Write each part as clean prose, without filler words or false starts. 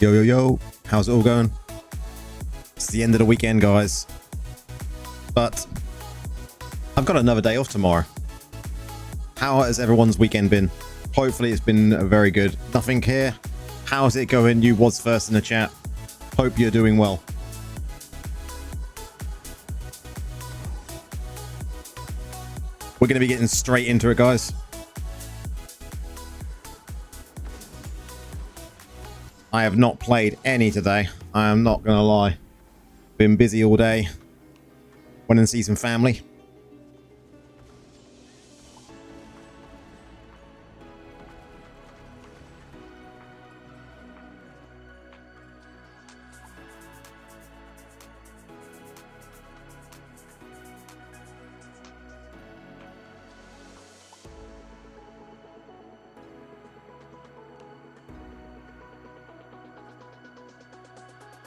Yo, yo, yo. How's it all going? It's the end of the weekend, guys. But I've got another day off tomorrow. How has everyone's weekend been? Hopefully it's been very good. Nothing here. How's it going? You was first in the chat. Hope you're doing well. We're going to be getting straight into it, guys. I have not played any today. I am not going to lie. Been busy all day. Went and see some family.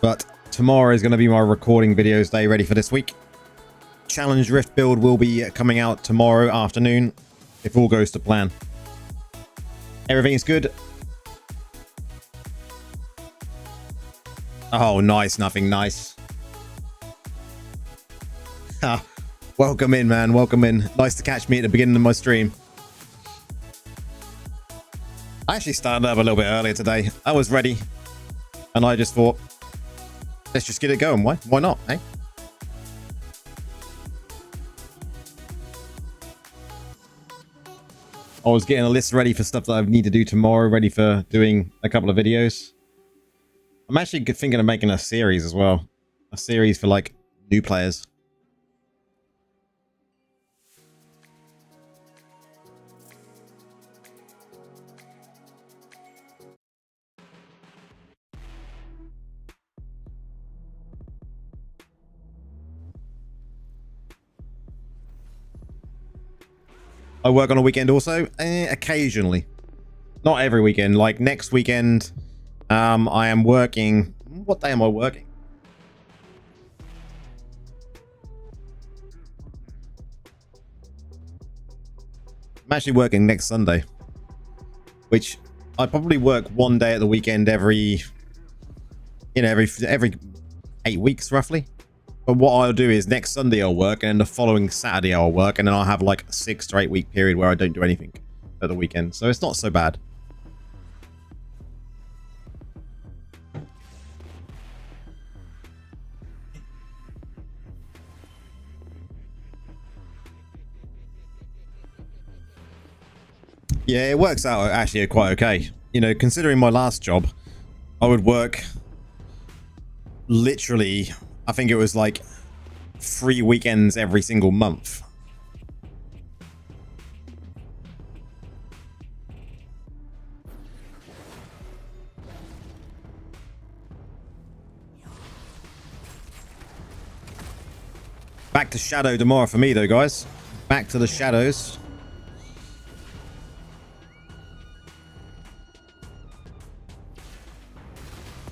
But tomorrow is going to be my recording videos day ready for this week. Challenge Rift build will be coming out tomorrow afternoon if all goes to plan. Everything's good. Oh, nice. Nothing nice. Ha. Welcome in, man. Welcome in. Nice to catch me at the beginning of my stream. I actually started up a little bit earlier today. I was ready. And I just thought, let's just get it going. Why not, eh? I was getting a list ready for stuff that I need to do tomorrow, ready for doing a couple of videos. I'm actually thinking of making a series as well. A series for, like, new players. I work on a weekend also, occasionally. Not every weekend. Like next weekend, I am working. What day am I working? I'm actually working next Sunday, which I probably work one day at the weekend every 8 weeks roughly. But what I'll do is next Sunday I'll work, and then the following Saturday I'll work, and then I'll have like a 6 to 8 week period where I don't do anything at the weekend. So it's not so bad. Yeah, it works out actually quite okay. You know, considering my last job, I would work literally, I think it was like 3 weekends every single month. Back to Shadow tomorrow for me though, guys. Back to the shadows.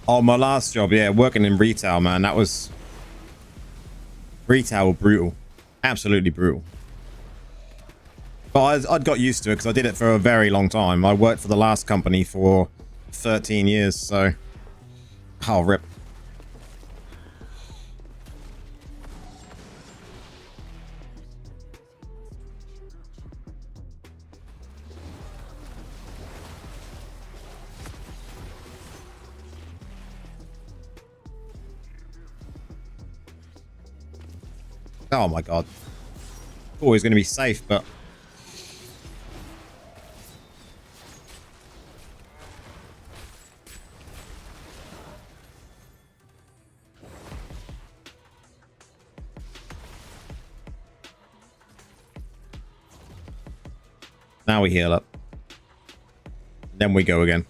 Oh, my last job, yeah, working in retail, man. That was retail brutal, absolutely brutal. But I'd got used to it because I did it for a very long time. I worked for the last company for 13 years, so I'll rip. Oh my god. Always going to be safe, but now we heal up. Then we go again.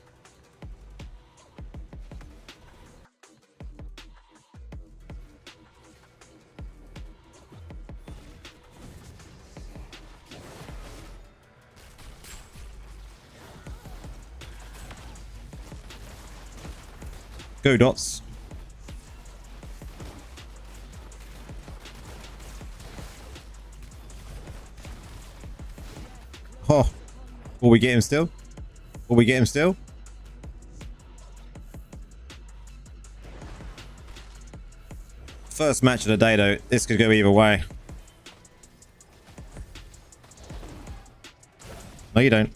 Go dots. Oh, will we get him still? Will we get him still? First match of the day, though. This could go either way. No, you don't.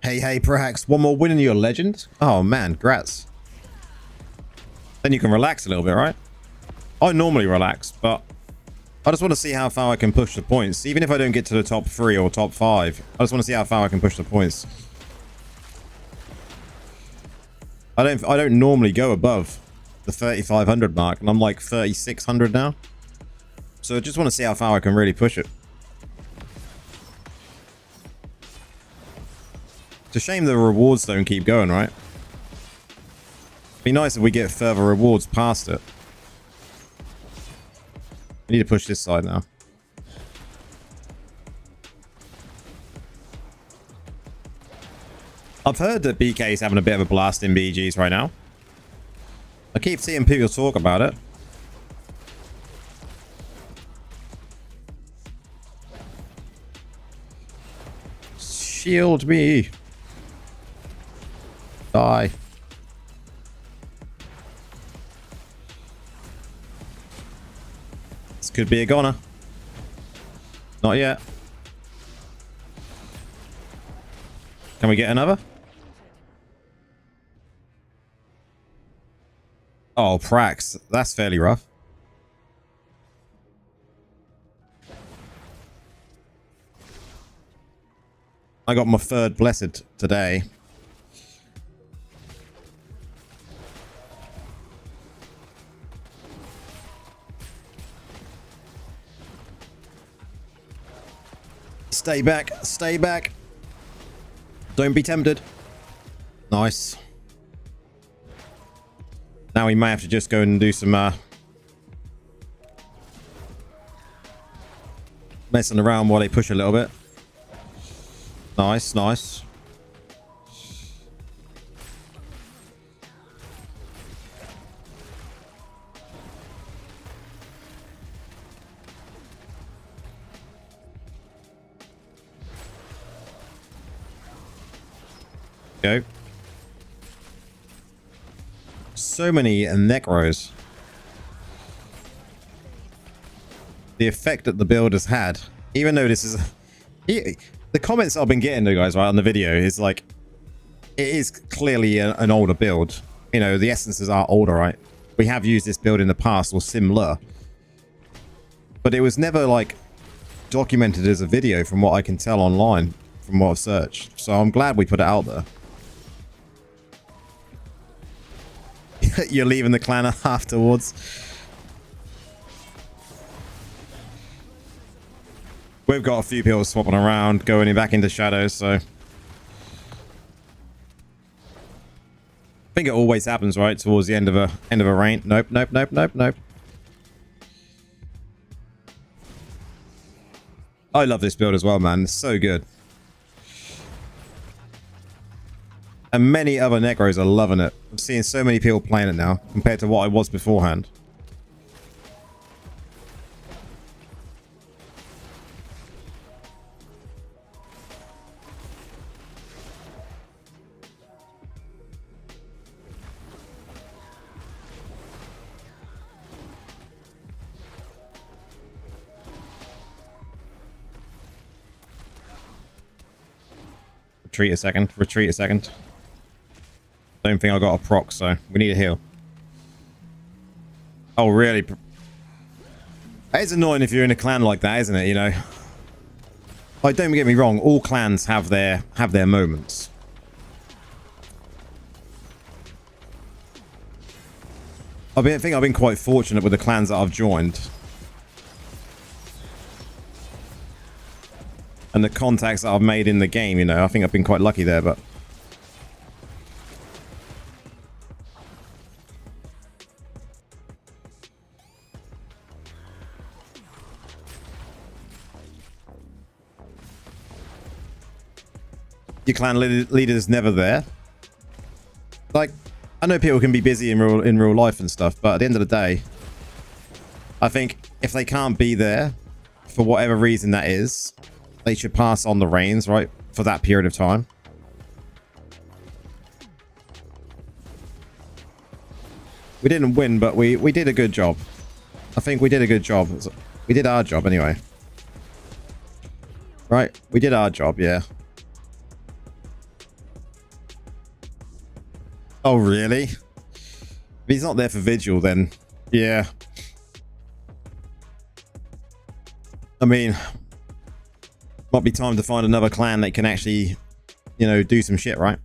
Hey, Prax, one more win in your legend? Oh, man, grats. Then you can relax a little bit, right? I normally relax, but I just want to see how far I can push the points. Even if I don't get to the top 3 or top 5, I just want to see how far I can push the points. I don't normally go above the 3,500 mark, and I'm like 3,600 now. So I just want to see how far I can really push it. It's a shame the rewards don't keep going, right? Be nice if we get further rewards past it. I need to push this side now. I've heard that BK is having a bit of a blast in BGs right now. I keep seeing people talk about it. Shield me. Die. This could be a goner. Not yet. Can we get another? Oh, Prax. That's fairly rough. I got my third blessed today. Stay back. Stay back. Don't be tempted. Nice. Now we may have to just go and do some messing around while they push a little bit. Nice, nice. Go. So many Necros. The effect that the build has had, even though this is the comments I've been getting, though, guys, right on the video is like, it is clearly an older build. You know, the essences are older, right? We have used this build in the past or similar, but it was never like documented as a video from what I can tell online, from what I've searched. So I'm glad we put it out there. You're leaving the clan afterwards. We've got a few people swapping around, going back into shadows, so I think it always happens, right, towards the end of a reign. Nope, nope, nope, nope, nope. I love this build as well, man. It's so good. And many other Necros are loving it. I'm seeing so many people playing it now compared to what I was beforehand. Retreat a second. Retreat a second. Don't think I got a proc, so we need a heal. Oh, really? It's annoying if you're in a clan like that, isn't it? You know. Like, don't get me wrong. All clans have their moments. I think I've been quite fortunate with the clans that I've joined. And the contacts that I've made in the game, you know, I think I've been quite lucky there, but... Your clan leader is never there. Like, I know people can be busy in real life and stuff, but at the end of the day, I think if they can't be there, for whatever reason that is, they should pass on the reins, right? For that period of time. We didn't win, but we did a good job. I think we did a good job. We did our job anyway. Right? We did our job, yeah. Oh, really? If he's not there for Vigil, then yeah. I mean, might be time to find another clan that can actually, you know, do some shit, right?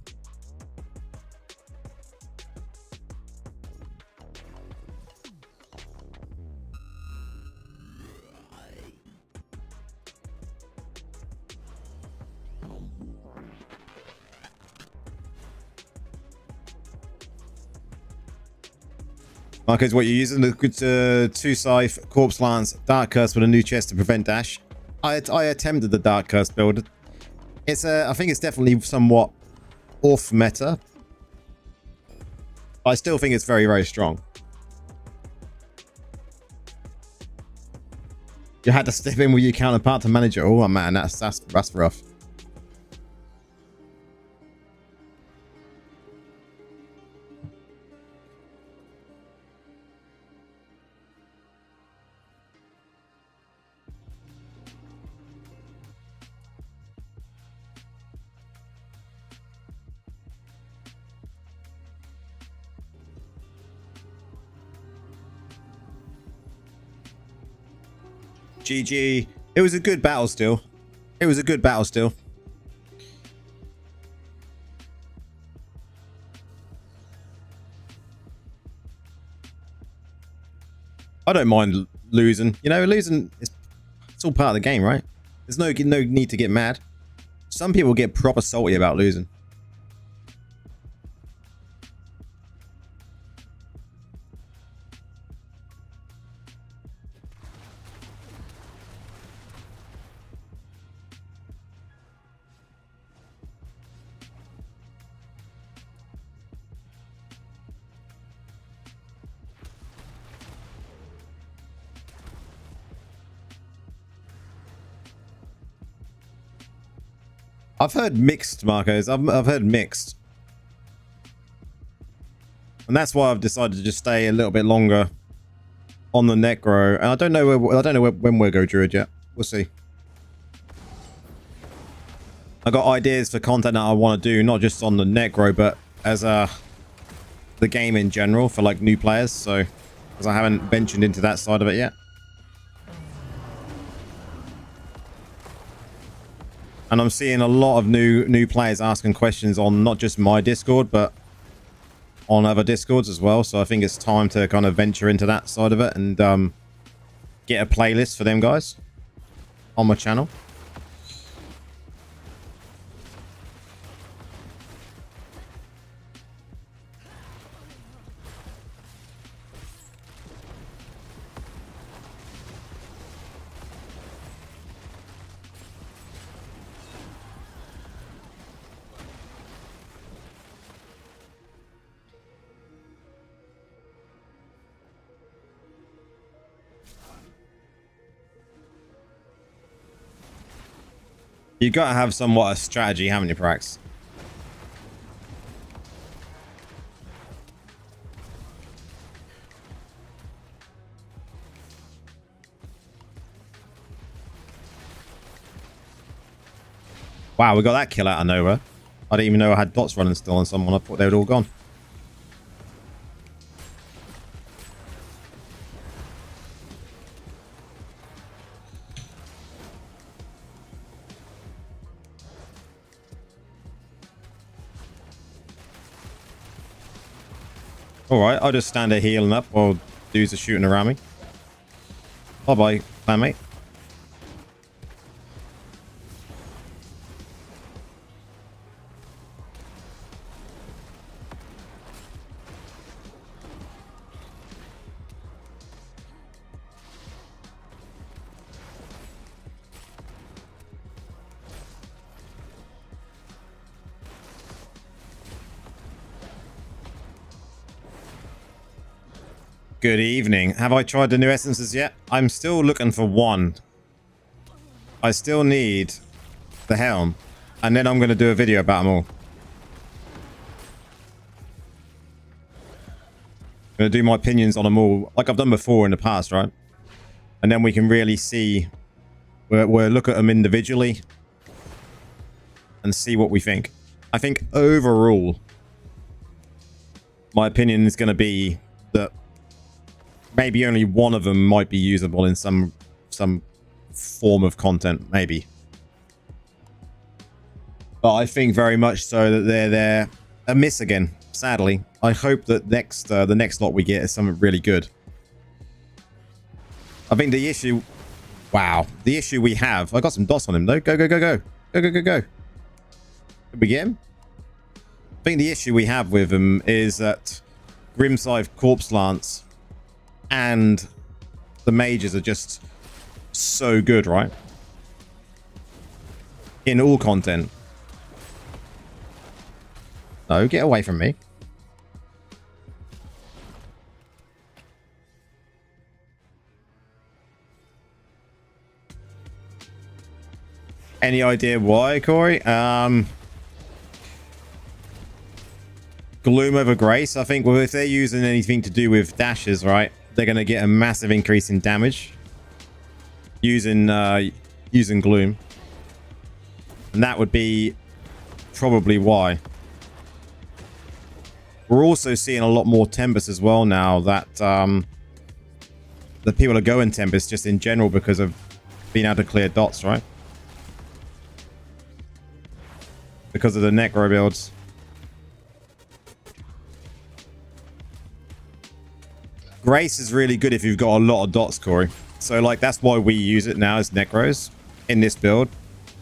Marcos, what you're using? The good two scythe, corpse lance, dark curse with a new chest to prevent dash. I attempted the dark curse build. It's I think it's definitely somewhat off meta. I still think it's very, very strong. You had to step in with your counterpart to manage it. Oh man, that's rough. GG. It was a good battle still. It was a good battle still. I don't mind losing. You know, losing is it's all part of the game, right? There's no need to get mad. Some people get proper salty about losing. I've heard mixed, Marcos. I've heard mixed. And that's why I've decided to just stay a little bit longer on the Necro. And I don't know when we'll go Druid yet. We'll see. I got ideas for content that I want to do, not just on the Necro, but as the game in general for like new players. So, because I haven't ventured into that side of it yet. And I'm seeing a lot of new players asking questions on not just my Discord, but on other Discords as well. So I think it's time to kind of venture into that side of it and get a playlist for them guys on my channel. You gotta have somewhat a strategy, haven't you, Prax? Wow, we got that kill out of nowhere. I didn't even know I had dots running still on someone. I thought they were all gone. Alright, I'll just stand there healing up while dudes are shooting around me. Bye-bye, fan mate. Good evening. Have I tried the new essences yet? I'm still looking for one. I still need the helm. And then I'm going to do a video about them all. I'm going to do my opinions on them all, like I've done before in the past, right? And then we can really see, we'll look at them individually and see what we think. I think overall, my opinion is going to be that maybe only one of them might be usable in some form of content, maybe. But I think very much so that they're a miss again, sadly. I hope that the next lot we get is something really good. I think the issue... Wow. The issue we have... I got some dots on him, though. Go, go, go, go. Go, go, go, go. Did we get him? I think the issue we have with him is that Grimscythe Corpse Lance and the mages are just so good, right? In all content. No, get away from me. Any idea why, Corey? Gloom over Grace. I think, well, if they're using anything to do with dashes, right, they're going to get a massive increase in damage using Gloom. And that would be probably why. We're also seeing a lot more Tempest as well now that the people are going Tempest just in general because of being able to clear dots, right? Because of the Necro builds. Grace is really good if you've got a lot of dots, Corey. So, like, that's why we use it now as Necros in this build.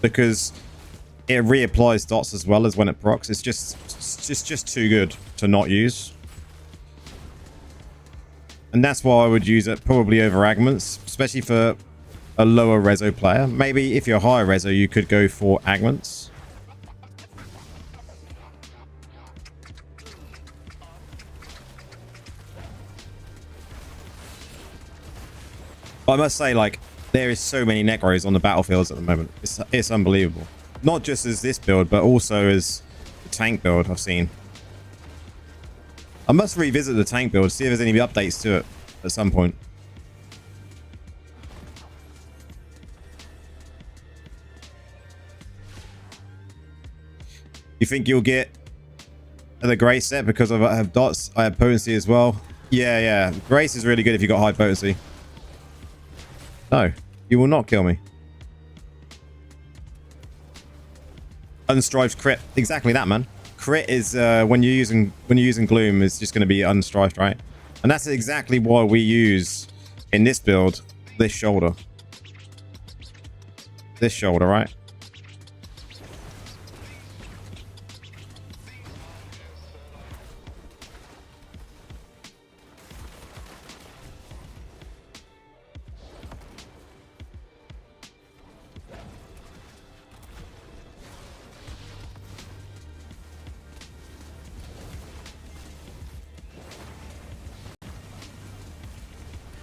Because it reapplies dots as well as when it procs. It's just too good to not use. And that's why I would use it probably over Agments. Especially for a lower reso player. Maybe if you're higher reso, you could go for Agments. I must say, like, there is so many Necros on the battlefields at the moment. It's unbelievable. Not just as this build, but also as the tank build I've seen. I must revisit the tank build, see if there's any updates to it at some point. You think you'll get the Grace set because I have dots? I have potency as well. Yeah. Grace is really good if you got high potency. No, you will not kill me. Unstrifed crit. Exactly that, man. Crit is when you're using Gloom is just going to be unstrifed, right? And that's exactly why we use in this build this shoulder. This shoulder, right?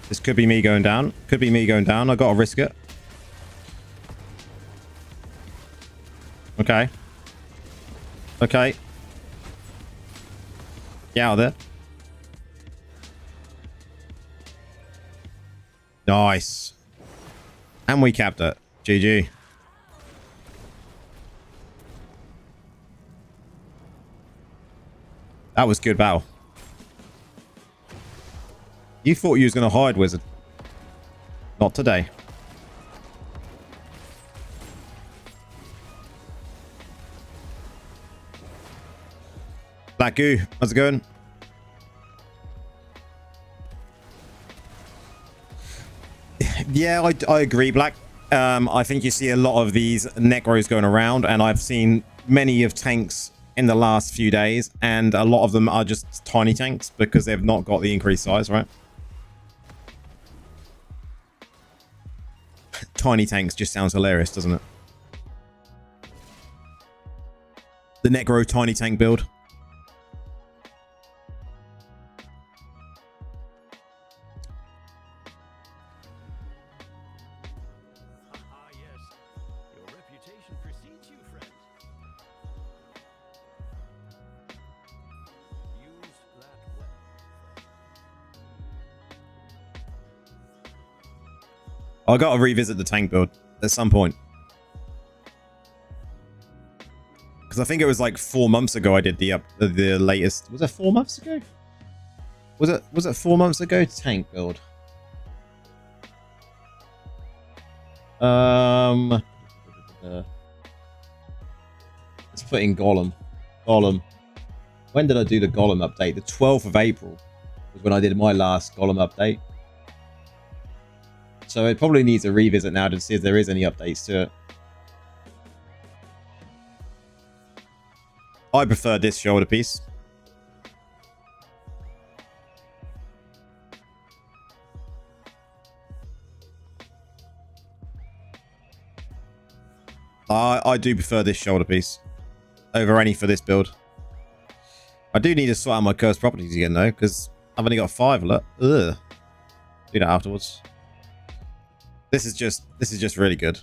This could be me going down. Could be me going down. I gotta risk it. Okay. Okay. Get out of there. Nice. And we capped it. GG. That was good battle. You thought you was going to hide, Wizard. Not today. Black Goo, how's it going? Yeah, I agree, Black. I think you see a lot of these Necros going around, and I've seen many of tanks in the last few days, and a lot of them are just tiny tanks because they've not got the increased size, right? Tiny tanks just sounds hilarious, doesn't it? The Necro tiny tank build. I got to revisit the tank build at some point. Because I think it was like 4 months ago I did the latest. Was it 4 months ago? Was it 4 months ago? Tank build. Let's put in Golem. Golem. When did I do the Golem update? The 12th of April was when I did my last Golem update. So it probably needs a revisit now to see if there is any updates to it. I prefer this shoulder piece. I do prefer this shoulder piece over any for this build. I do need to sort out my cursed properties again though, because I've only got 5. Look, ugh. Do that afterwards. This is just really good.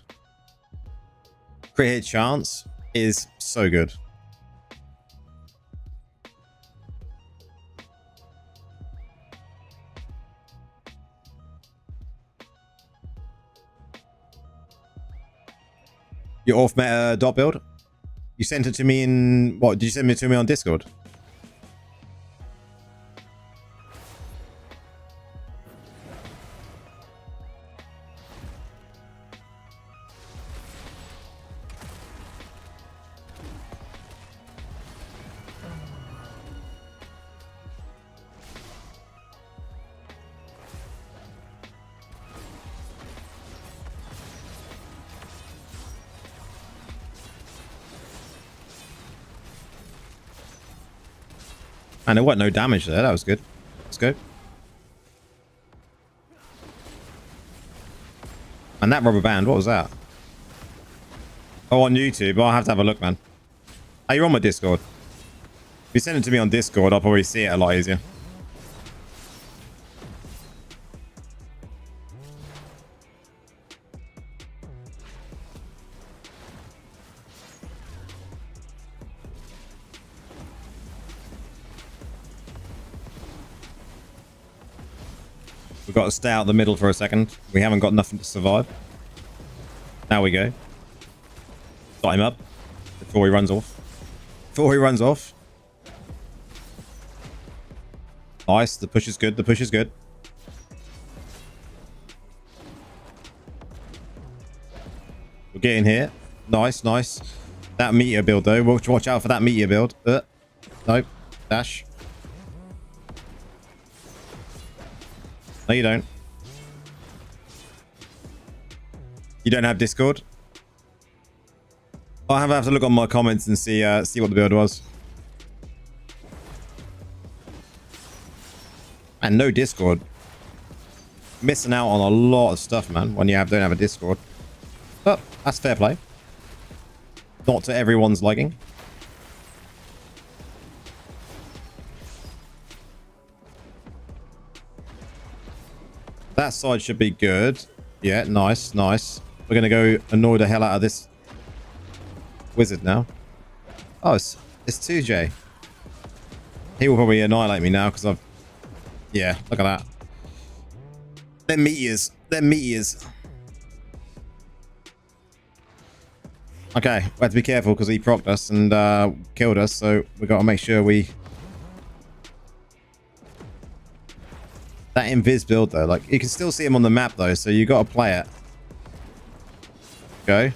Crit hit chance is so good. Your off meta dot build? You sent it to me in what? Did you send it to me on Discord? And there wasn't no damage there. That was good. Let's go. And that rubber band, what was that? Oh, on YouTube. I'll have to have a look, man. Hey, you're on my Discord. If you send it to me on Discord, I'll probably see it a lot easier. We've got to stay out the middle for a second. We haven't got nothing to survive. Now we go. Dot him up before he runs off. Before he runs off. Nice. The push is good. The push is good. We're getting here. Nice, nice. That meteor build, though. Watch out for that meteor build. Nope. Dash. No, you don't. You don't have Discord? I'll have to look on my comments and see what the build was. And no Discord. Missing out on a lot of stuff, man, when you don't have a Discord. But that's fair play. Not to everyone's liking. That side should be good. Yeah, nice, nice. We're going to go annoy the hell out of this wizard now. Oh, it's 2J. He will probably annihilate me now because I've... Yeah, look at that. They're meteors. They're meteors. Okay, we have to be careful because he procced us and killed us, so we got to make sure we... That invis build though, like you can still see him on the map though, so you got to play it. Go.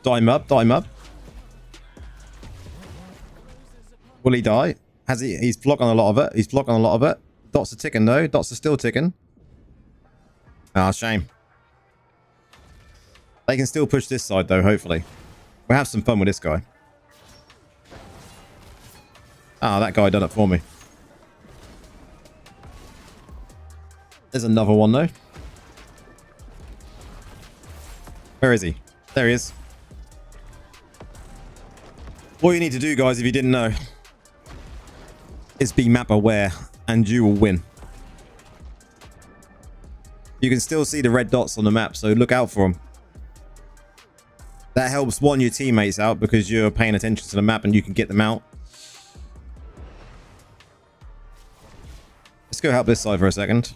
Dot him up, dot him up. Will he die? Has he? He's blocking a lot of it. He's blocking a lot of it. Dots are ticking though. Dots are still ticking. Ah, shame. They can still push this side though, hopefully. We'll have some fun with this guy. Ah, that guy done it for me. There's another one though. Where is he? There he is. All you need to do, guys, if you didn't know, is be map aware and you will win. You can still see the red dots on the map, so look out for them. That helps one your teammates out because you're paying attention to the map and you can get them out. Let's go help this side for a second.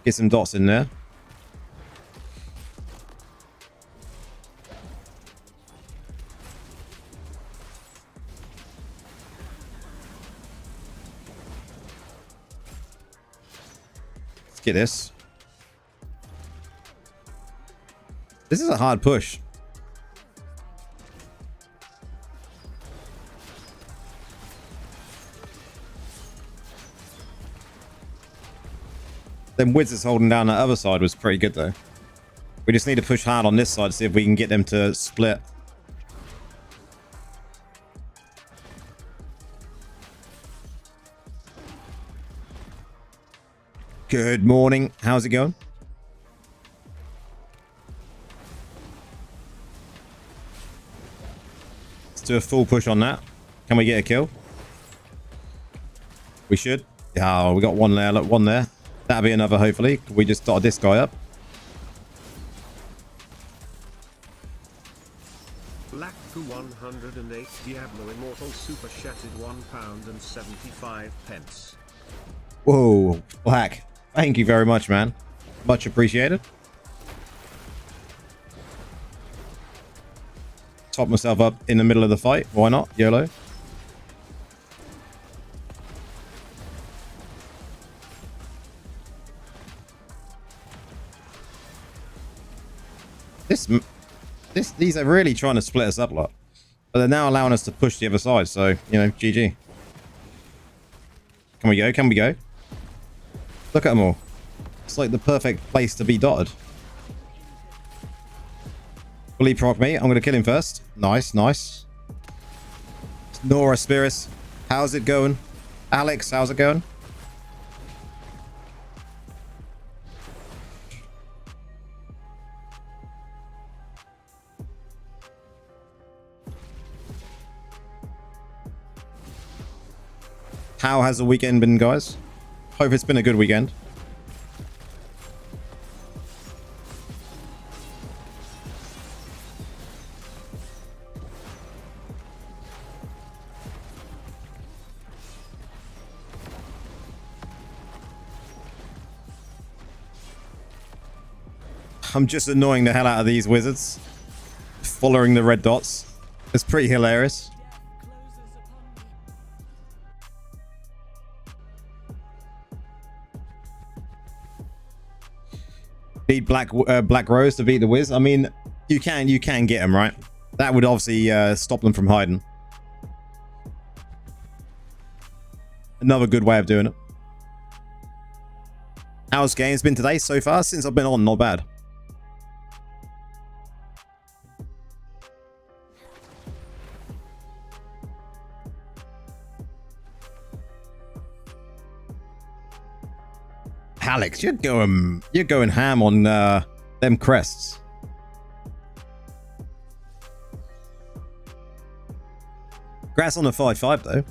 Get some dots in there. Let's get this. This is a hard push. Them wizards holding down that other side was pretty good though. We just need to push hard on this side to see if we can get them to split. Good morning. How's it going? Let's do a full push on that. Can we get a kill? We should. Oh, we got one there. Look, one there. That'll be another, hopefully. We just dotted this guy up. Black to 108 Diablo Immortal Super Shattered £1.75. Whoa, Black. Thank you very much, man. Much appreciated. Top myself up in the middle of the fight. Why not? YOLO. These are really trying to split us up a lot. But they're now allowing us to push the other side. So, you know, GG. Can we go? Can we go? Look at them all. It's like the perfect place to be dotted. Will he proc me? I'm going to kill him first. Nice, nice. Nora Spiris. How's it going? Alex, how's it going? How has the weekend been, guys? Hope it's been a good weekend. I'm just annoying the hell out of these wizards. Following the red dots. It's pretty hilarious. Need Black Rose to beat the Wiz. I mean, you can get them, right? That would obviously stop them from hiding. Another good way of doing it. How's games been today so far? Since I've been on, not bad. Alex, you're going ham on them crests. Congrats on the 5-5 though.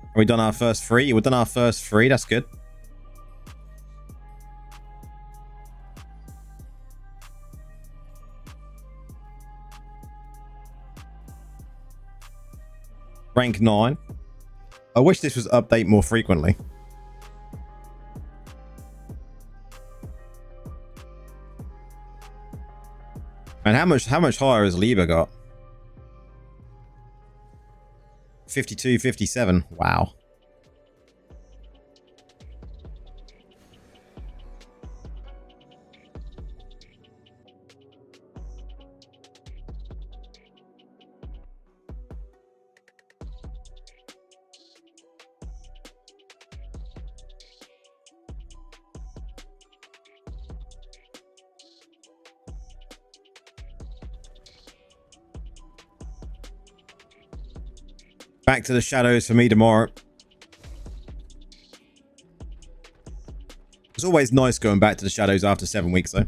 Have we done our first 3? We've done our first 3, that's good. Rank 9. I wish this was update more frequently. And how much higher has Lieber got? 52, 57. Wow. Back to the shadows for me tomorrow. It's always nice going back to the shadows after 7 weeks though.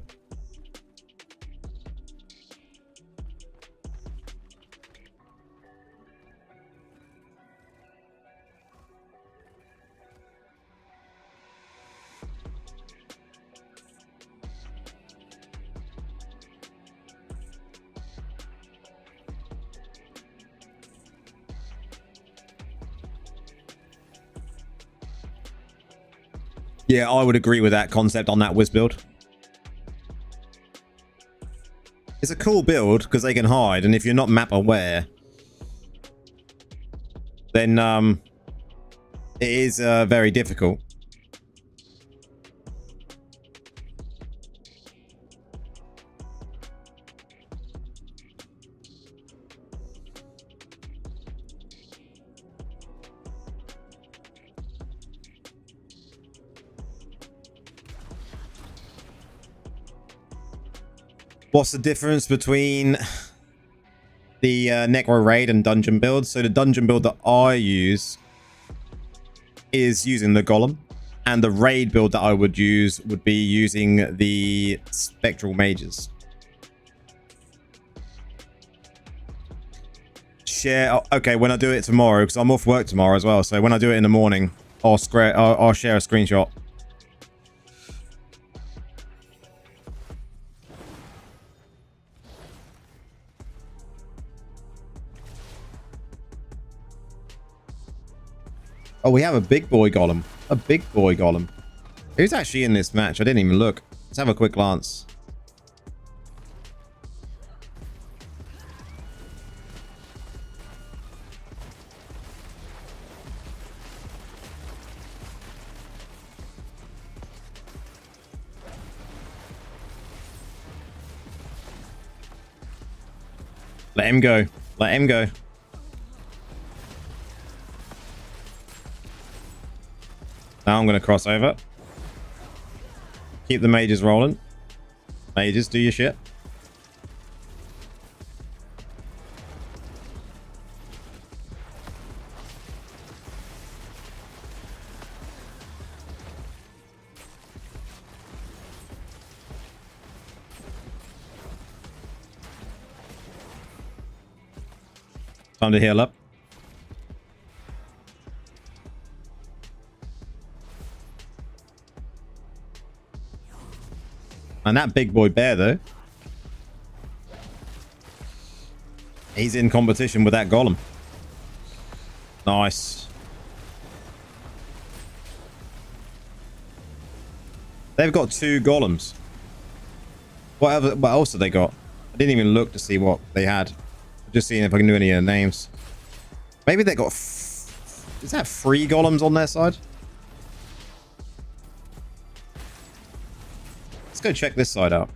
Yeah, I would agree with that concept on that Wiz build. It's a cool build because they can hide, and if you're not map aware, then it is very difficult. What's the difference between the Necro raid and dungeon build? So the dungeon build that I use is using the golem, and the raid build that I would use would be using the spectral mages. Share, okay, when I do it tomorrow, because I'm off work tomorrow as well, so when I do it in the morning, I'll share a screenshot. Oh, we have a big boy golem. A big boy golem. Who's actually in this match? I didn't even look. Let's have a quick glance. Let him go. Let him go. Now I'm going to cross over. Keep the mages rolling. Mages, do your shit. Time to heal up. And that big boy bear, though, he's in competition with that golem. Nice. They've got 2 golems. What else have they got? I didn't even look to see what they had. Just seeing if I can do any names. Maybe they got... Is that 3 golems on their side? Let's go check this side out.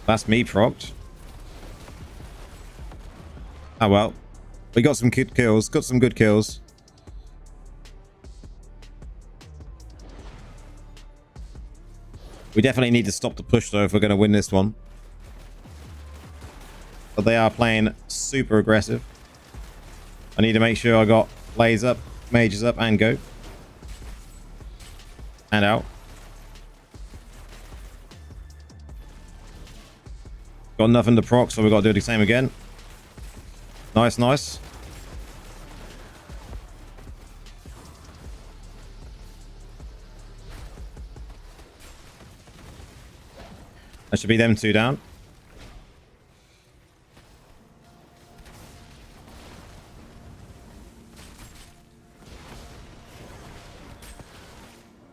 That's me procced. Oh well. We got some good kills. Got some good kills. We definitely need to stop the push though if we're going to win this one. But they are playing super aggressive. I need to make sure I got plays up, mages up, and go. And out. Got nothing to proc, so we've got to do the same again. Nice, nice. That should be them 2 down.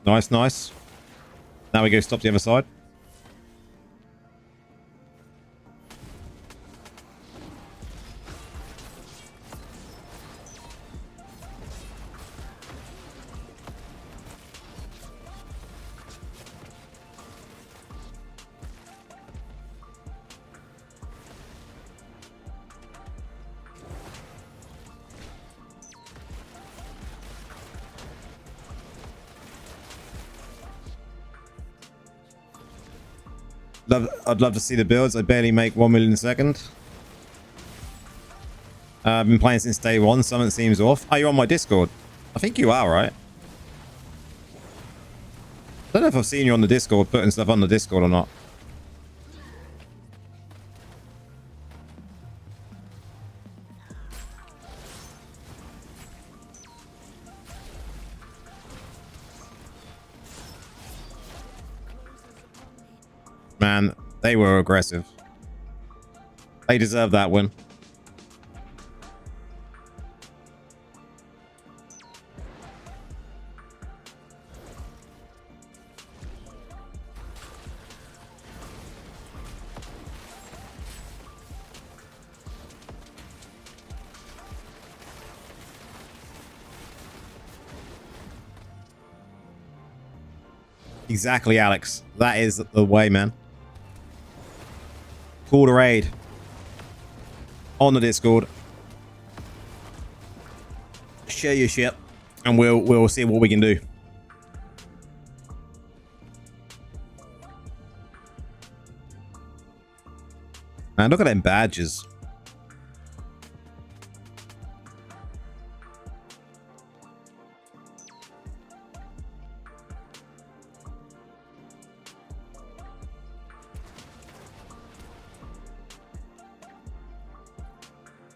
Nice, nice. Now we go stop the other side. I'd love to see the builds. I barely make 1 million a second. I've been playing since day 1. Something seems off. Oh, you're on my Discord. I think you are, right? I don't know if I've seen you on the Discord, putting stuff on the Discord or not. Man, they were aggressive. They deserve that win. Exactly, Alex. That is the way, man. Call to raid on the Discord. Share your shit, and we'll see what we can do. Man, look at them badges.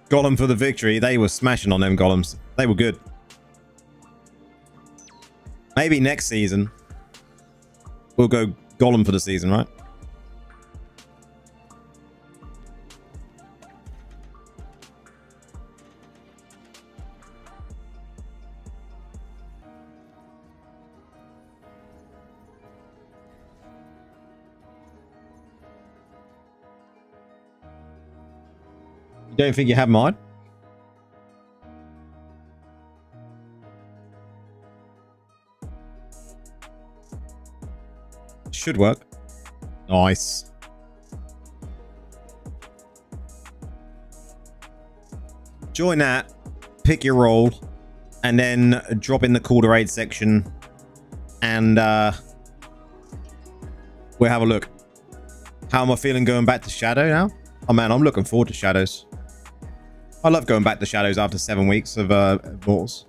Golem for the victory. They were smashing on them golems. They were good. Maybe next season we'll go golem for the season, right? You don't think you have mod? Should work. Nice. Join that, pick your role, and then drop in the call to raid section, and we'll have a look. How am I feeling going back to Shadow now? Oh man, I'm looking forward to Shadows. I love going back to Shadows after 7 weeks of Mortals.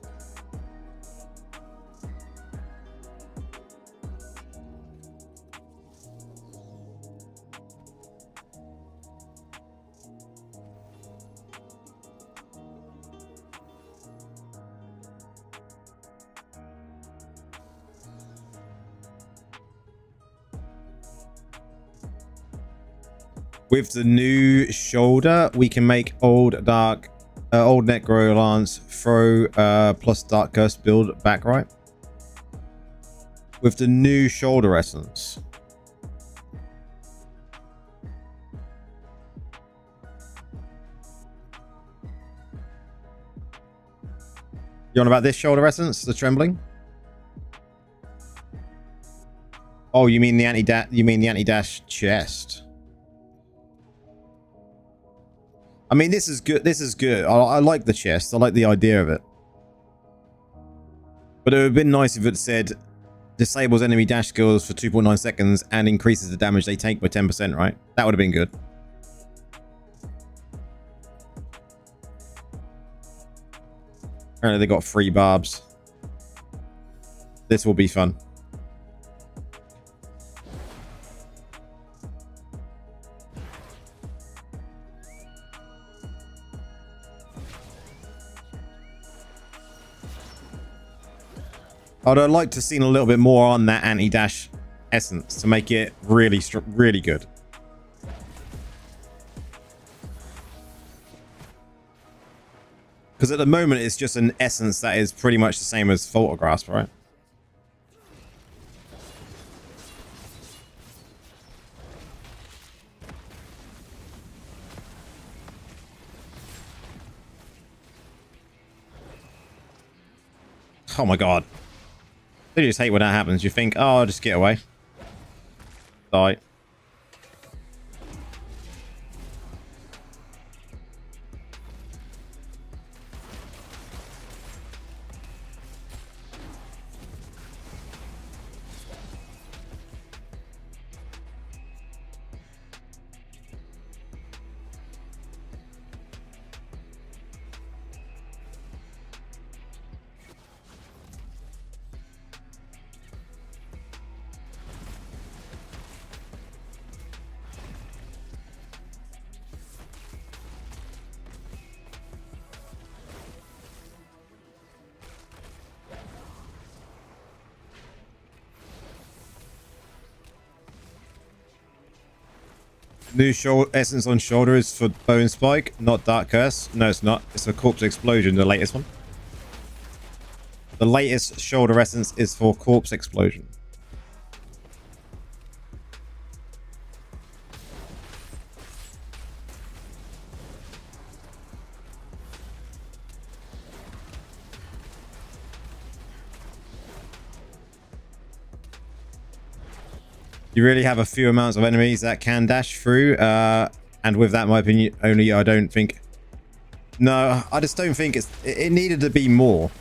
With the new shoulder, we can make old Necro Lance throw plus Dark Curse build back, right? With the new shoulder essence. You on about this shoulder essence, the trembling? Oh, you mean the anti-dash chest? I mean, this is good. This is good. I like the chest. I like the idea of it. But it would have been nice if it said disables enemy dash skills for 2.9 seconds and increases the damage they take by 10%, right? That would have been good. Apparently they got free barbs. This will be fun. I'd like to see a little bit more on that anti-dash essence to make it really good. Because at the moment, it's just an essence that is pretty much the same as Falter Grasp, right? Oh my god. I just hate when that happens. You think, oh, I'll just get away. Die. New essence on shoulder is for Bone Spike, not Dark Curse. No, it's not. It's for Corpse Explosion, the latest one. The latest shoulder essence is for Corpse Explosion. You really have a few amounts of enemies that can dash through, and with that, in my opinion, only I don't think. No, I just don't think it needed to be more.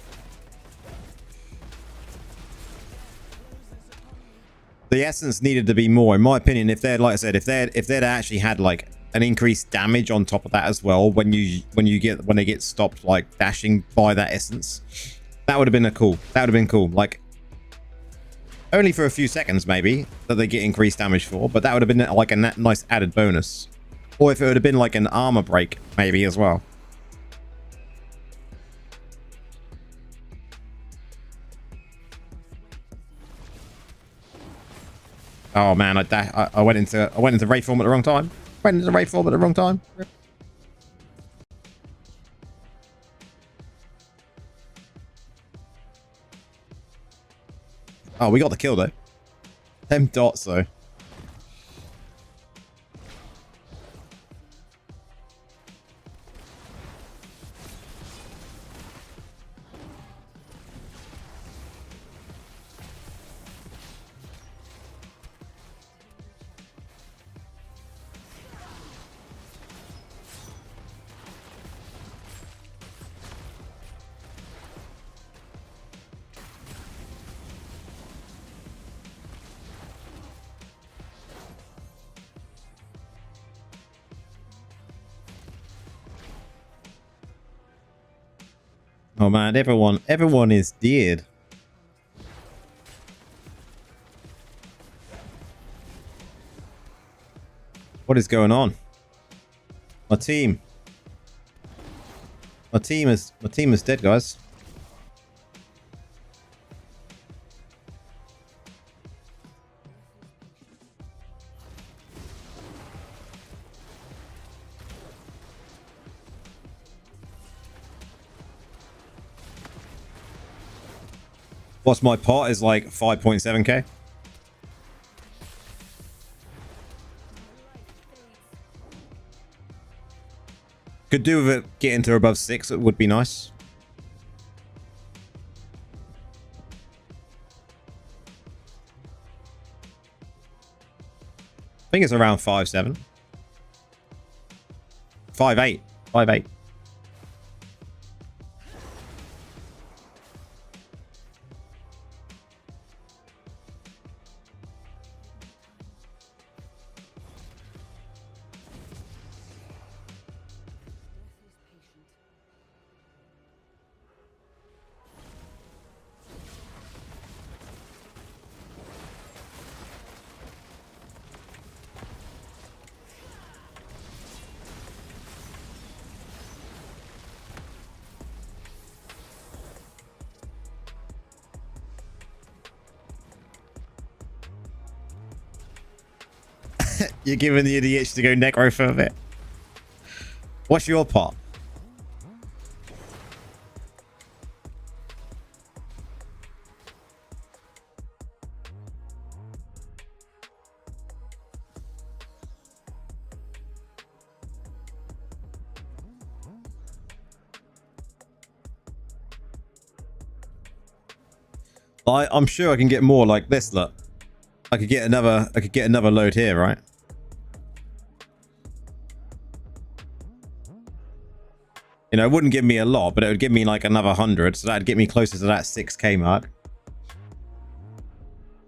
The essence needed to be more, in my opinion. If they'd, like I said, if they'd actually had like an increased damage on top of that as well, when they get stopped like dashing by that essence, that would have been cool. That would have been cool. Like, only for a few seconds, maybe, that they get increased damage for, but that would have been like a nice added bonus. Or if it would have been like an armor break, maybe, as well. Oh man, I went into raid form at the wrong time. Went into raid form at the wrong time. Oh, we got the kill though. 10 dots though. Oh man, everyone is dead. What is going on? My team is dead, guys. What's my pot is like 5.7k. Could do with it getting to above 6. It would be nice. I think it's around 5.7. 5.8. 5.8. You're giving the itch to go Necro for a bit. What's your pot? I'm sure I can get more like this. Look, I could get another load here, right? You know, it wouldn't give me a lot, but it would give me like another 100, so that'd get me closer to that 6k mark.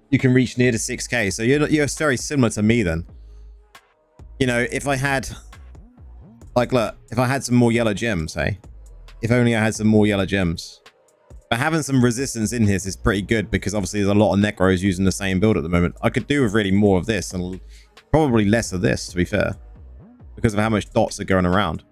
You can reach near to 6k, so you're very similar to me then. You know, if I had, like, look, if I had some more yellow gems, hey, if only I had some more yellow gems. But having some resistance in here is pretty good, because obviously there's a lot of Necros using the same build at the moment. I could do with really more of this and probably less of this, to be fair, because of how much dots are going around.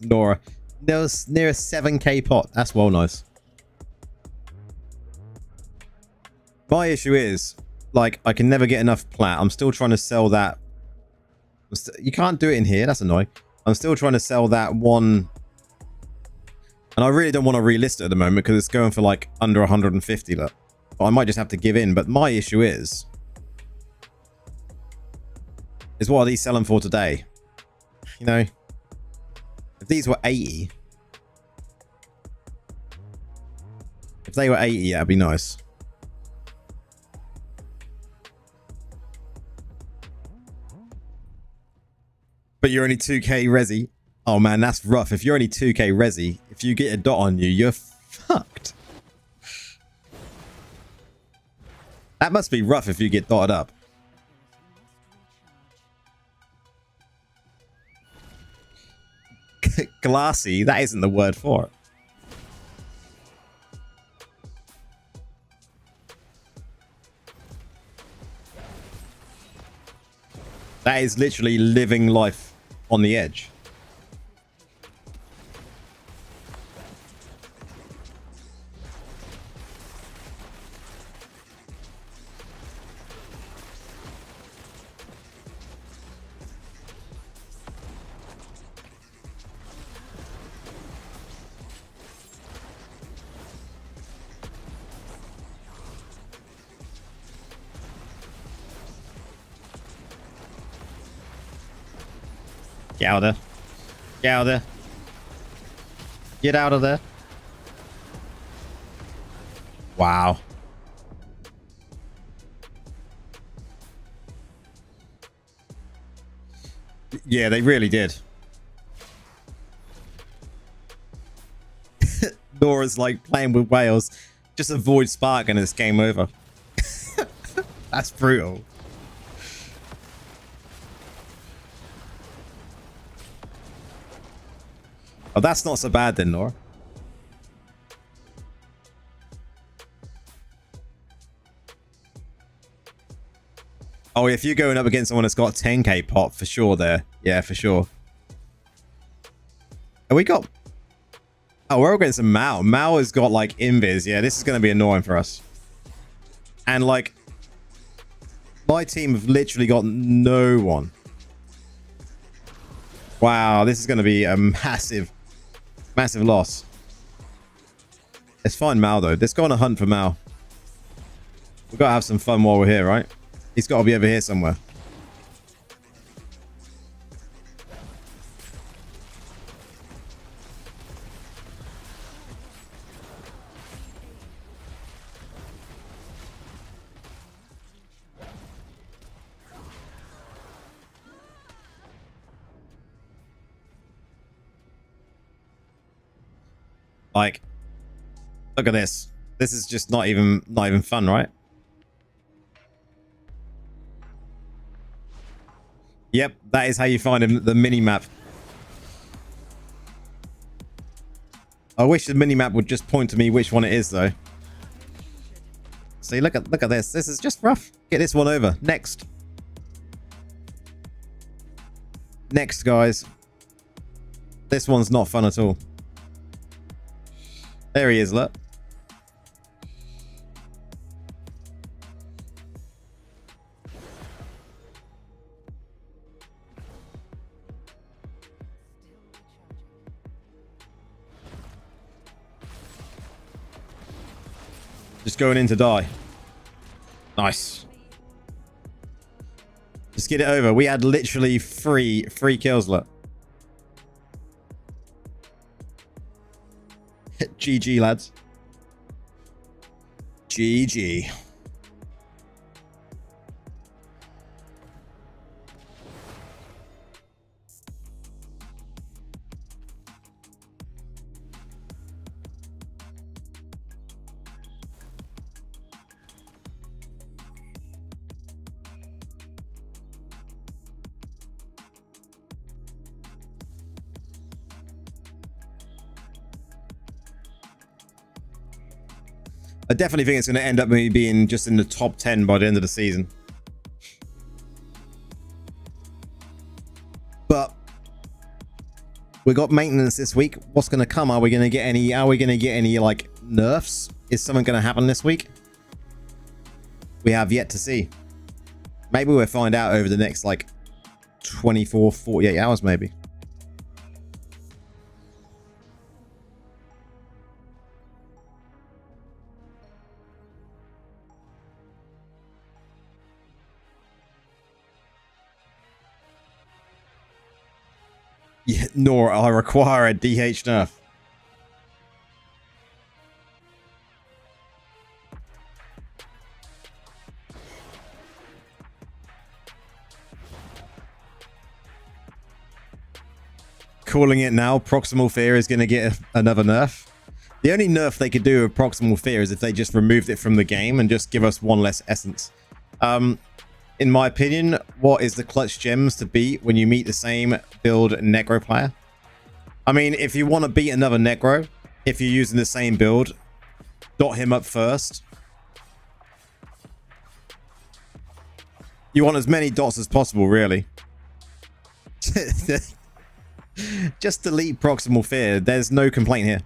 Nora. There was near a 7k pot. That's well nice. My issue is, like, I can never get enough plat. I'm still trying to sell that. You can't do it in here. That's annoying. I'm still trying to sell that one. And I really don't want to relist it at the moment because it's going for like under 150. Look. I might just have to give in. But my issue is what are these selling for today? You know, if these were 80, if they were 80, that'd be nice. But you're only 2k resi. Oh man, that's rough. If you're only 2k resi, if you get a dot on you, you're fucked. That must be rough if you get dotted up. Glassy, that isn't the word for it. That is literally living life on the edge. Get out of there. Get out of there. Get out of there. Wow. Yeah, they really did. Nora's like playing with whales. Just avoid spark and it's game over. That's brutal. Oh, that's not so bad then, Nora. Oh, if you're going up against someone that's got 10k pot, for sure there. Yeah, for sure. And we got... Oh, we're all getting some Mao. Mao has got, like, invis. Yeah, this is going to be annoying for us. And, like... My team have literally got no one. Wow, this is going to be a massive loss. Let's find Mao, though. Let's go on a hunt for Mao. We've got to have some fun while we're here, right? He's got to be over here somewhere. Like, look at this. This is just not even fun, right? Yep, that is how you find him, the mini-map. I wish the mini-map would just point to me which one it is, though. See, look at this. This is just rough. Get this one over. Next. Next, guys. This one's not fun at all. There he is, look. Just going in to die. Nice. Just get it over. We had literally three kills, look. GG, lads. GG. I definitely think it's going to end up me being just in the top 10 by the end of the season. But We got maintenance this week. What's going to come? Are we going to get any like nerfs? Is something going to happen this week? We have yet to see. Maybe we'll find out over the next like 24, 48 hours maybe. Yeah, nor I require a DH nerf. Calling it now, proximal fear is going to get another nerf. The only nerf they could do with proximal fear is if they just removed it from the game and just give us one less essence. In my opinion, what is the clutch gems to beat when you meet the same build Necro player? I mean, if you want to beat another Necro, if you're using the same build, dot him up first. You want as many dots as possible, really. Just delete proximal fear. There's no complaint here.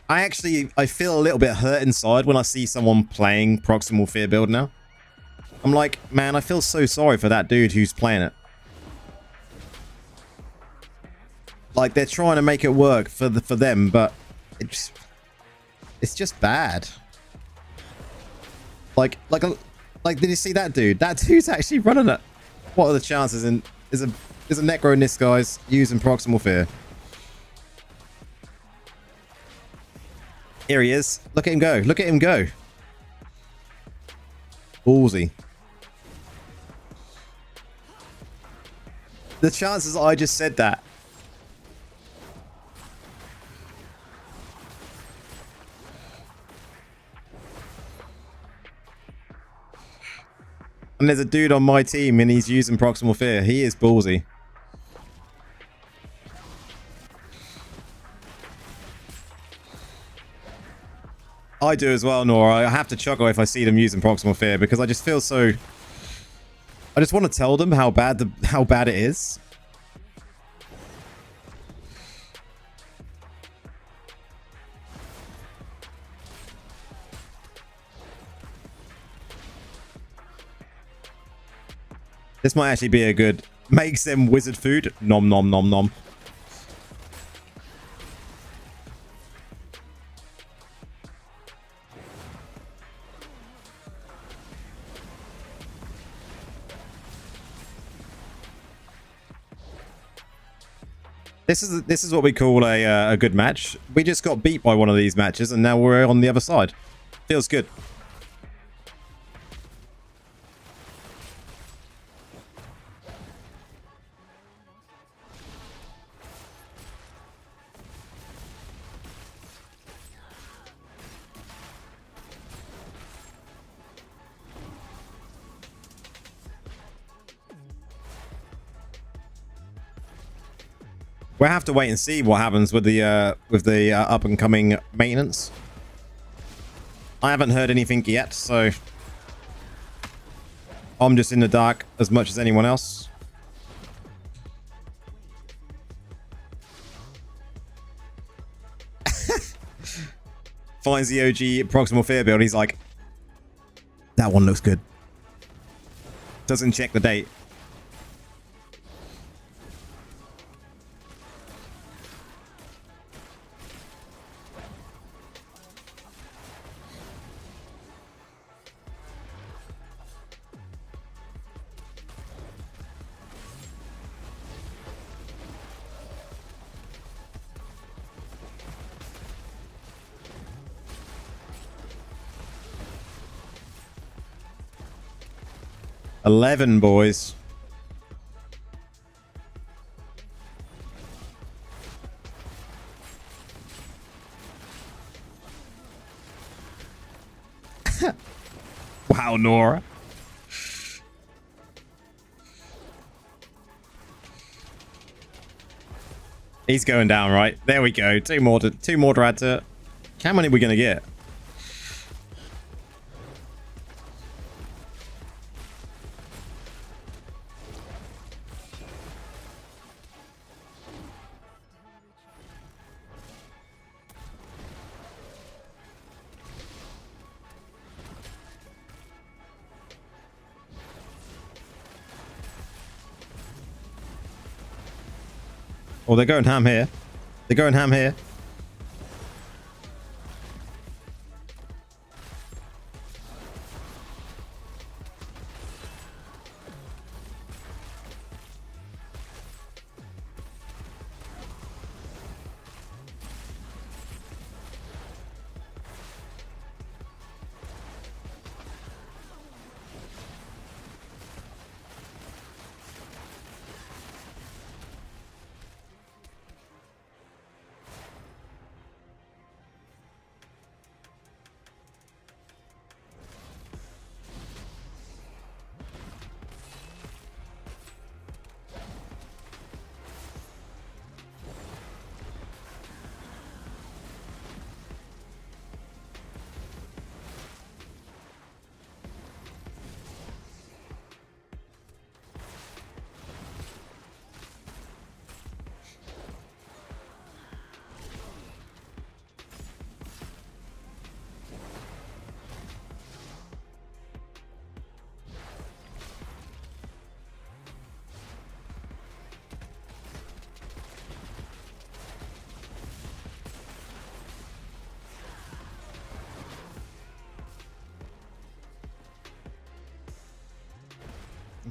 I feel a little bit hurt inside when I see someone playing proximal fear build now. I'm like, man, I feel so sorry for that dude who's playing it. Like, they're trying to make it work for them, but it's just bad. Like, did you see that dude? That dude's actually running it. What are the chances? And there's a Necro in this, guys, using proximal fear. Here he is. Look at him go. Look at him go. Ballsy. The chances I just said that. And there's a dude on my team and he's using proximal fear. He is ballsy. I do as well, Nora. I have to chuckle if I see them using proximal fear because I just feel so... I just want to tell them how bad it is. This might actually be a good... Makes them wizard food. Nom nom nom nom. This is what we call a good match. We just got beat by one of these matches and now we're on the other side. Feels good. We'll have to wait and see what happens with the up and coming maintenance. I haven't heard anything yet, so I'm just in the dark as much as anyone else. Finds the OG proximal fear build. He's like, that one looks good. Doesn't check the date. $11, boys. Wow, Nora. He's going down, right? There we go. Two more to add to it. How many are we going to get? Oh, they're going ham here. They're going ham here.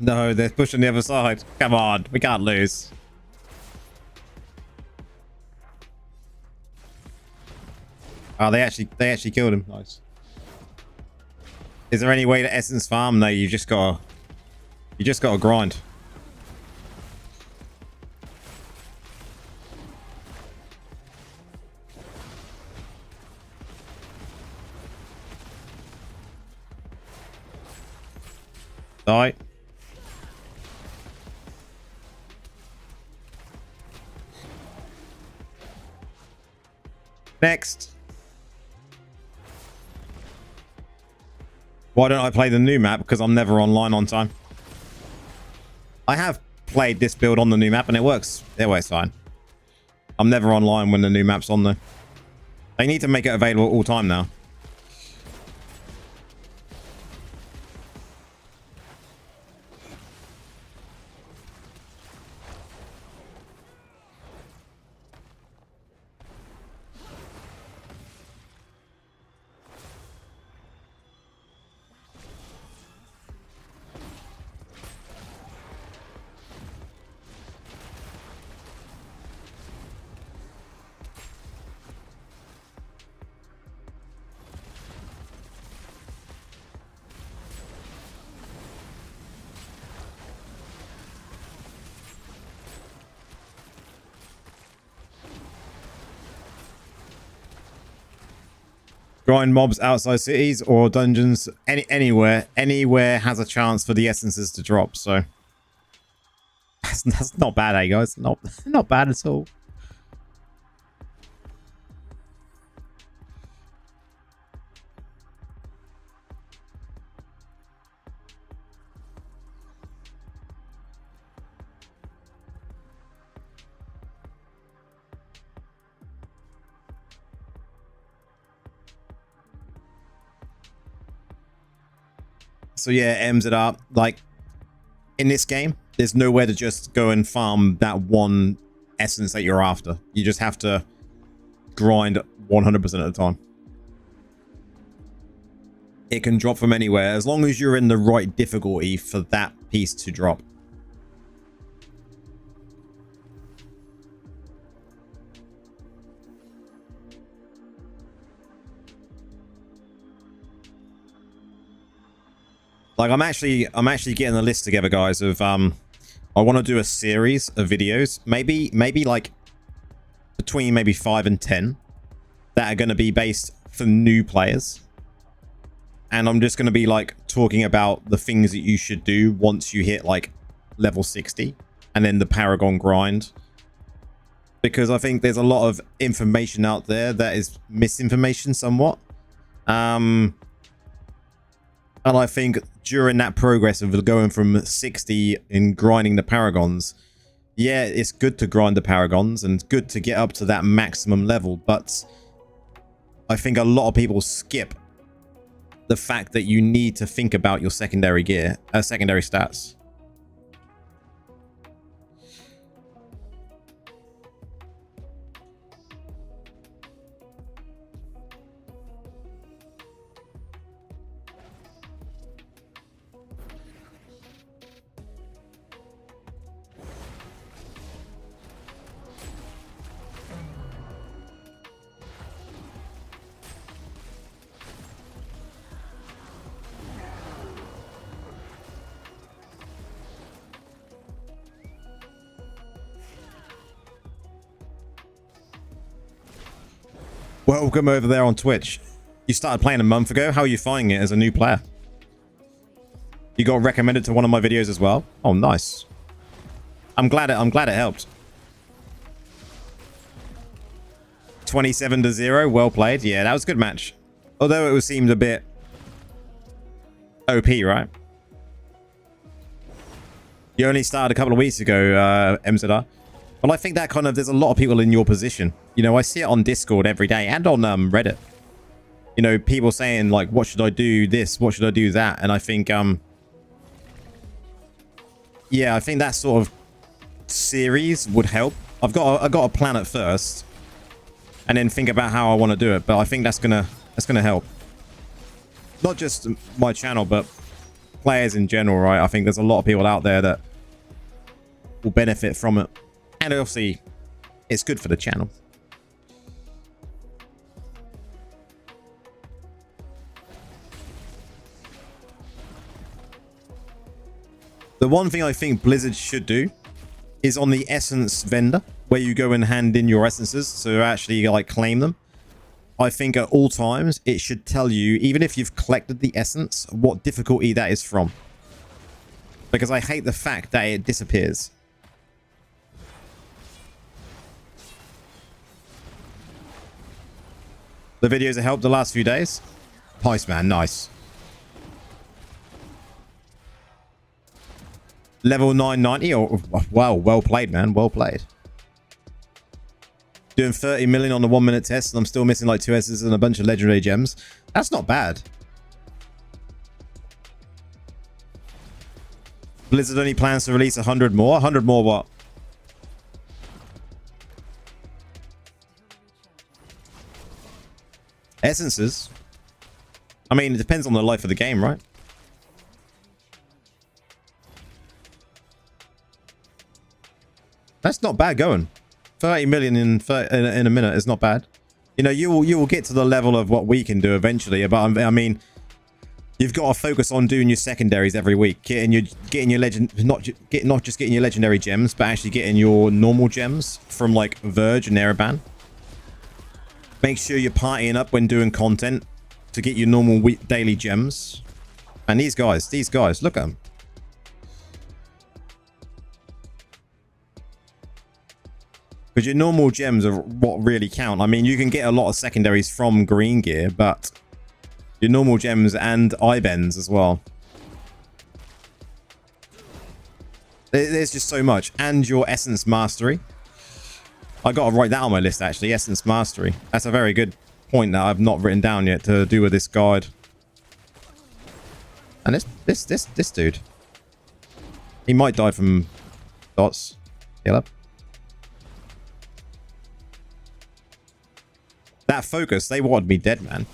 No, they're pushing the other side. Come on, we can't lose. Oh, they actually killed him. Nice. Is there any way to essence farm? No, you just gotta grind. Die. Next. Why don't I play the new map? Because I'm never online on time. I have played this build on the new map and it works. It works fine. I'm never online when the new map's on there. They need to make it available all time now. Grind mobs outside cities or dungeons, anywhere has a chance for the essences to drop. So that's not bad, eh, guys? Not bad at all. So yeah, it ends it up. Like, in this game, there's nowhere to just go and farm that one essence that you're after. You just have to grind 100% of the time. It can drop from anywhere, as long as you're in the right difficulty for that piece to drop. Like, I'm actually getting a list together, guys, of I want to do a series of videos, maybe like between maybe 5 and 10 that are going to be based for new players. And I'm just going to be like talking about the things that you should do once you hit like level 60 and then the Paragon grind. Because I think there's a lot of information out there that is misinformation somewhat. And I think during that progress of going from 60 and grinding the Paragons, yeah, it's good to grind the Paragons and good to get up to that maximum level. But I think a lot of people skip the fact that you need to think about your secondary gear, secondary stats. Welcome over there on Twitch. You started playing a month ago. How are you finding it as a new player? You got recommended to one of my videos as well. Oh, nice. I'm glad it helped. 27-0. Well played. Yeah, that was a good match. Although it seemed a bit OP, right? You only started a couple of weeks ago, MZR. Well, I think that kind of, there's a lot of people in your position. You know, I see it on Discord every day and on Reddit. You know, people saying like, what should I do this? What should I do that? And I think, yeah, I think that sort of series would help. I've got to plan it first and then think about how I want to do it. But I think that's gonna help. Not just my channel, but players in general, right? I think there's a lot of people out there that will benefit from it. And obviously, it's good for the channel. The one thing I think Blizzard should do is on the essence vendor, where you go and hand in your essences to actually like claim them. I think at all times, it should tell you, even if you've collected the essence, what difficulty that is from. Because I hate the fact that it disappears. The videos have helped the last few days. Nice, man. Nice. Level 990. Oh, wow. Well played, man. Well played. Doing 30 million on the 1 minute test, and I'm still missing like 2 S's and a bunch of legendary gems. That's not bad. Blizzard only plans to release 100 more. 100 more what? Essences? I mean, it depends on the life of the game, right? That's not bad going. 30 million in a minute is not bad. You know, you will get to the level of what we can do eventually. But I mean, you've got to focus on doing your secondaries every week, getting your legend, not just getting your legendary gems, but actually getting your normal gems from like Verge and Ereban. Make sure you're partying up when doing content to get your normal daily gems. And these guys, look at them. Because your normal gems are what really count. I mean, you can get a lot of secondaries from green gear, but your normal gems and I-bends as well. There's just so much. And your essence mastery. I got to write that on my list, actually. Essence mastery. That's a very good point that I've not written down yet to do with this guide. And this dude. He might die from dots. Heal up. That focus, they wanted me dead, man.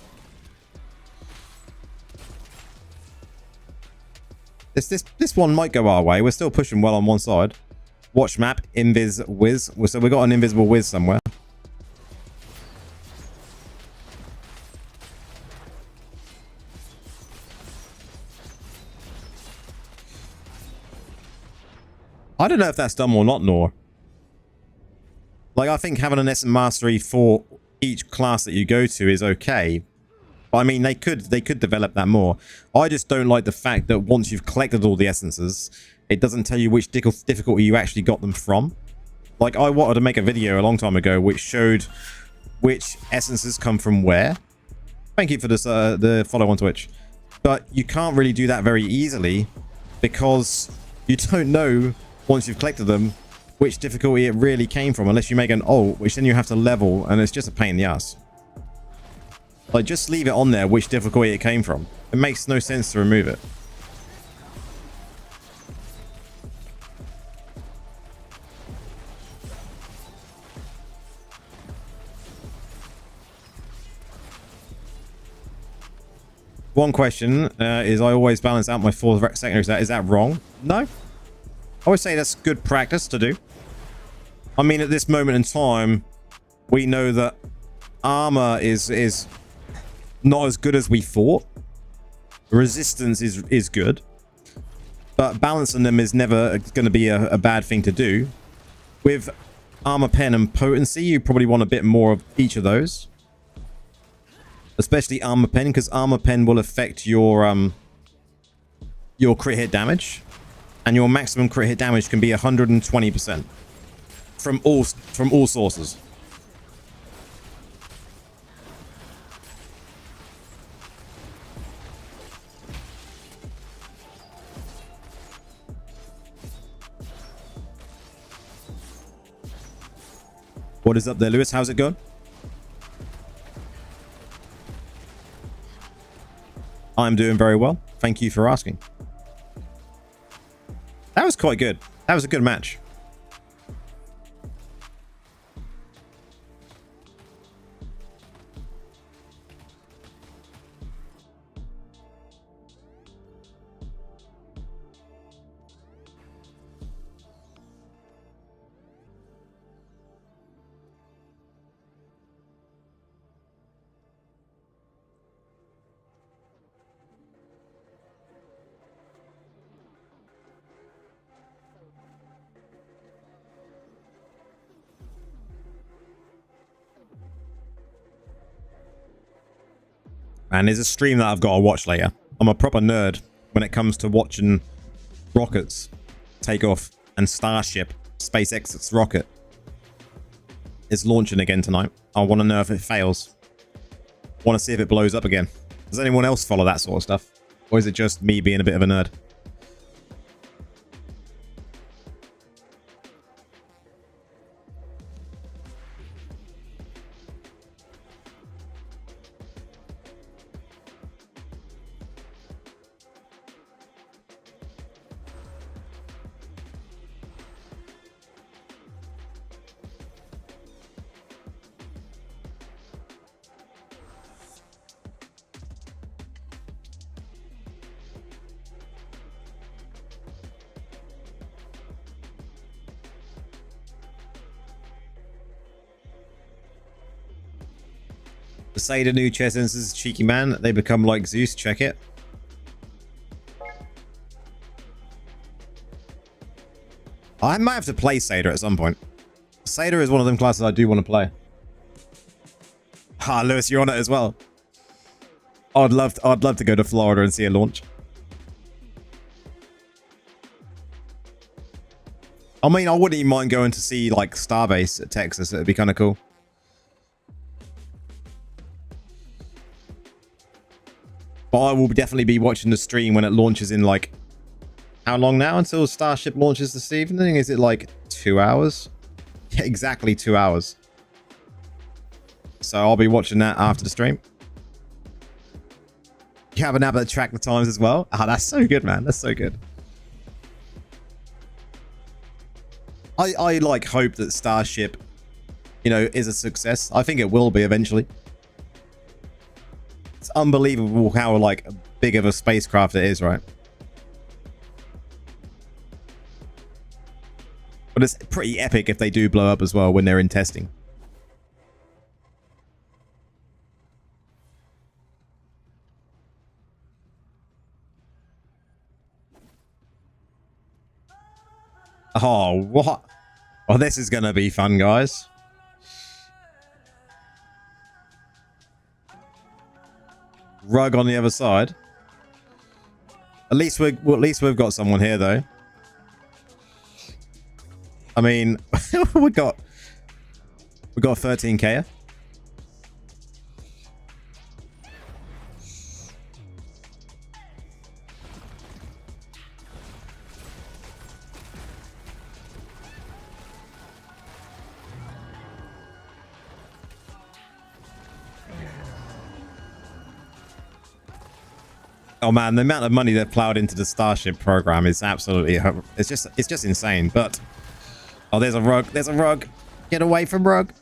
This one might go our way. We're still pushing well on one side. Watch map, invis whiz. So we got an invisible whiz somewhere. I don't know if that's dumb or not, Nor. Like, I think having an essence mastery for each class that you go to is okay. But I mean, they could develop that more. I just don't like the fact that once you've collected all the essences, it doesn't tell you which difficulty you actually got them from. Like, I wanted to make a video a long time ago which showed which essences come from where. Thank you for this, the follow on Twitch. But you can't really do that very easily because you don't know, once you've collected them, which difficulty it really came from, unless you make an ult, which then you have to level, and it's just a pain in the ass. Like, just leave it on there, which difficulty it came from. It makes no sense to remove it. One question is, I always balance out my 4 secondaries. Is that wrong? No. I always say that's good practice to do. I mean, at this moment in time, we know that armor is not as good as we thought. Resistance is good. But balancing them is never going to be a bad thing to do. With armor pen and potency, you probably want a bit more of each of those. especially armor pen, because armor pen will affect your crit hit damage, and your maximum crit hit damage can be 120% from all sources. What is up there, Lewis? How's it going? I'm doing very well. Thank you for asking. That was quite good. That was a good match. And there's a stream that I've got to watch later. I'm a proper nerd when it comes to watching rockets take off, and Starship, SpaceX's rocket, is launching again tonight. I want to know if it fails. I want to see if it blows up again. Does anyone else follow that sort of stuff? Or is it just me being a bit of a nerd? Say the new chess instance, cheeky man. They become like Zeus. Check it. I might have to play Seder at some point. Seder is one of them classes I do want to play. Ah, Lewis, you're on it as well. I'd love to go to Florida and see a launch. I mean, I wouldn't even mind going to see like Starbase at Texas. It'd be kind of cool. But I will definitely be watching the stream when it launches in like... How long now until Starship launches this evening? Is it like 2 hours? Yeah, exactly 2 hours. So I'll be watching that after the stream. You have an app that track the times as well? Ah, that's so good, man. That's so good. I like hope that Starship, you know, is a success. I think it will be eventually. It's unbelievable how like big of a spacecraft it is, right? But it's pretty epic if they do blow up as well when they're in testing. Oh, what? Oh, this is gonna be fun, guys. Rug on the other side. At least we've got someone here though. I mean, we got 13k. Oh man, the amount of money they've plowed into the Starship program is absolutely, it's just insane. But oh, there's a rug. There's a rug. Get away from rug.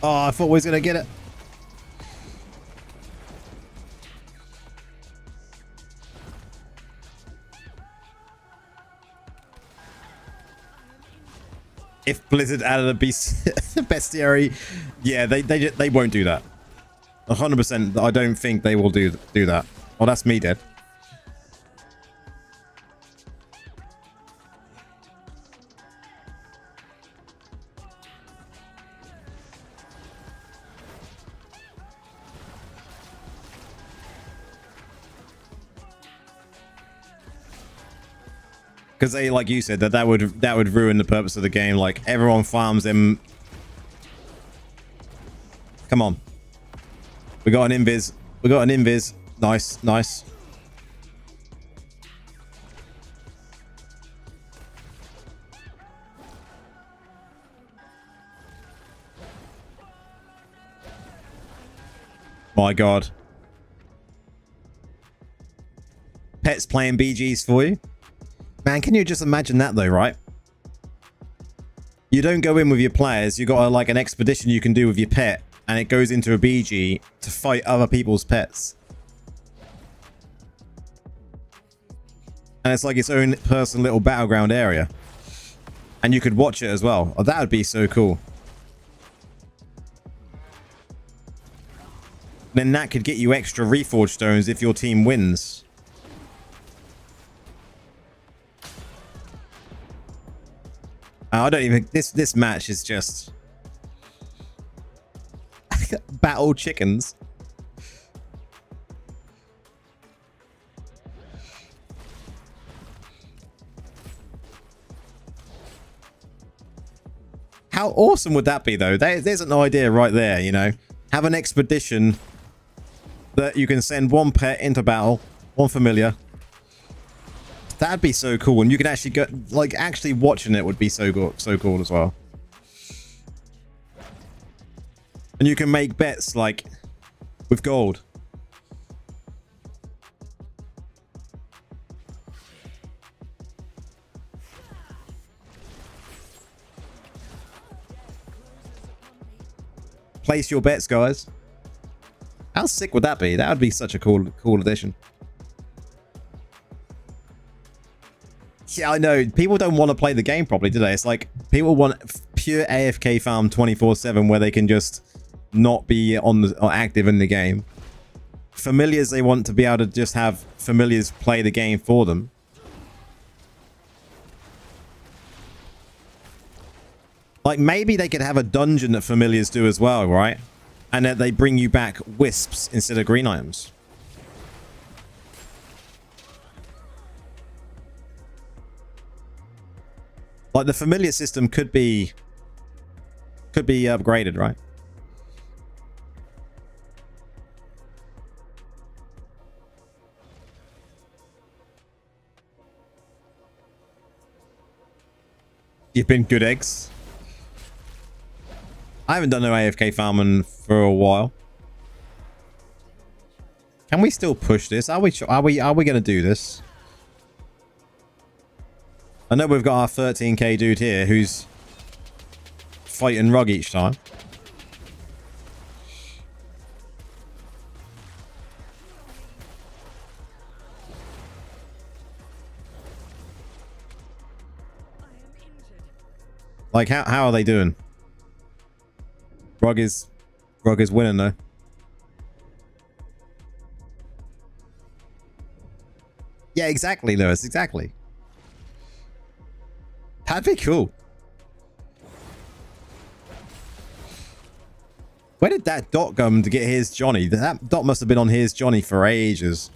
Oh, I thought we was gonna get it. If Blizzard added a bestiary, yeah, they won't do that. 100%. I don't think they will do that. Oh, that's me dead. Because they, like you said, that would ruin the purpose of the game. Like everyone farms them. Come on, we got an invis. We got an invis. Nice, nice. My God. Pets playing BGs for you. Man, can you just imagine that though, right? You don't go in with your players. You got like an expedition you can do with your pet, and it goes into a BG to fight other people's pets. And it's like its own personal little battleground area. And you could watch it as well. Oh, that would be so cool. Then that could get you extra reforge stones if your team wins. I don't even... This match is just... battle chickens. How awesome would that be, though? There's an idea right there, you know. Have an expedition that you can send one pet into battle, one familiar. That'd be so cool, and you can actually go, like, actually watching it would be so cool as well. And you can make bets like with gold. Place your bets, guys. How sick would that be? That would be such a cool addition. Yeah, I know. People don't want to play the game properly, do they? It's like people want pure AFK farm 24/7 where they can just not be on the, or active in the game. Familiars, they want to be able to just have familiars play the game for them. Like maybe they could have a dungeon that familiars do as well, right? And that they bring you back wisps instead of green items. Like the familiar system could be upgraded, right? You've been good eggs. I haven't done no AFK farming for a while. Can we still push this? Are we going to do this? I know we've got our 13k dude here who's fighting Rug each time. Like how are they doing? Rug is winning though. Yeah, exactly, Lewis. Exactly. That'd be cool. Where did that dot come to get his Johnny? That dot must have been on his Johnny for ages.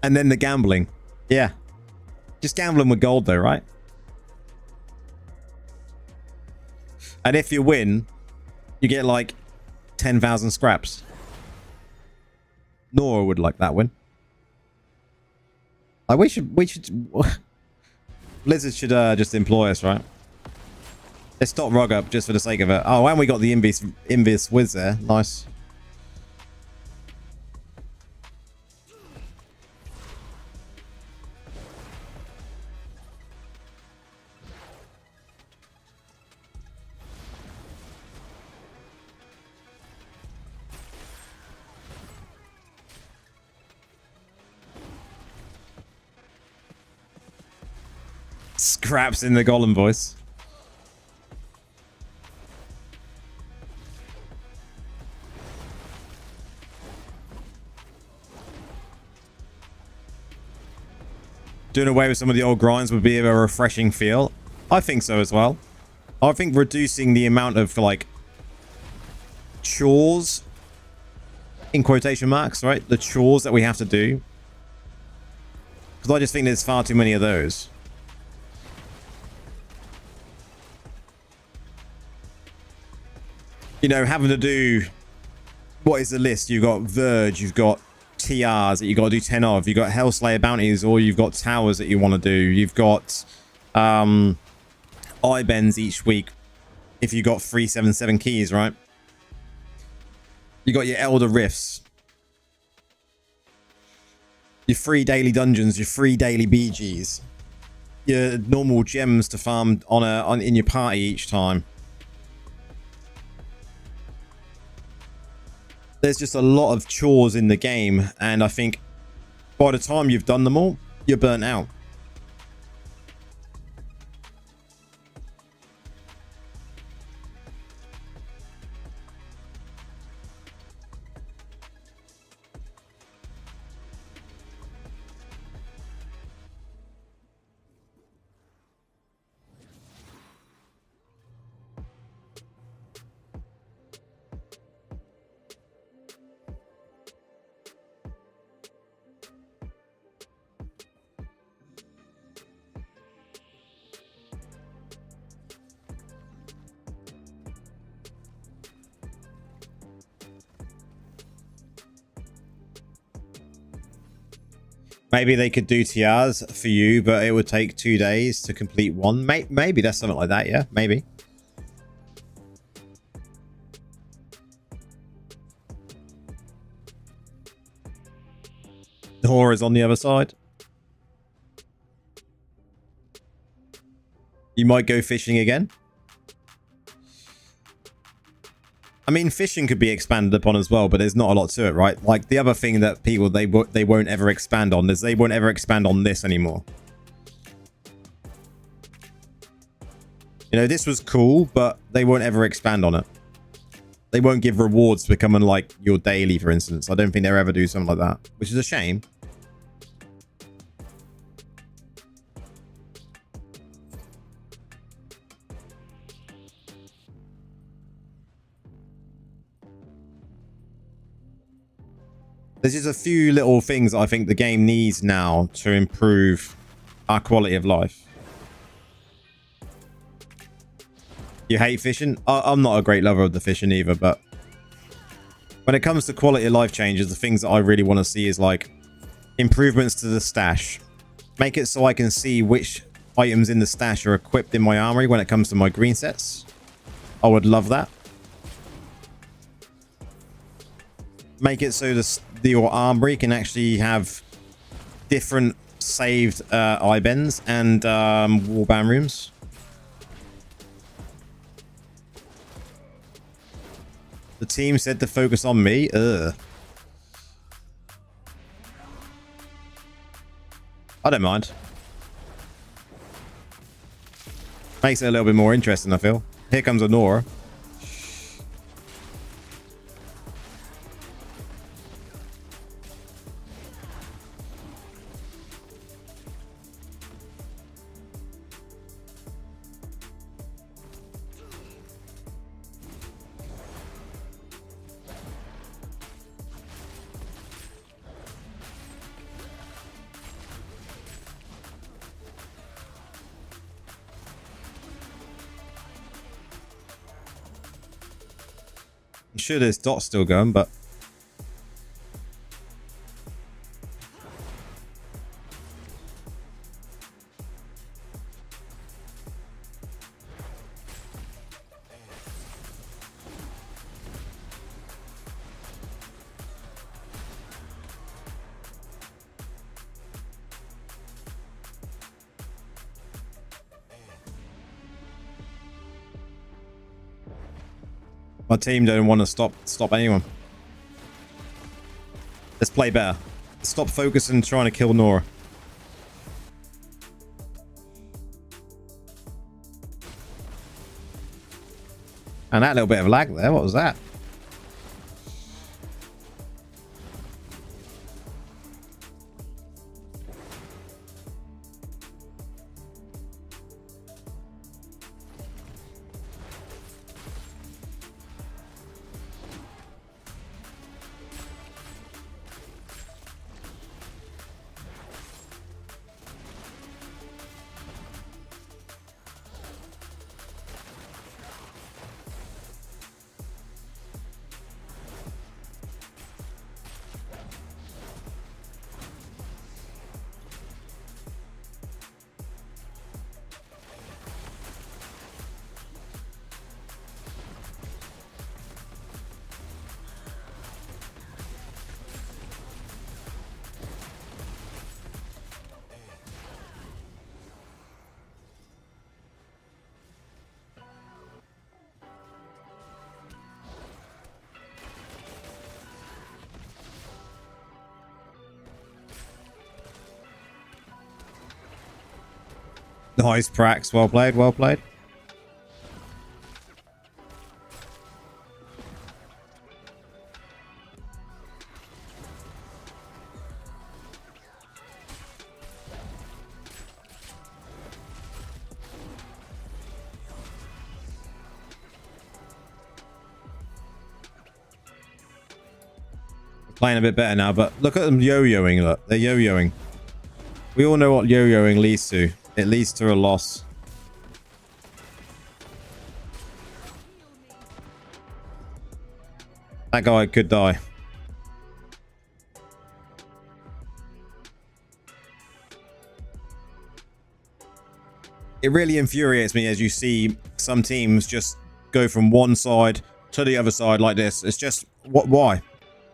And then the gambling. Yeah. Just gambling with gold though, right? And if you win, you get like 10,000 scraps. Nora would like that win. Like we should Blizzard should just employ us, right? Let's stop rug up just for the sake of it. Oh, and we got the Invis Wiz there. Nice. Scraps in the Golem voice. Doing away with some of the old grinds would be a refreshing feel. I think so as well. I think reducing the amount of, like, chores, in quotation marks, right? The chores that we have to do. Because I just think there's far too many of those. You know, having to do, what is the list? You've got Verge, you've got TRs that you've got to do 10 of, you've got Hellslayer bounties, or you've got towers that you want to do, you've got I-bends each week if you got 377 keys, right? You got your Elder Rifts, your 3 daily dungeons, your 3 daily BGs, your normal gems to farm in your party each time. There's just a lot of chores in the game, and I think by the time you've done them all, you're burnt out. Maybe they could do TRs for you, but it would take 2 days to complete one. Maybe that's something like that, yeah? Maybe. The horror is on the other side. You might go fishing again. I mean, fishing could be expanded upon as well, but there's not a lot to it, right? Like, the other thing that people, they won't ever expand on is they won't ever expand on this anymore. You know, this was cool, but they won't ever expand on it. They won't give rewards to becoming, like, your daily, for instance. I don't think they'll ever do something like that, which is a shame. There's just a few little things I think the game needs now to improve our quality of life. You hate fishing? I'm not a great lover of the fishing either, but when it comes to quality of life changes, the things that I really want to see is, like, improvements to the stash. Make it so I can see which items in the stash are equipped in my armory when it comes to my green sets. I would love that. Make it so your armory can actually have different saved I-bends and warband rooms. The team said to focus on me. Ugh. I don't mind. Makes it a little bit more interesting, I feel. Here comes Honora. I'm sure there's dots still going, but My team don't want to stop anyone. Let's play better. Stop focusing trying to kill Nora. And that little bit of lag there, what was that? Nice, Prax. Well played, well played. Playing a bit better now, but look at them yo-yoing. Look, they're yo-yoing. We all know what yo-yoing leads to. It leads to a loss. That guy could die. It really infuriates me as you see some teams just go from one side to the other side like this. It's just, why?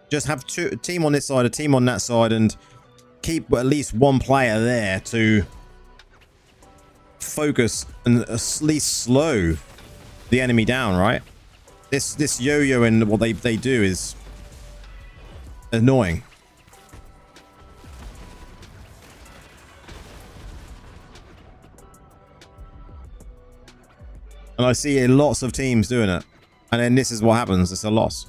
Just have a team on this side, a team on that side, and keep at least one player there to focus and at least slow the enemy down, right? This yo-yo and what they do is annoying. And I see lots of teams doing it. And then this is what happens. It's a loss.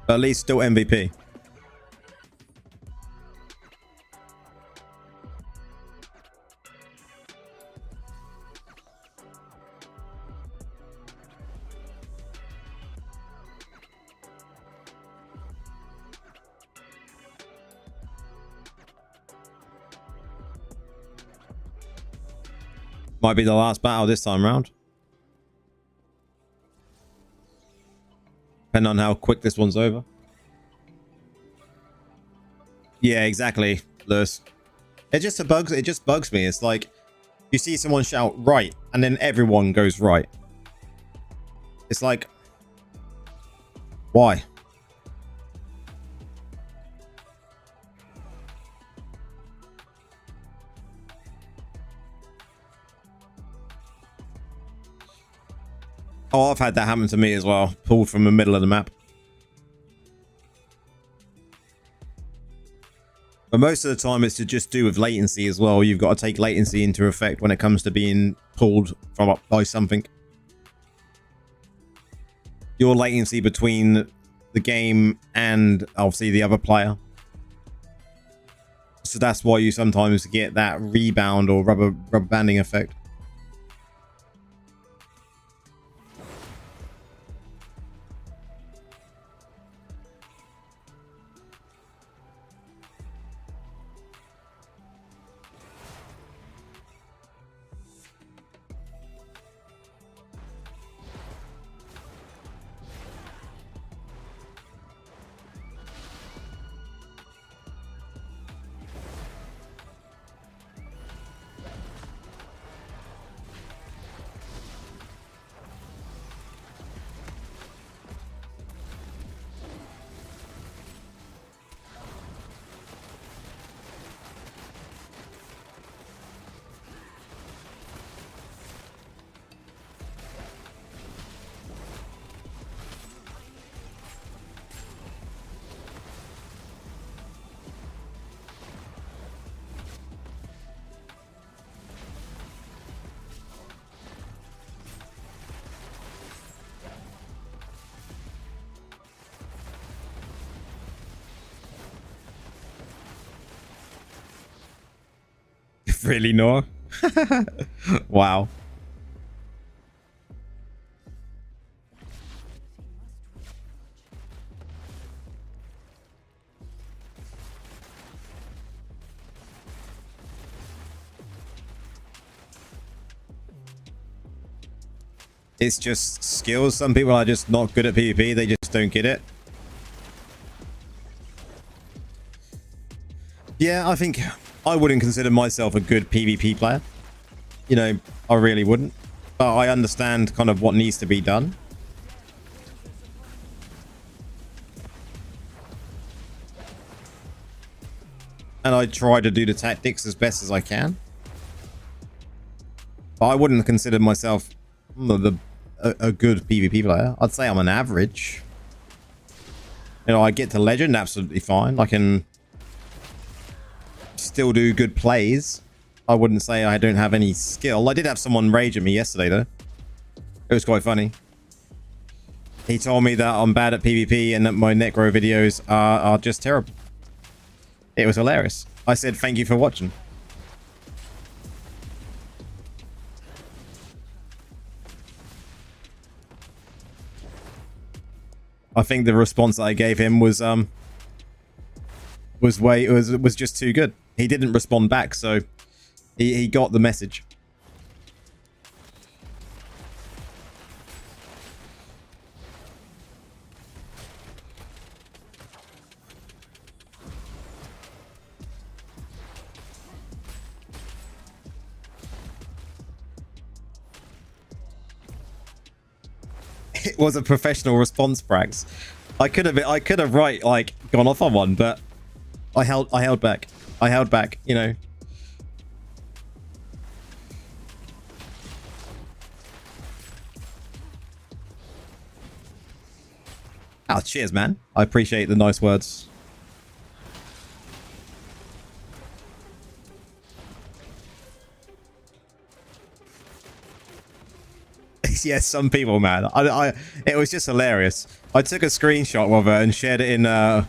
But at least still MVP. Might be the last battle this time round. Depending on how quick this one's over. Yeah, exactly, Lewis. It just bugs me. It's like you see someone shout right and then everyone goes right. It's like, why? Oh, I've had that happen to me as well. Pulled from the middle of the map. But most of the time it's to just do with latency as well. You've got to take latency into effect when it comes to being pulled from up by something. Your latency between the game and obviously the other player. So that's why you sometimes get that rebound or rubber banding effect. Really, Noah? Wow. It's just skills. Some people are just not good at PvP. They just don't get it. Yeah, I think I wouldn't consider myself a good PvP player. You know, I really wouldn't. But I understand kind of what needs to be done. And I try to do the tactics as best as I can. But I wouldn't consider myself a good PvP player. I'd say I'm an average. You know, I get to legend absolutely fine. I can still do good plays. I wouldn't say I don't have any skill. I did have someone rage at me yesterday though. It was quite funny. He told me that I'm bad at PvP and that my Necro videos are just terrible. It was hilarious. I said thank you for watching. I think the response that I gave him was just too good. He didn't respond back, so he got the message. It was a professional response, Brax. I could have right like gone off on one, but I held back. I held back, you know. Oh, cheers, man. I appreciate the nice words. Yes, some people, man. It was just hilarious. I took a screenshot of her and shared it in a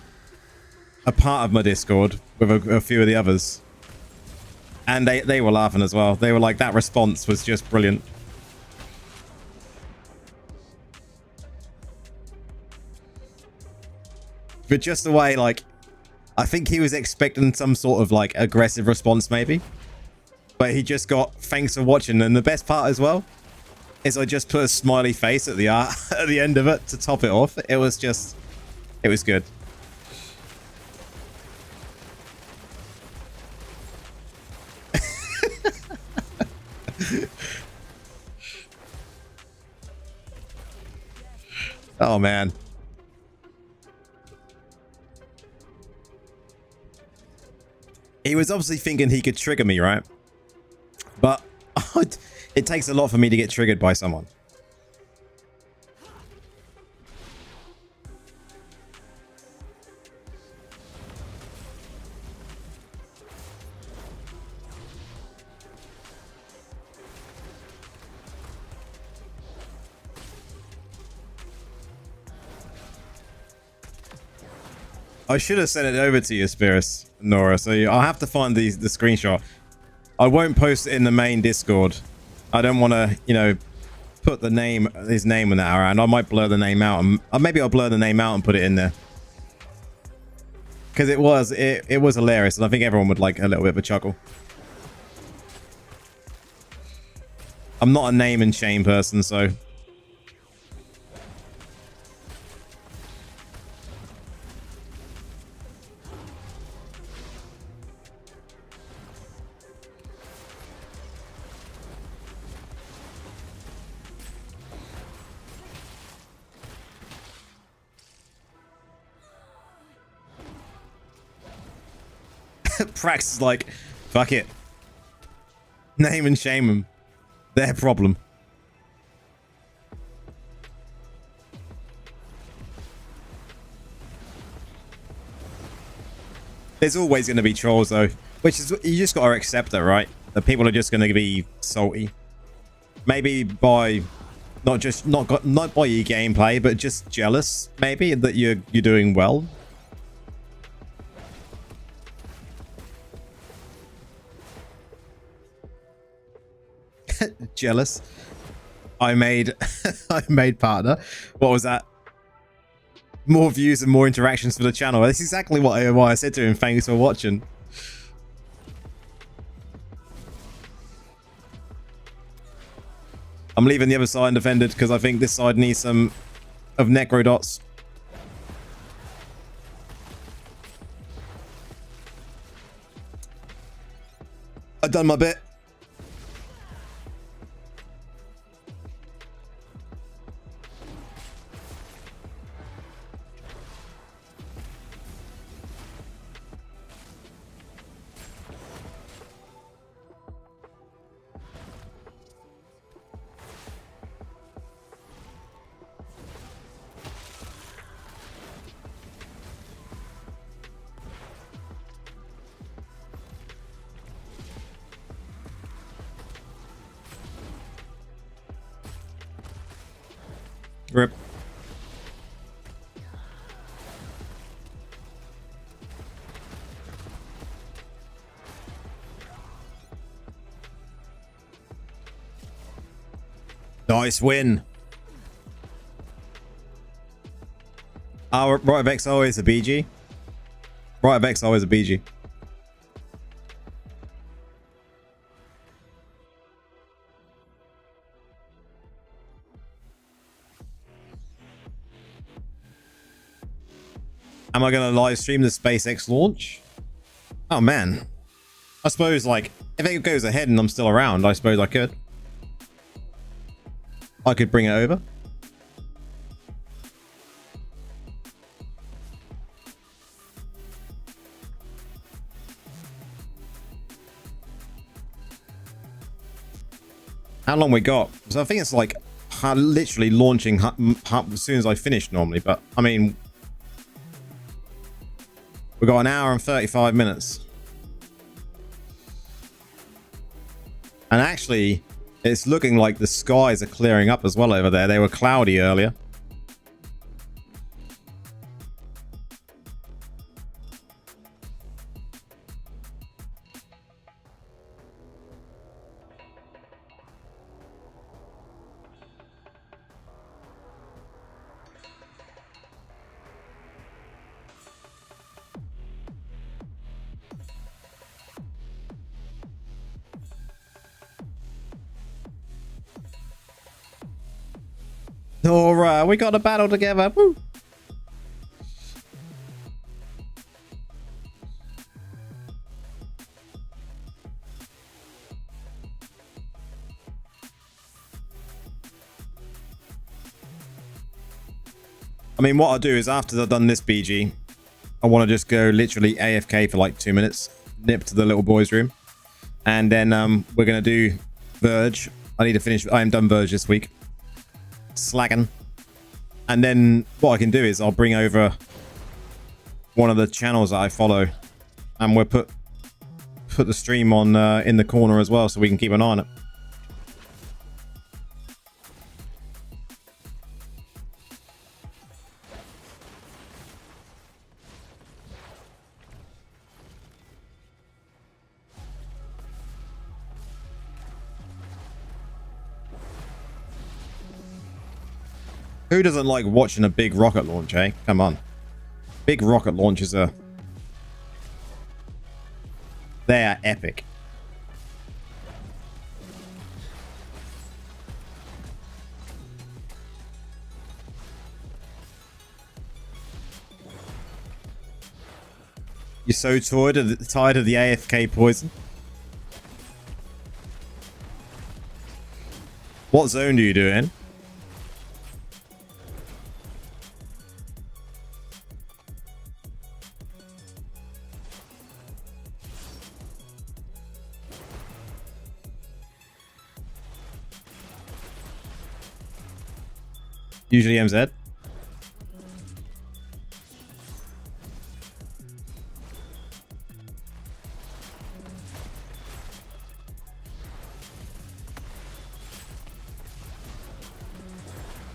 part of my Discord with a few of the others, and they were laughing as well. They were like, that response was just brilliant. But just the way, like, I think he was expecting some sort of like aggressive response maybe, but he just got thanks for watching. And the best part as well is I just put a smiley face at the at the end of it to top it off. It was good. Oh man. He was obviously thinking he could trigger me, right? But it takes a lot for me to get triggered by someone. I should have sent it over to you, Spirus, Nora. So I'll have to find the screenshot. I won't post it in the main Discord. I don't want to, you know, put his name in that around. I might blur the name out, and maybe I'll blur the name out and put it in there. Because it was hilarious, and I think everyone would like a little bit of a chuckle. I'm not a name and shame person, so. Prax is like, fuck it. Name and shame them. Their problem. There's always going to be trolls though, which is, you just got to accept that, right? That people are just going to be salty. Maybe by not by your gameplay, but just jealous maybe that you're doing well. Jealous. I made I made partner. What was that? More views and more interactions for the channel. That's exactly what I said to him. Thanks for watching. I'm leaving the other side undefended because I think this side needs some of Necro dots. I've done my bit. Rip. Nice win. Our right of XO is a BG. Right of XO is a BG. Am I going to live stream the SpaceX launch? Oh man. I suppose, like, if it goes ahead and I'm still around, I suppose I could. I could bring it over. How long we got? So I think it's like literally launching as soon as I finish normally, but I mean, we got an hour and 35 minutes. And actually, it's looking like the skies are clearing up as well over there. They were cloudy earlier. All right, we got a battle together. Woo! I mean, what I'll do is after I've done this BG, I want to just go literally AFK for like 2 minutes, nip to the little boys' room, and then we're gonna do Verge. I need to finish. I am done Verge this week. Slacking. And then what I can do is I'll bring over one of the channels that I follow, and we'll put the stream on in the corner as well, so we can keep an eye on it. Who doesn't like watching a big rocket launch, eh? Come on. Big rocket launches are... they are epic. You're so tired of the AFK poison? What zone do you do in? Usually MZ.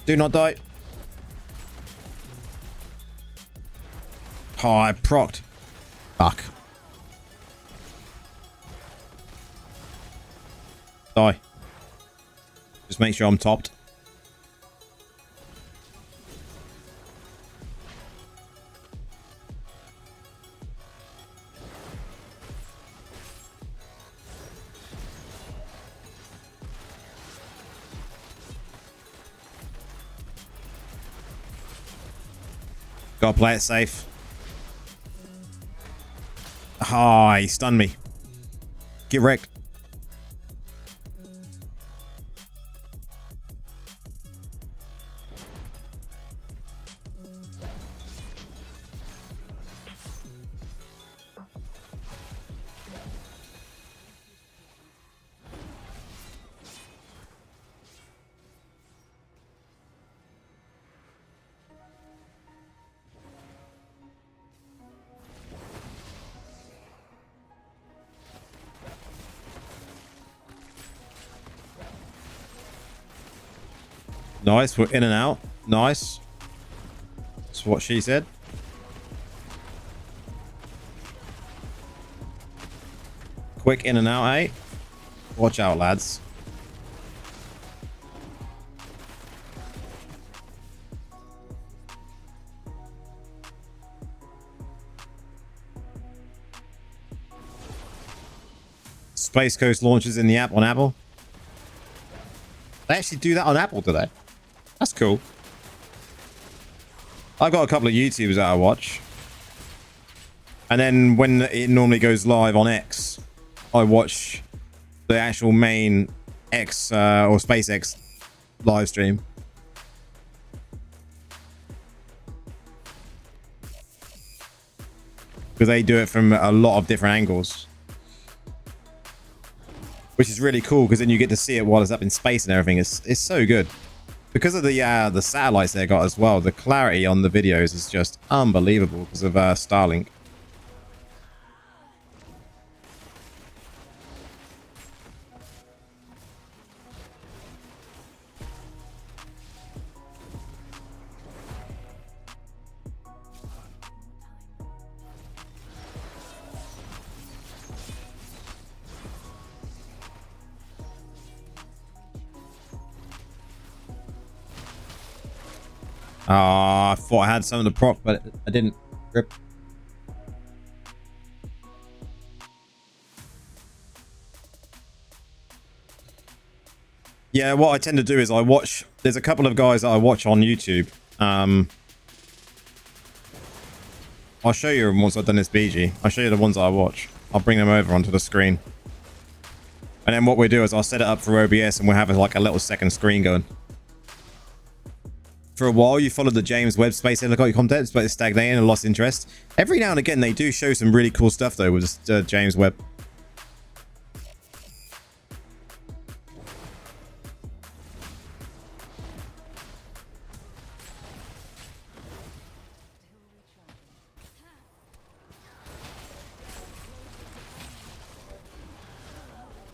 Do not die. Oh, I procced. Fuck. Die. Just make sure I'm topped. Gotta play it safe. Ah, he stunned me. Get wrecked. Nice, we're in and out. Nice. That's what she said. Quick in and out, eh? Watch out, lads. Space Coast launches in the app on Apple. They actually do that on Apple, do they? That's cool. I've got a couple of YouTubers that I watch. And then when it normally goes live on X, I watch the actual main X or SpaceX live stream. Because they do it from a lot of different angles. Which is really cool because then you get to see it while it's up in space and everything. It's so good. Because of the satellites they got as well, the clarity on the videos is just unbelievable because of Starlink. I thought I had some of the prop, but I didn't. Rip. Yeah, what I tend to do is I watch... There's a couple of guys that I watch on YouTube. I'll show you them once I've done this BG. I'll show you the ones that I watch. I'll bring them over onto the screen. And then what we do is I'll set it up for OBS and we'll have like a little second screen going. For a while, you followed the James Webb Space Helicopter content, but it's stagnating and lost interest. Every now and again, they do show some really cool stuff, though, with James Webb.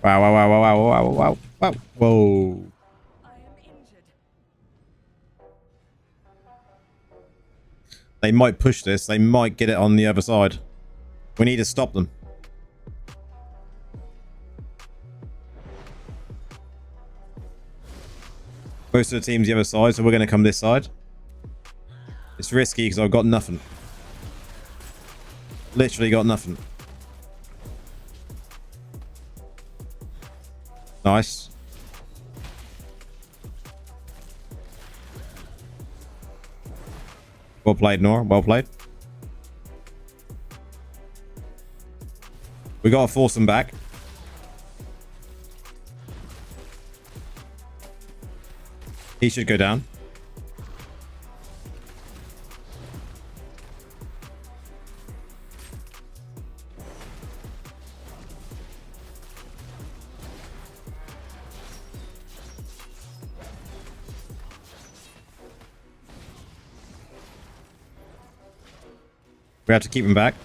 Wow, wow, wow, wow, wow, wow, wow, wow. Whoa. They might push this. They might get it on the other side. We need to stop them. Most of the team's the other side, so we're going to come this side. It's risky because I've got nothing. Literally got nothing. Nice. Well played, Nora. Well played. We got to force them back. He should go down. We have to keep him back.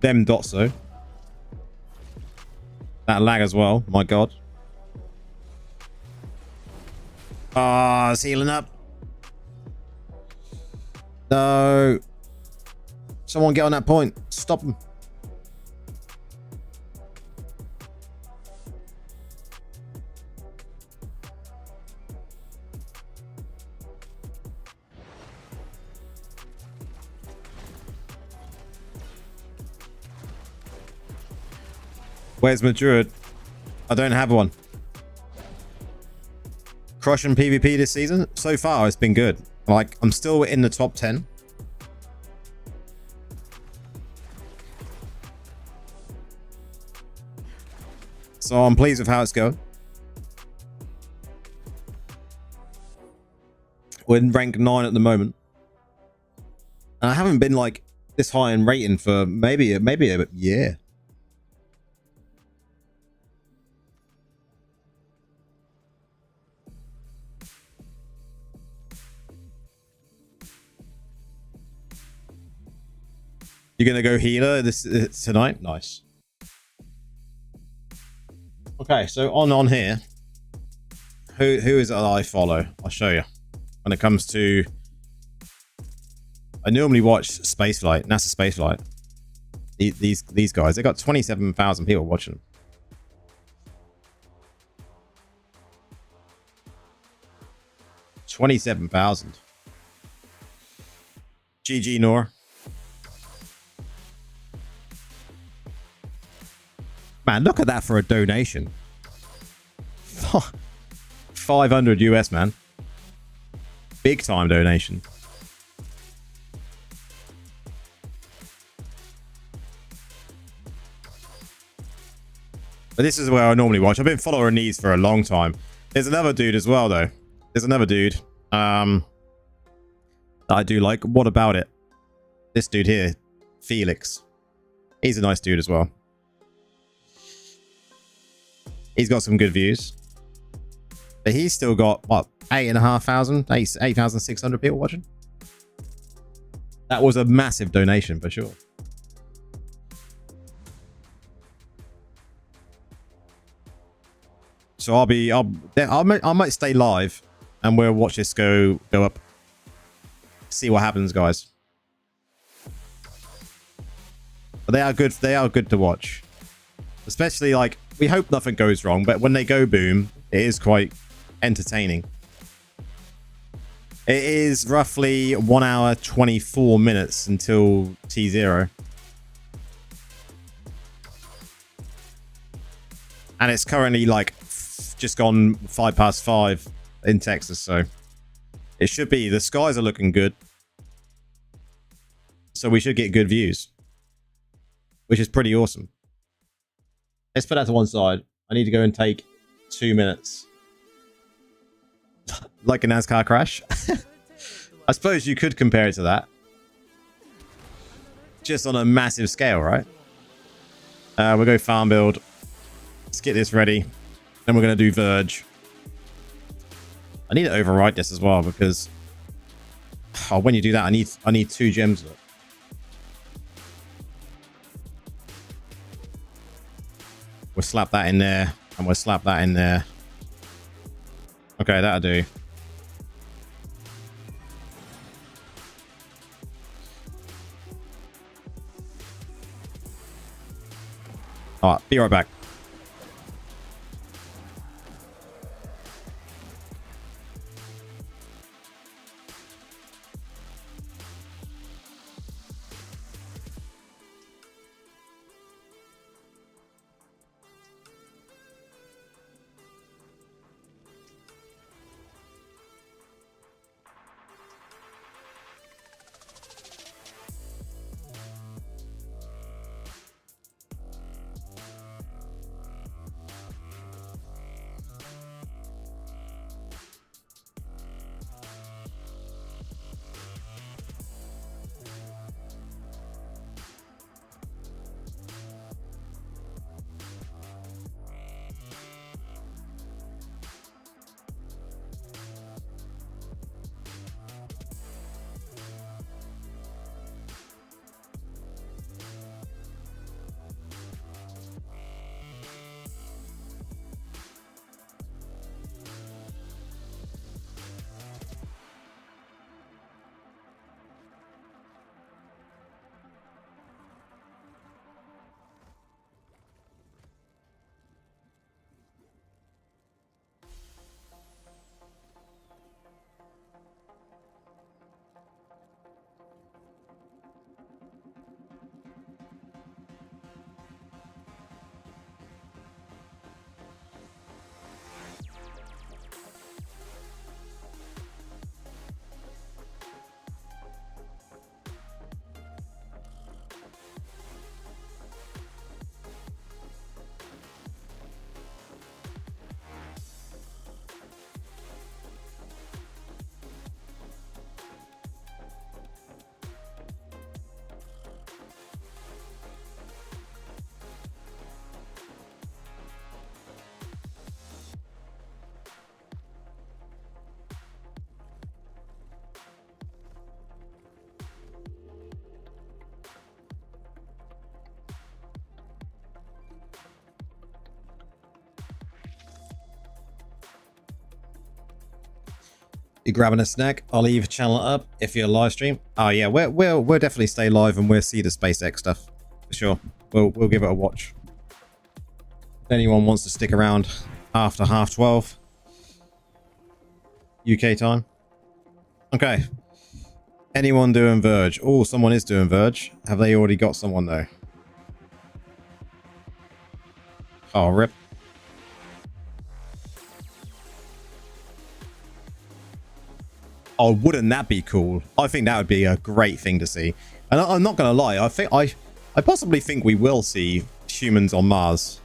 Them dots though. That lag as well. My god. Ah, it's healing up. No. Someone get on that point. Stop them. Where's my druid? I don't have one. Crushing PvP this season? So far, it's been good. Like, I'm still in the top 10. So I'm pleased with how it's going. We're in rank 9 at the moment. And I haven't been like this high in rating for maybe a year. You're gonna go healer this tonight? Nice. Okay, so on here, who is it that I follow? I'll show you. When it comes to, I normally watch Spaceflight, NASA Spaceflight. These guys, they got 27,000 people watching. $27,000. GG Nor. Man, look at that for a donation. 500 US, man. Big time donation. But this is where I normally watch. I've been following these for a long time. There's another dude as well, though. There's another dude that I do like. What about it? This dude here, Felix. He's a nice dude as well. He's got some good views. But he's still got, what, 8,600 people watching? That was a massive donation for sure. So I might stay live and we'll watch this go up. See what happens, guys. But they are good to watch. Especially, like, we hope nothing goes wrong, but when they go boom, it is quite entertaining. It is roughly 1 hour 24 minutes until T0. And it's currently like just gone 5:05 in Texas, so it should be. The skies are looking good. So we should get good views, which is pretty awesome. Let's put that to one side. I need to go and take 2 minutes. Like a NASCAR crash. I suppose you could compare it to that. Just on a massive scale, right? We'll go farm build. Let's get this ready. Then we're going to do Verge. I need to overwrite this as well because when you do that, I need 2 gems. We'll slap that in there, and we'll slap that in there. Okay, that'll do. All right, be right back. You grabbing a snack? I'll leave channel up if you're live stream. Oh yeah, we'll definitely stay live and we'll see the SpaceX stuff for sure. We'll give it a watch. If anyone wants to stick around after 12:30 UK time. Okay. Anyone doing Verge? Oh, someone is doing Verge. Have they already got someone though? Oh, rip. Oh, wouldn't that be cool? I think that would be a great thing to see. And I'm not gonna lie, I possibly think we will see humans on Mars.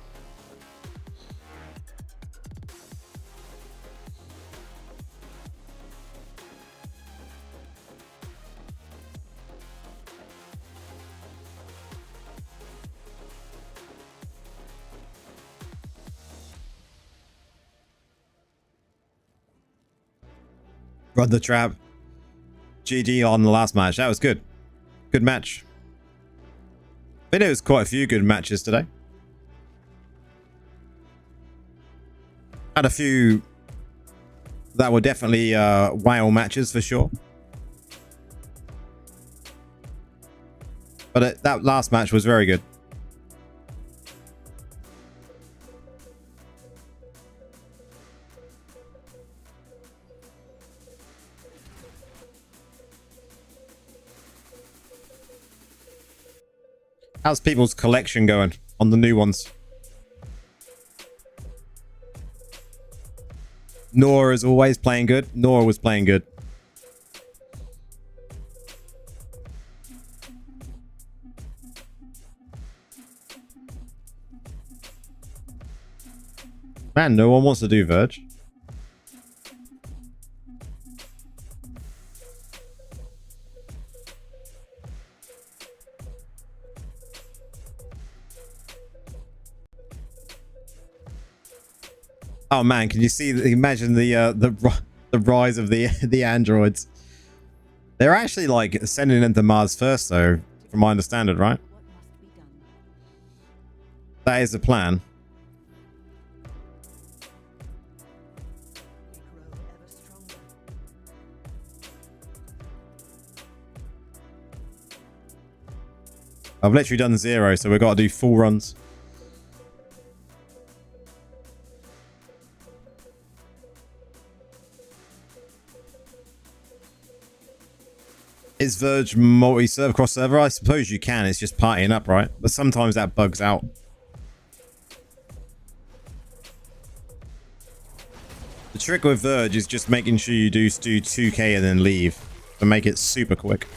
Run the trap. GG on the last match. That was good. Good match. I think there was quite a few good matches today. Had a few that were definitely whale matches for sure. But that last match was very good. How's people's collection going on the new ones? Nora is always playing good. Nora was playing good. Man, no one wants to do Verge. Oh man, can you see? Imagine the rise of the androids. They're actually like sending them to Mars first, though, from my understanding, right? That is the plan. I've literally done 0, so we've got to do full runs. Is Verge multi-server cross-server? I suppose you can. It's just partying up, right? But sometimes that bugs out. The trick with Verge is just making sure you do 2k and then leave. To make it super quick.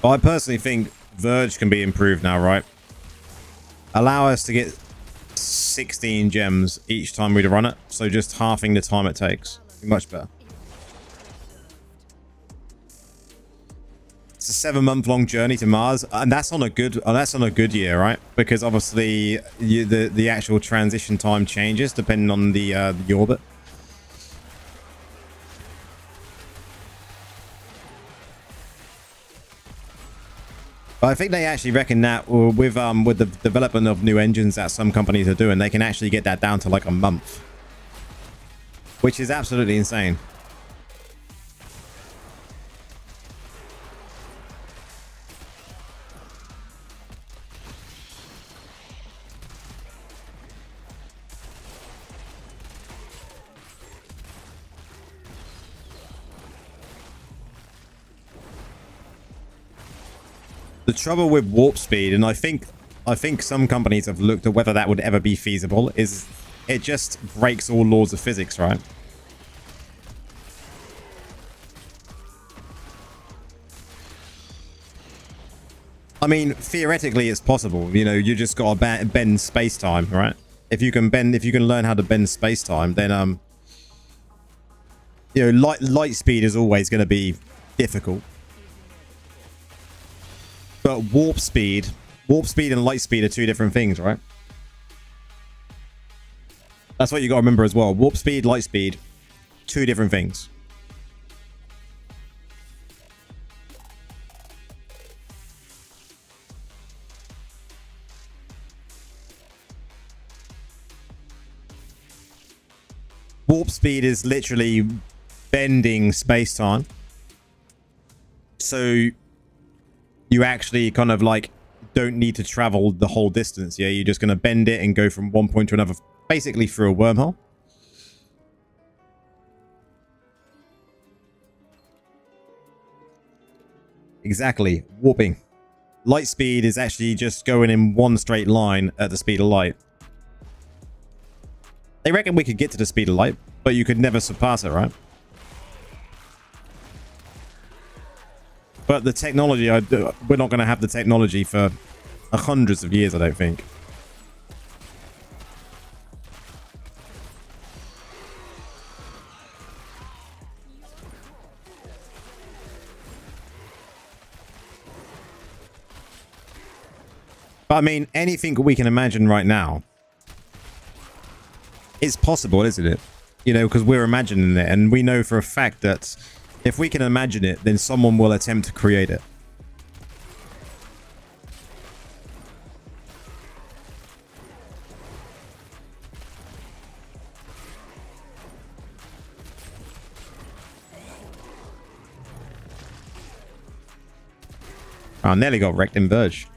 I personally think Verge can be improved now, right? Allow us to get 16 gems each time we run it, so just halving the time it takes. Be much better. It's a 7-month-long journey to Mars, and that's on a good year, right? Because obviously the actual transition time changes depending on the orbit. I think they actually reckon that with the development of new engines that some companies are doing, they can actually get that down to like a month, which is absolutely insane. The trouble with warp speed, and I think some companies have looked at whether that would ever be feasible, is it just breaks all laws of physics, right? I mean, theoretically, it's possible. You know, you just got to bend space-time, right? If you can learn how to bend space-time, then you know, light speed is always going to be difficult. But warp speed and light speed are two different things, right? That's what you got to remember as well. Warp speed, light speed, two different things. Warp speed is literally bending space-time. So you actually kind of like don't need to travel the whole distance. Yeah, you're just going to bend it and go from one point to another, basically through a wormhole. Exactly, warping. Light speed is actually just going in one straight line at the speed of light. They reckon we could get to the speed of light, but you could never surpass it, right? But the technology, we're not going to have the technology for hundreds of years, I don't think. But I mean, anything we can imagine right now, it's possible, isn't it? You know, because we're imagining it, and we know for a fact that if we can imagine it, then someone will attempt to create it. Oh, I nearly got wrecked in Verge.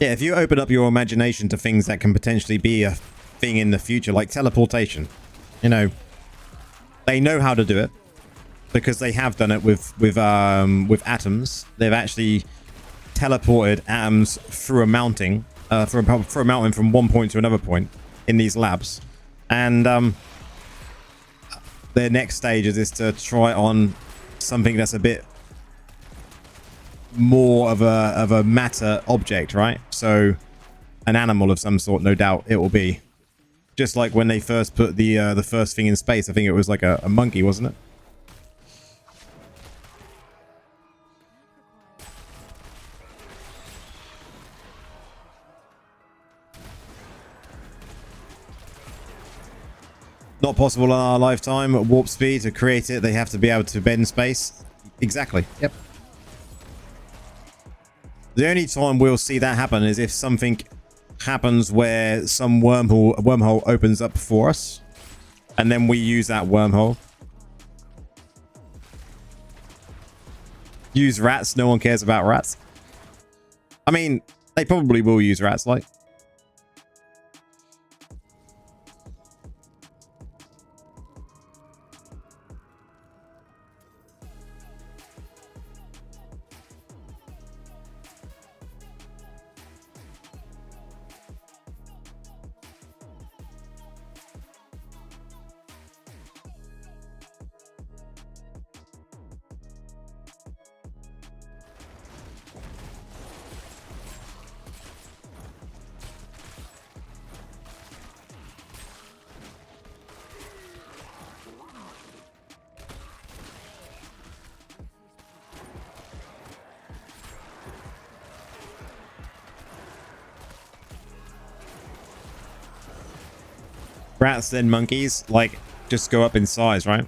Yeah, if you open up your imagination to things that can potentially be a thing in the future, like teleportation, you know, they know how to do it because they have done it with atoms. They've actually teleported atoms through a mountain, through a mountain from one point to another point in these labs, and their next stage is to try on something that's a bit more of a matter object, right? So an animal of some sort, no doubt it will be. Just like when they first put the first thing in space, I think it was like a monkey, wasn't it? Not possible in our lifetime. At warp speed, to create it, they have to be able to bend space. Exactly. Yep. The only time we'll see that happen is if something happens where some wormhole opens up for us, and then we use that wormhole. Use rats. No one cares about rats. I mean, they probably will use rats, like. Rats, then monkeys, like, just go up in size, right?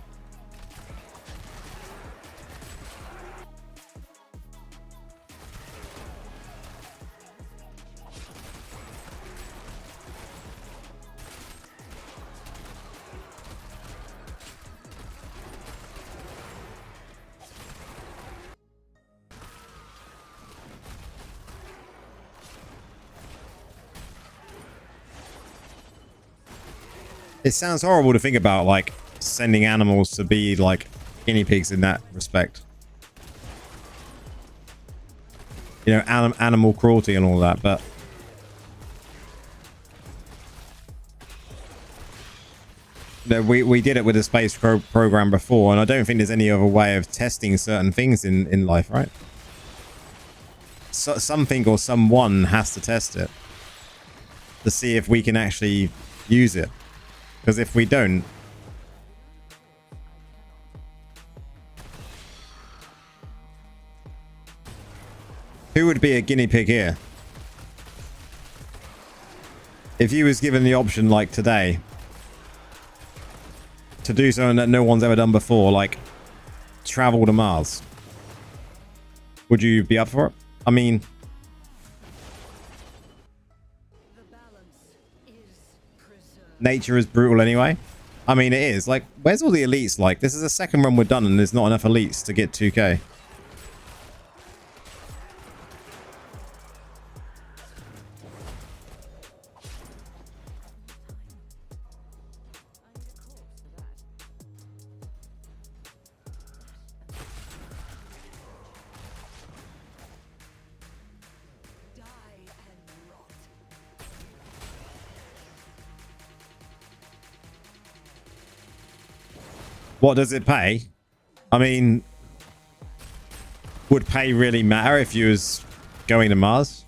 It sounds horrible to think about, like, sending animals to be, like, guinea pigs in that respect. You know, animal cruelty and all that, but No, we did it with the space program before, and I don't think there's any other way of testing certain things in life, right? So, something or someone has to test it to see if we can actually use it. Because if we don't, who would be a guinea pig here? If you was given the option like today to do something that no one's ever done before, like travel to Mars, would you be up for it? I mean, nature is brutal anyway. I mean, it is. Like, where's all the elites? Like, this is the second run we're done and there's not enough elites to get 2k. What does it pay? I mean, would pay really matter if you was going to Mars?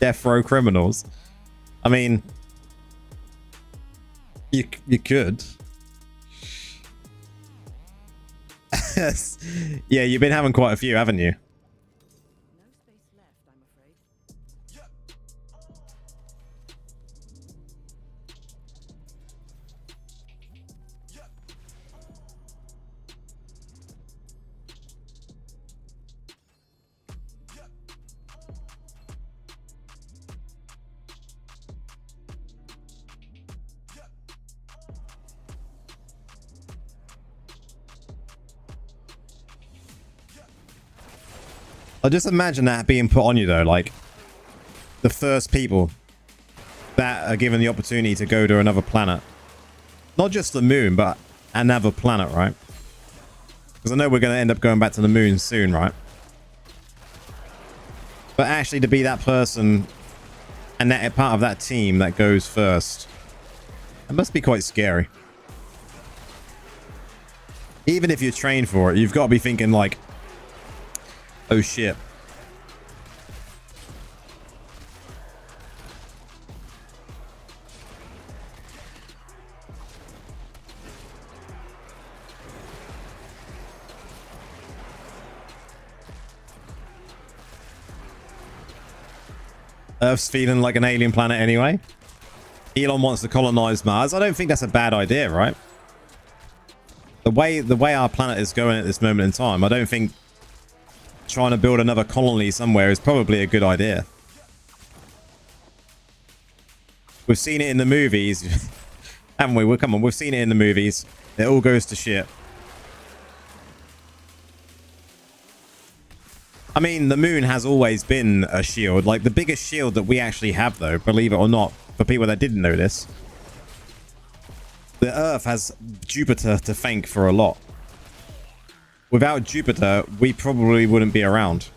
Death row criminals. I mean, you could. Yeah, you've been having quite a few, haven't you? I just imagine that being put on you though, like the first people that are given the opportunity to go to another planet, not just the moon, but another planet, right? Because I know we're going to end up going back to the moon soon, right? But actually to be that person and that part of that team that goes first, it must be quite scary. Even if you're trained for it, you've got to be thinking like, oh shit. Earth's feeling like an alien planet anyway. Elon wants to colonize Mars. I don't think that's a bad idea, right? The way our planet is going at this moment in time, I don't think trying to build another colony somewhere is probably a good idea. We've seen it in the movies, haven't we? Well, come on, we've seen it in the movies. It all goes to shit. I mean, the moon has always been a shield. Like, the biggest shield that we actually have, though, believe it or not, for people that didn't know this, the Earth has Jupiter to thank for a lot. Without Jupiter, we probably wouldn't be around.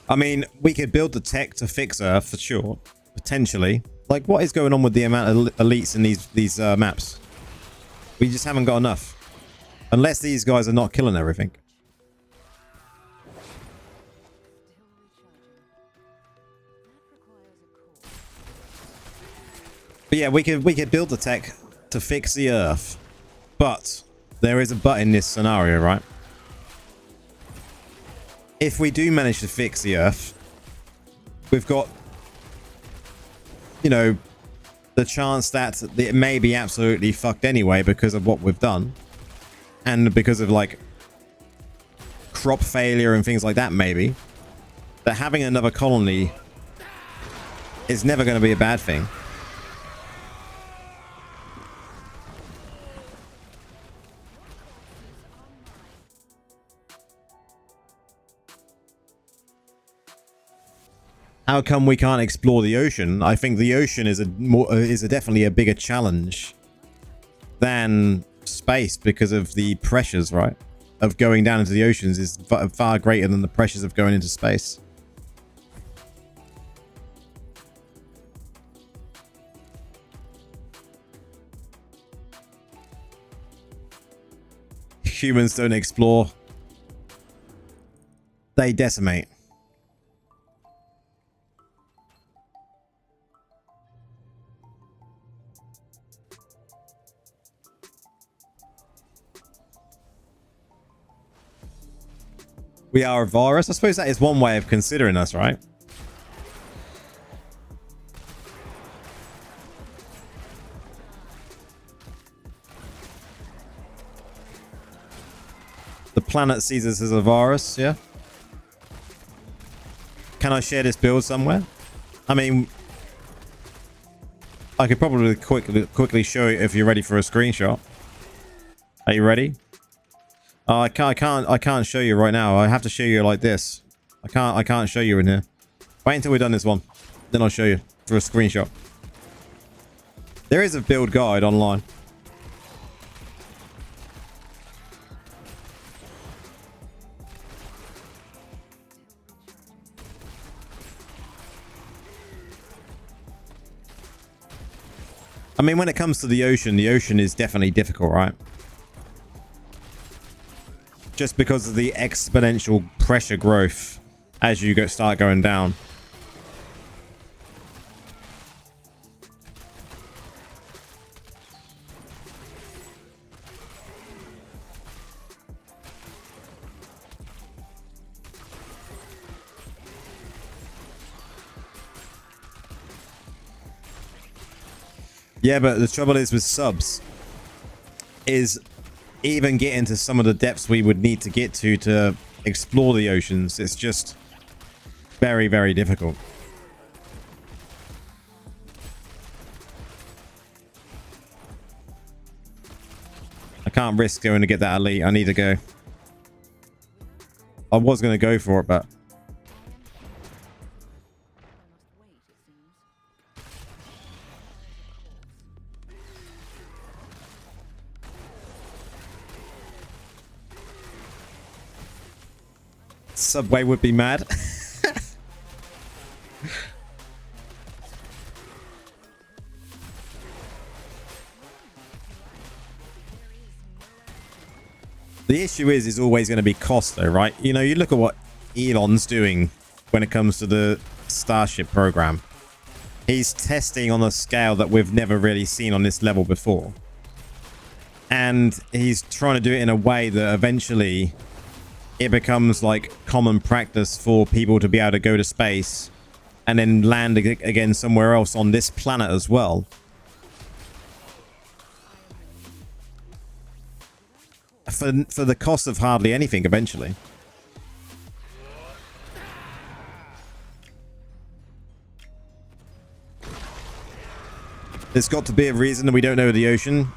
I mean, we could build the tech to fix Earth for sure, potentially. Like, what is going on with the amount of elites in these maps? We just haven't got enough. Unless these guys are not killing everything. But yeah, we could build the tech to fix the Earth. But there is a but in this scenario, right? If we do manage to fix the Earth, we've got you know, the chance that it may be absolutely fucked anyway because of what we've done. And because of like crop failure and things like that, maybe. That having another colony is never going to be a bad thing. How come we can't explore the ocean? I think the ocean is definitely a bigger challenge than space because of the pressures, right? Of going down into the oceans is far greater than the pressures of going into space. Humans don't explore. They decimate. We are a virus. I suppose that is one way of considering us, right? The planet sees us as a virus, yeah? Can I share this build somewhere? I mean, I could probably quickly show you if you're ready for a screenshot. Are you ready? Oh, I can't show you right now. I have to show you like this. I can't show you in here. Wait until we're done this one. Then I'll show you for a screenshot. There is a build guide online. I mean, when it comes to the ocean is definitely difficult, right? Just because of the exponential pressure growth as you start going down. Yeah, but the trouble is with subs is even getting to some of the depths we would need to get to explore the oceans. It's just very, very difficult. I can't risk going to get that elite. I need to go. I was going to go for it, but Subway would be mad. The issue is always going to be cost though, right? You know, you look at what Elon's doing when it comes to the Starship program. He's testing on a scale that we've never really seen on this level before. And he's trying to do it in a way that eventually it becomes like common practice for people to be able to go to space and then land again somewhere else on this planet as well. For the cost of hardly anything eventually. There's got to be a reason that we don't know the ocean.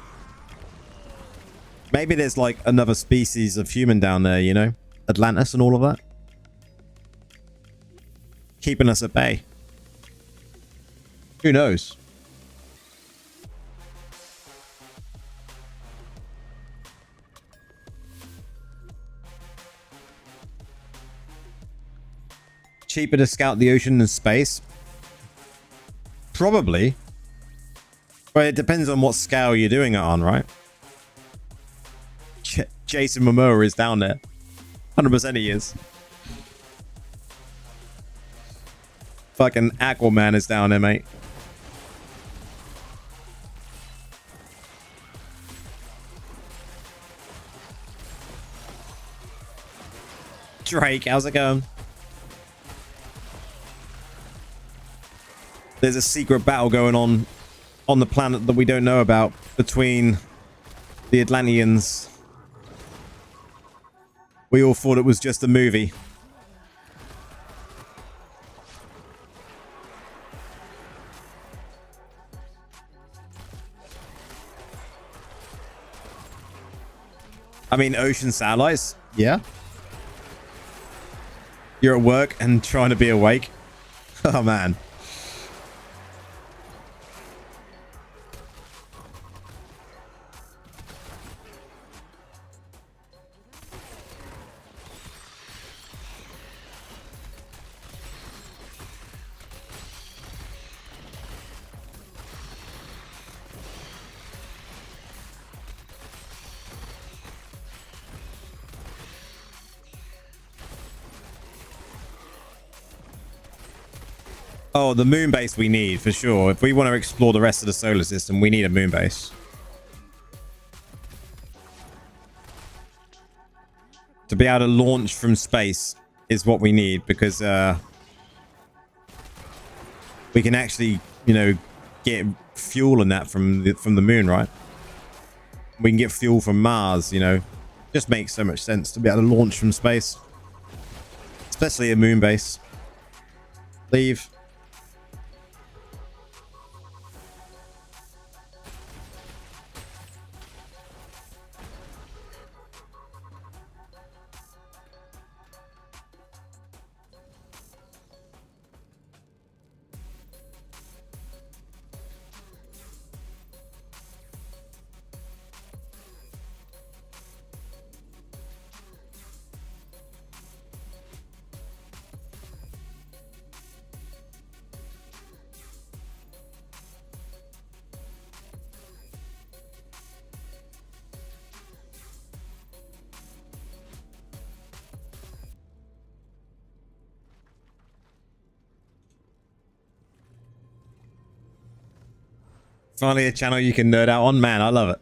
Maybe there's like another species of human down there, you know? Atlantis and all of that. Keeping us at bay. Who knows? Cheaper to scout the ocean than space? Probably. But it depends on what scale you're doing it on, right? Jason Momoa is down there. 100% he is. Fucking Aquaman is down there, mate. Drake, how's it going? there's a secret battle going on the planet that we don't know about between the Atlanteans. We all thought it was just a movie. I mean, ocean satellites. Yeah. You're at work and trying to be awake. Oh, man. Oh, the moon base we need, for sure. If we want to explore the rest of the solar system, we need a moon base. To be able to launch from space is what we need, because we can actually, you know, get fuel and that from the moon, right? We can get fuel from Mars, you know. Just makes so much sense to be able to launch from space. Especially a moon base. Leave. Finally a channel you can nerd out on. Man, I love it.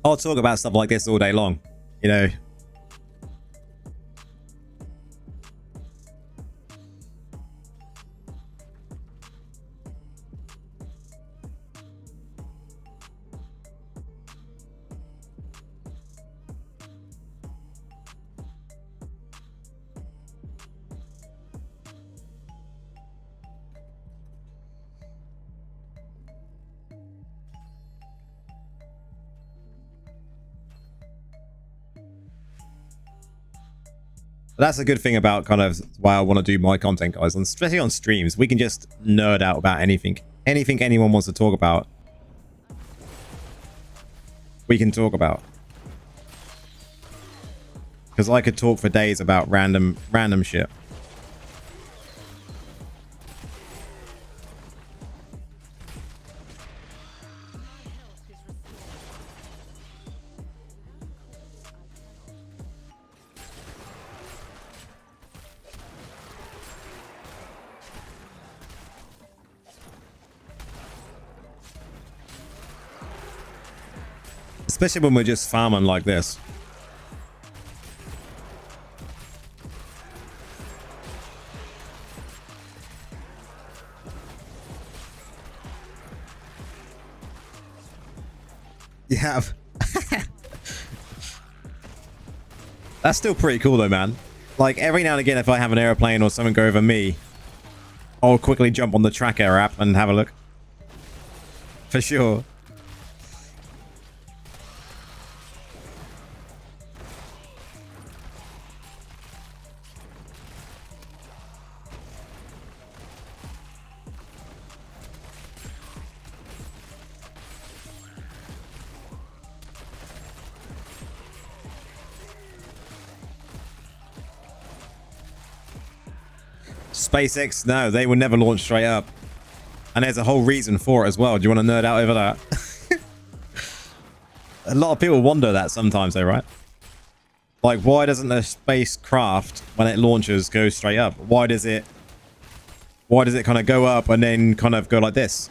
I'll talk about stuff like this all day long, you know. But that's a good thing about kind of why I want to do my content, guys. Especially on streams, we can just nerd out about anything. Anything anyone wants to talk about, we can talk about. Because I could talk for days about random shit. Especially when we're just farming like this. You have. That's still pretty cool though, man. Like every now and again, if I have an airplane or something go over me, I'll quickly jump on the tracker app and have a look. For sure. SpaceX, no, they would never launch straight up. And there's a whole reason for it as well. Do you want to nerd out over that? A lot of people wonder that sometimes though, right? Like, why doesn't the spacecraft, when it launches, go straight up? Why does it kind of go up and then kind of go like this?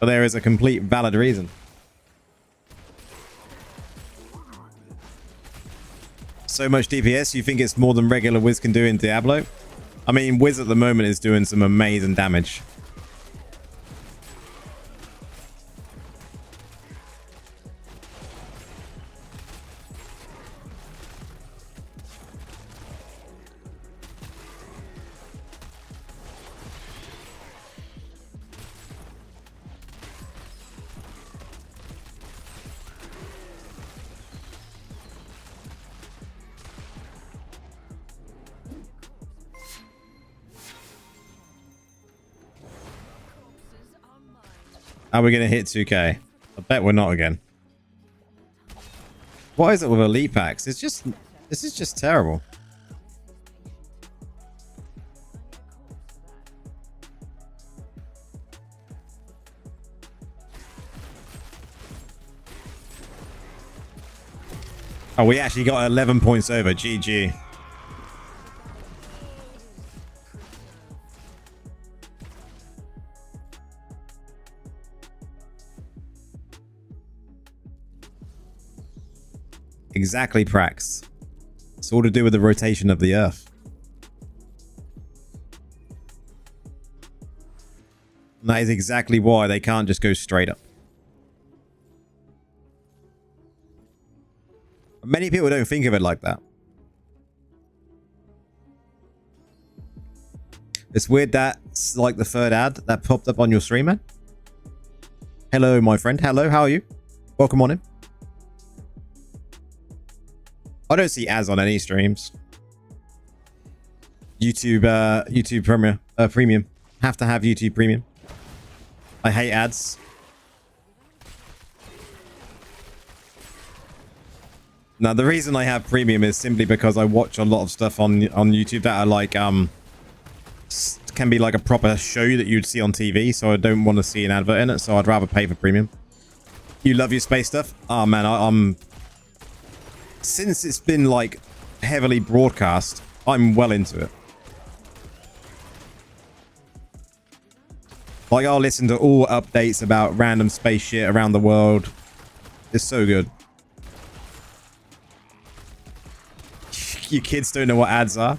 But there is a complete valid reason. so much DPS, you think it's more than regular Wiz can do in Diablo? I mean, Wiz at the moment is doing some amazing damage. Are we going to hit 2k? I bet we're not again. What is it with elite packs? It's just, this is just terrible. Oh, we actually got 11 points over. GG. Exactly, Prax. It's all to do with the rotation of the Earth. And that is exactly why they can't just go straight up. Many people don't think of it like that. It's weird that's like the third ad that popped up on your stream, man. Hello, my friend. Hello, how are you? Welcome on in. I don't see ads on any streams. YouTube Premium. Have to have YouTube Premium. I hate ads. Now, the reason I have Premium is simply because I watch a lot of stuff on YouTube that are like, can be like a proper show that you'd see on TV, so I don't want to see an advert in it, so I'd rather pay for Premium. You love your space stuff? Oh, man, I'm... Since it's been, like, heavily broadcast, I'm well into it. Like, I'll listen to all updates about random space shit around the world. It's so good. You kids don't know what ads are?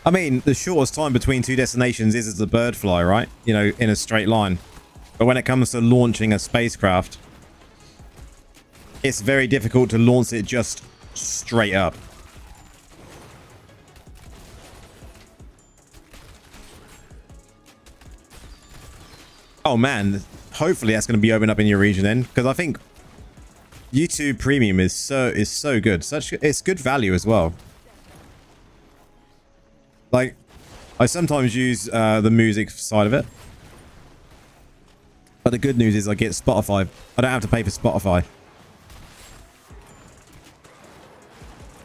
I mean, the shortest time between two destinations is a bird fly, right? You know, in a straight line. But when it comes to launching a spacecraft, it's very difficult to launch it just straight up. Oh man, hopefully that's going to be open up in your region then, because I think YouTube Premium is so good. It's good value as well. Like, I sometimes use the music side of it, but the good news is I get Spotify. I don't have to pay for Spotify.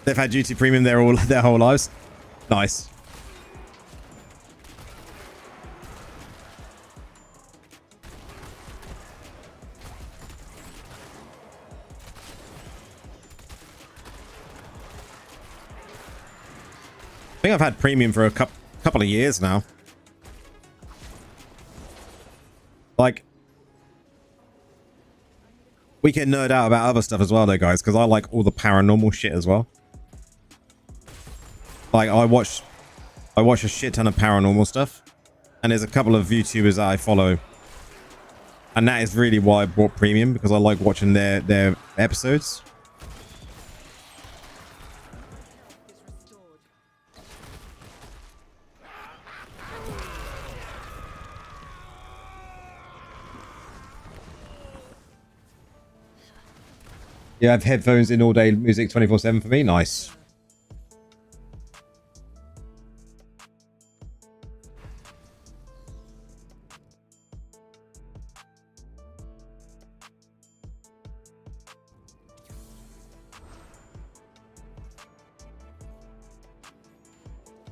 They've had YouTube Premium their whole lives. Nice. I think I've had Premium for a couple of years now. Like, we can nerd out about other stuff as well though, guys, because I like all the paranormal shit as well. Like, I watch a shit ton of paranormal stuff, and there's a couple of YouTubers that I follow, and that is really why I bought Premium, because I like watching their episodes. Yeah, I have headphones in all day, music 24/7 for me. Nice.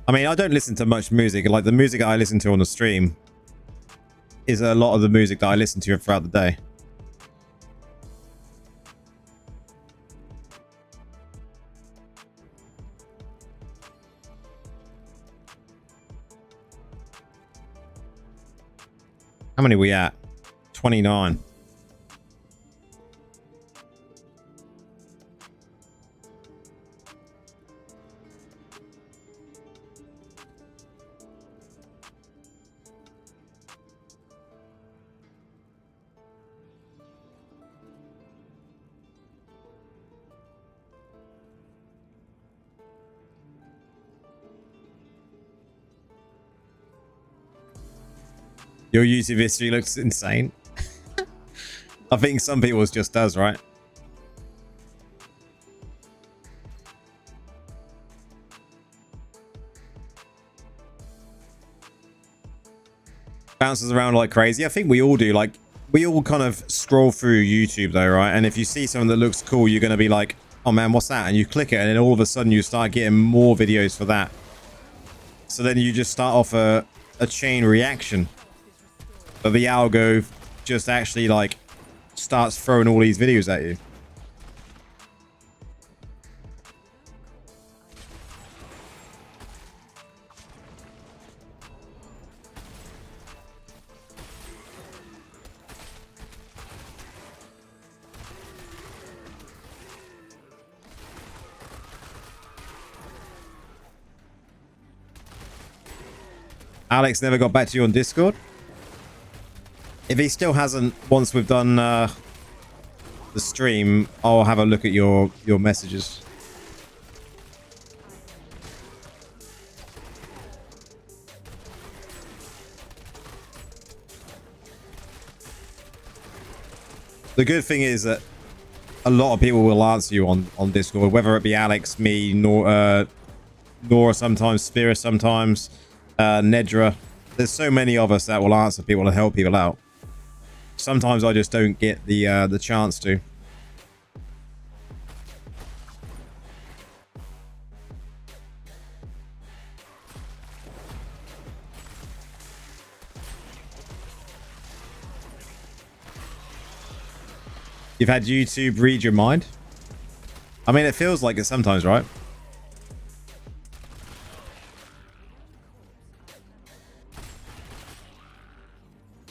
I mean, I don't listen to much music. Like, the music I listen to on the stream is a lot of the music that I listen to throughout the day. How many are we at? 29. Your YouTube history looks insane. I think some people's just does, right? Bounces around like crazy. I think we all do. Like, we all kind of scroll through YouTube though, right? And if you see something that looks cool, you're going to be like, oh man, what's that? And you click it, and then all of a sudden you start getting more videos for that. So then you just start off a chain reaction. But the algo just actually like starts throwing all these videos at you. Alex never got back to you on Discord. If he still hasn't, once we've done the stream, I'll have a look at your messages. The good thing is that a lot of people will answer you on Discord, whether it be Alex, me, Nora sometimes, Spirit sometimes, Nedra. There's so many of us that will answer people and help people out. Sometimes I just don't get the chance to. You've had YouTube read your mind? I mean, it feels like it sometimes, right?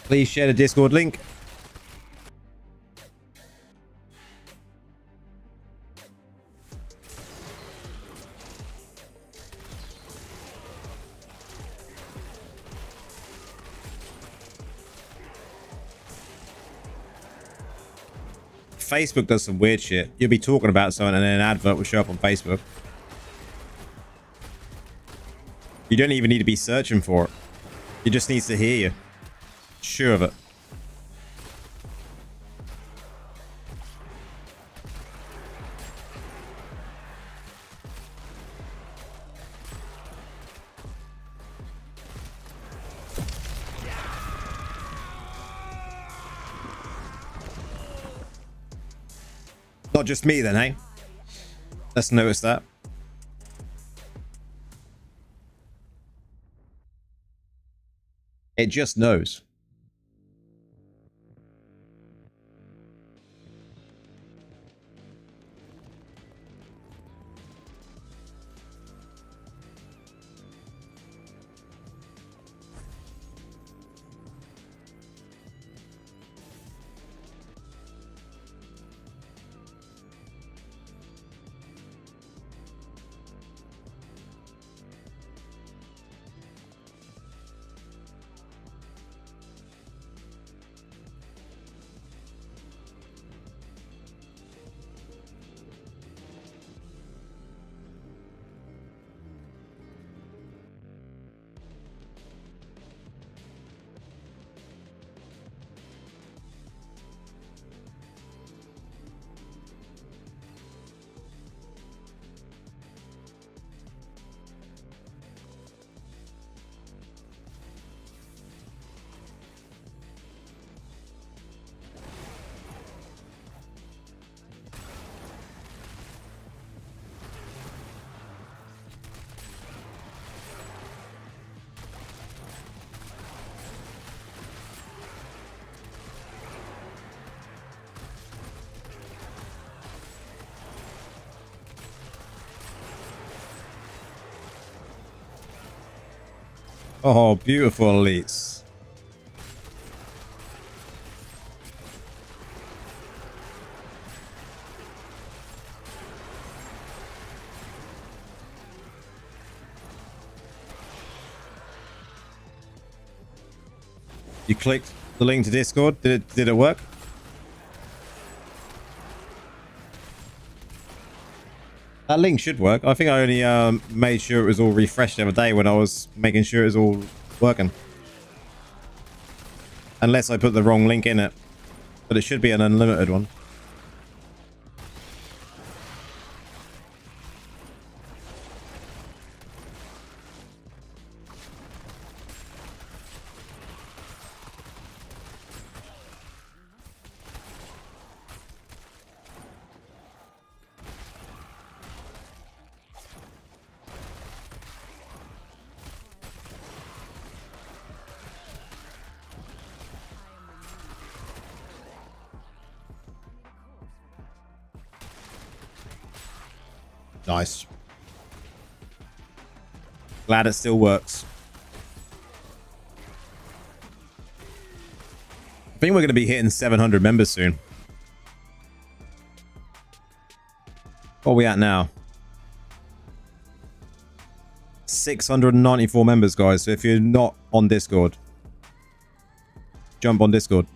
Please share the Discord link. Facebook does some weird shit. You'll be talking about something and then an advert will show up on Facebook. You don't even need to be searching for it. It just needs to hear you. Sure of it. Not just me then, hey? Let's notice that. It just knows. Oh, beautiful elites. You clicked the link to Discord. Did it work? That link should work. I think I only made sure it was all refreshed the other day when I was making sure it was all working. Unless I put the wrong link in it. But it should be an unlimited one. Nice. Glad it still works. I think we're going to be hitting 700 members soon. What are we at now? 694 members, guys. So if you're not on Discord, jump on Discord.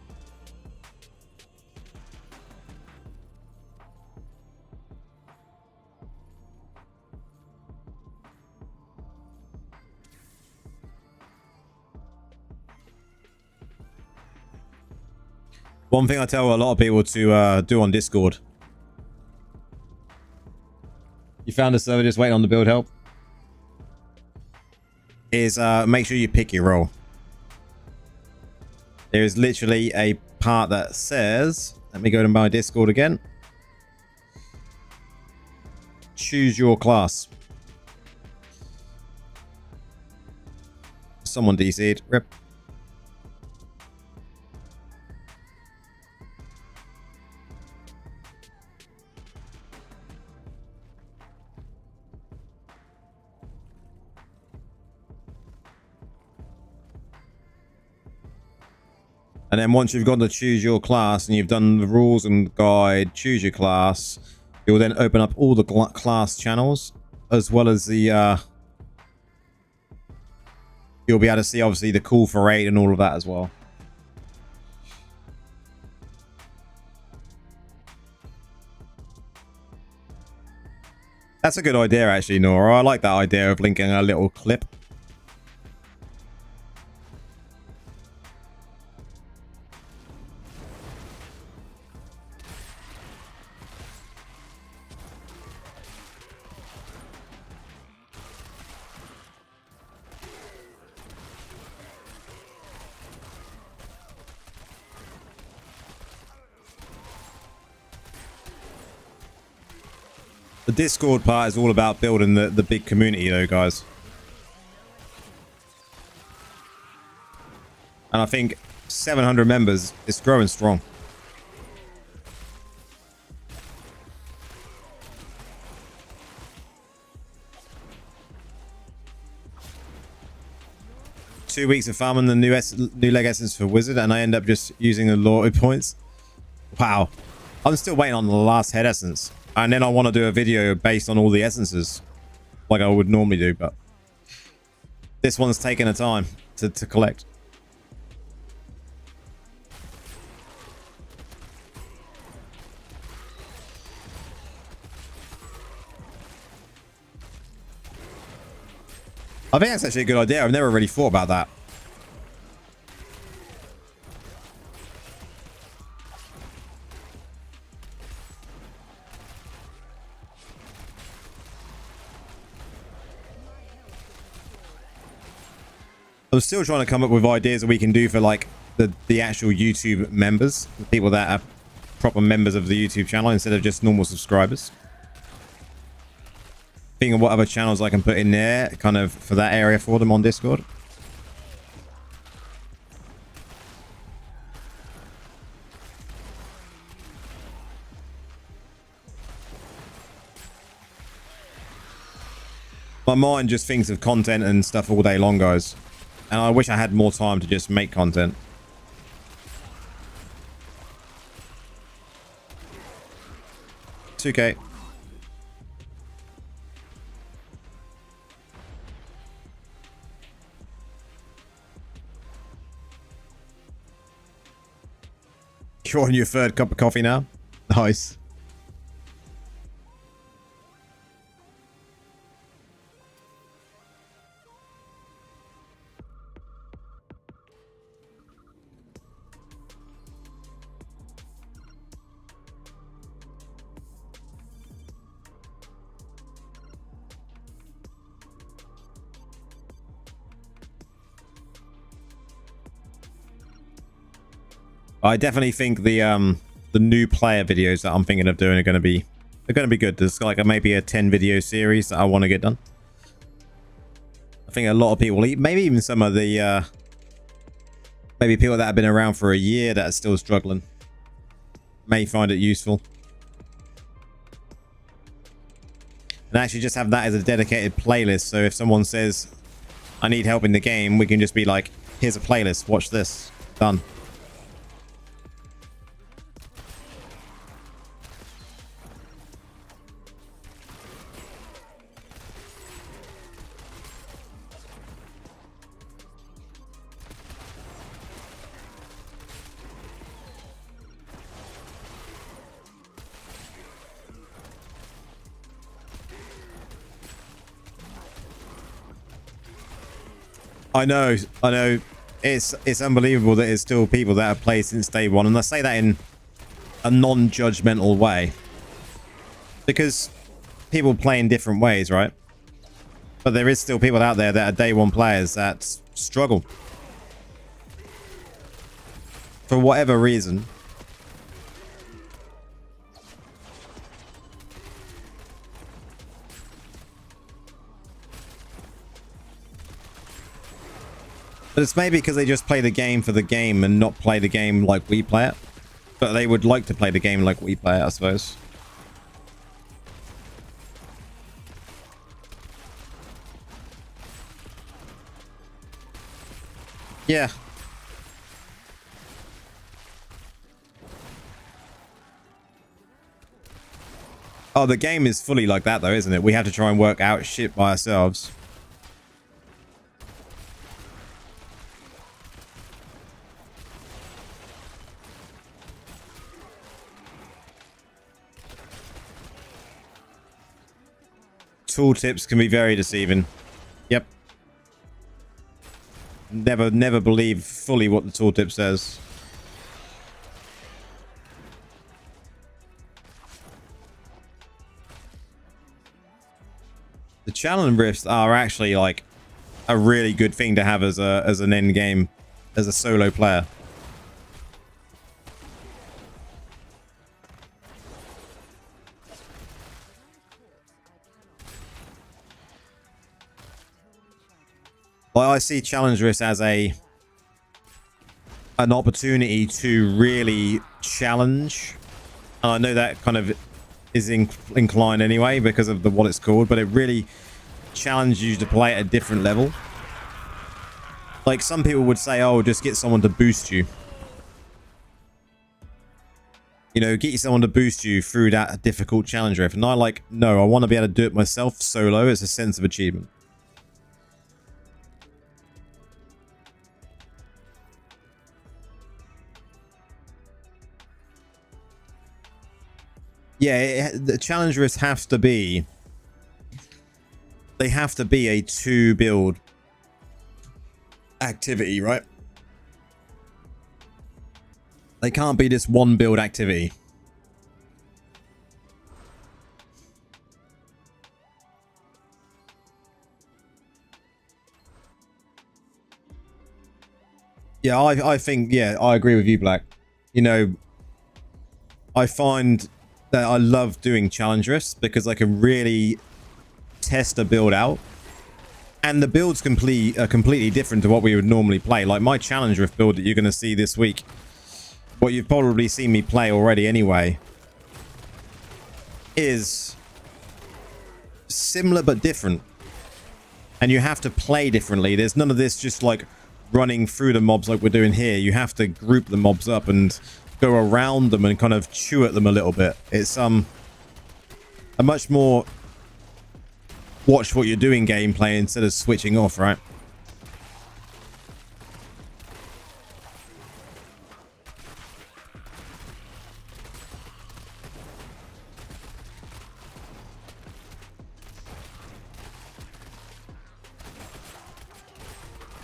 One thing I tell a lot of people to do on Discord. You found a server just waiting on the build help. Is make sure you pick your role. There is literally a part that says, let me go to my Discord again. Choose your class. Someone DC'd. Rip. And then once you've gone to choose your class and you've done the rules and guide, choose your class, it will then open up all the class channels, as well as the, you'll be able to see obviously the call for raid and all of that as well. That's a good idea actually, Nora. I like that idea of linking a little clip. The Discord part is all about building the big community though, guys. And I think 700 members is growing strong. Two weeks of farming the new leg essence for wizard, and I end up just using the loyalty points. Wow. I'm still waiting on the last head essence. And then I want to do a video based on all the essences like I would normally do, but this one's taking a time to collect. I think that's actually a good idea. I've never really thought about that. I'm still trying to come up with ideas that we can do for like the actual YouTube members, the people that are proper members of the YouTube channel instead of just normal subscribers. Thinking of what other channels I can put in there, kind of for that area for them on Discord. My mind just thinks of content and stuff all day long, guys. And I wish I had more time to just make content. It's okay. You're on your third cup of coffee now? Nice. I definitely think the new player videos that I'm thinking of doing are going to be good. There's like maybe a 10 video series that I want to get done. I think a lot of people, maybe even some of the maybe people that have been around for a year that are still struggling, may find it useful. And actually just have that as a dedicated playlist. So if someone says, I need help in the game, we can just be like, here's a playlist, watch this, done. I know. It's unbelievable that there's still people that have played since day one, and I say that in a non-judgmental way, because people play in different ways, right? But there is still people out there that are day one players that struggle for whatever reason. But it's maybe because they just play the game for the game and not play the game like we play it. But they would like to play the game like we play it, I suppose. Yeah. Oh, the game is fully like that though, isn't it? We have to try and work out shit by ourselves. Tooltips can be very deceiving. Yep. Never believe fully what the tooltip says. The challenge rifts are actually like a really good thing to have as an end game, as a solo player. Well, I see challenge rifts as an opportunity to really challenge, and I know that kind of is inclined anyway because of what it's called, but it really challenges you to play at a different level. Like some people would say, oh, just get someone to boost you. You know, get someone to boost you through that difficult challenge rift. And I like, no, I want to be able to do it myself solo. It's a sense of achievement. Yeah, the challenge rifts have to be... They have to be a 2-build activity, right? They can't be this 1-build activity. Yeah, I think, yeah, I agree with you, Black. You know, I find that I love doing challenge rifts because I can really test a build out, and the builds are completely different to what we would normally play. Like my challenge rift build that you're going to see this week, what you've probably seen me play already anyway, is similar but different, and you have to play differently. There's none of this just like running through the mobs like we're doing here. You have to group the mobs up and go around them and kind of chew at them a little bit. It's a much more watch what you're doing gameplay instead of switching off, right?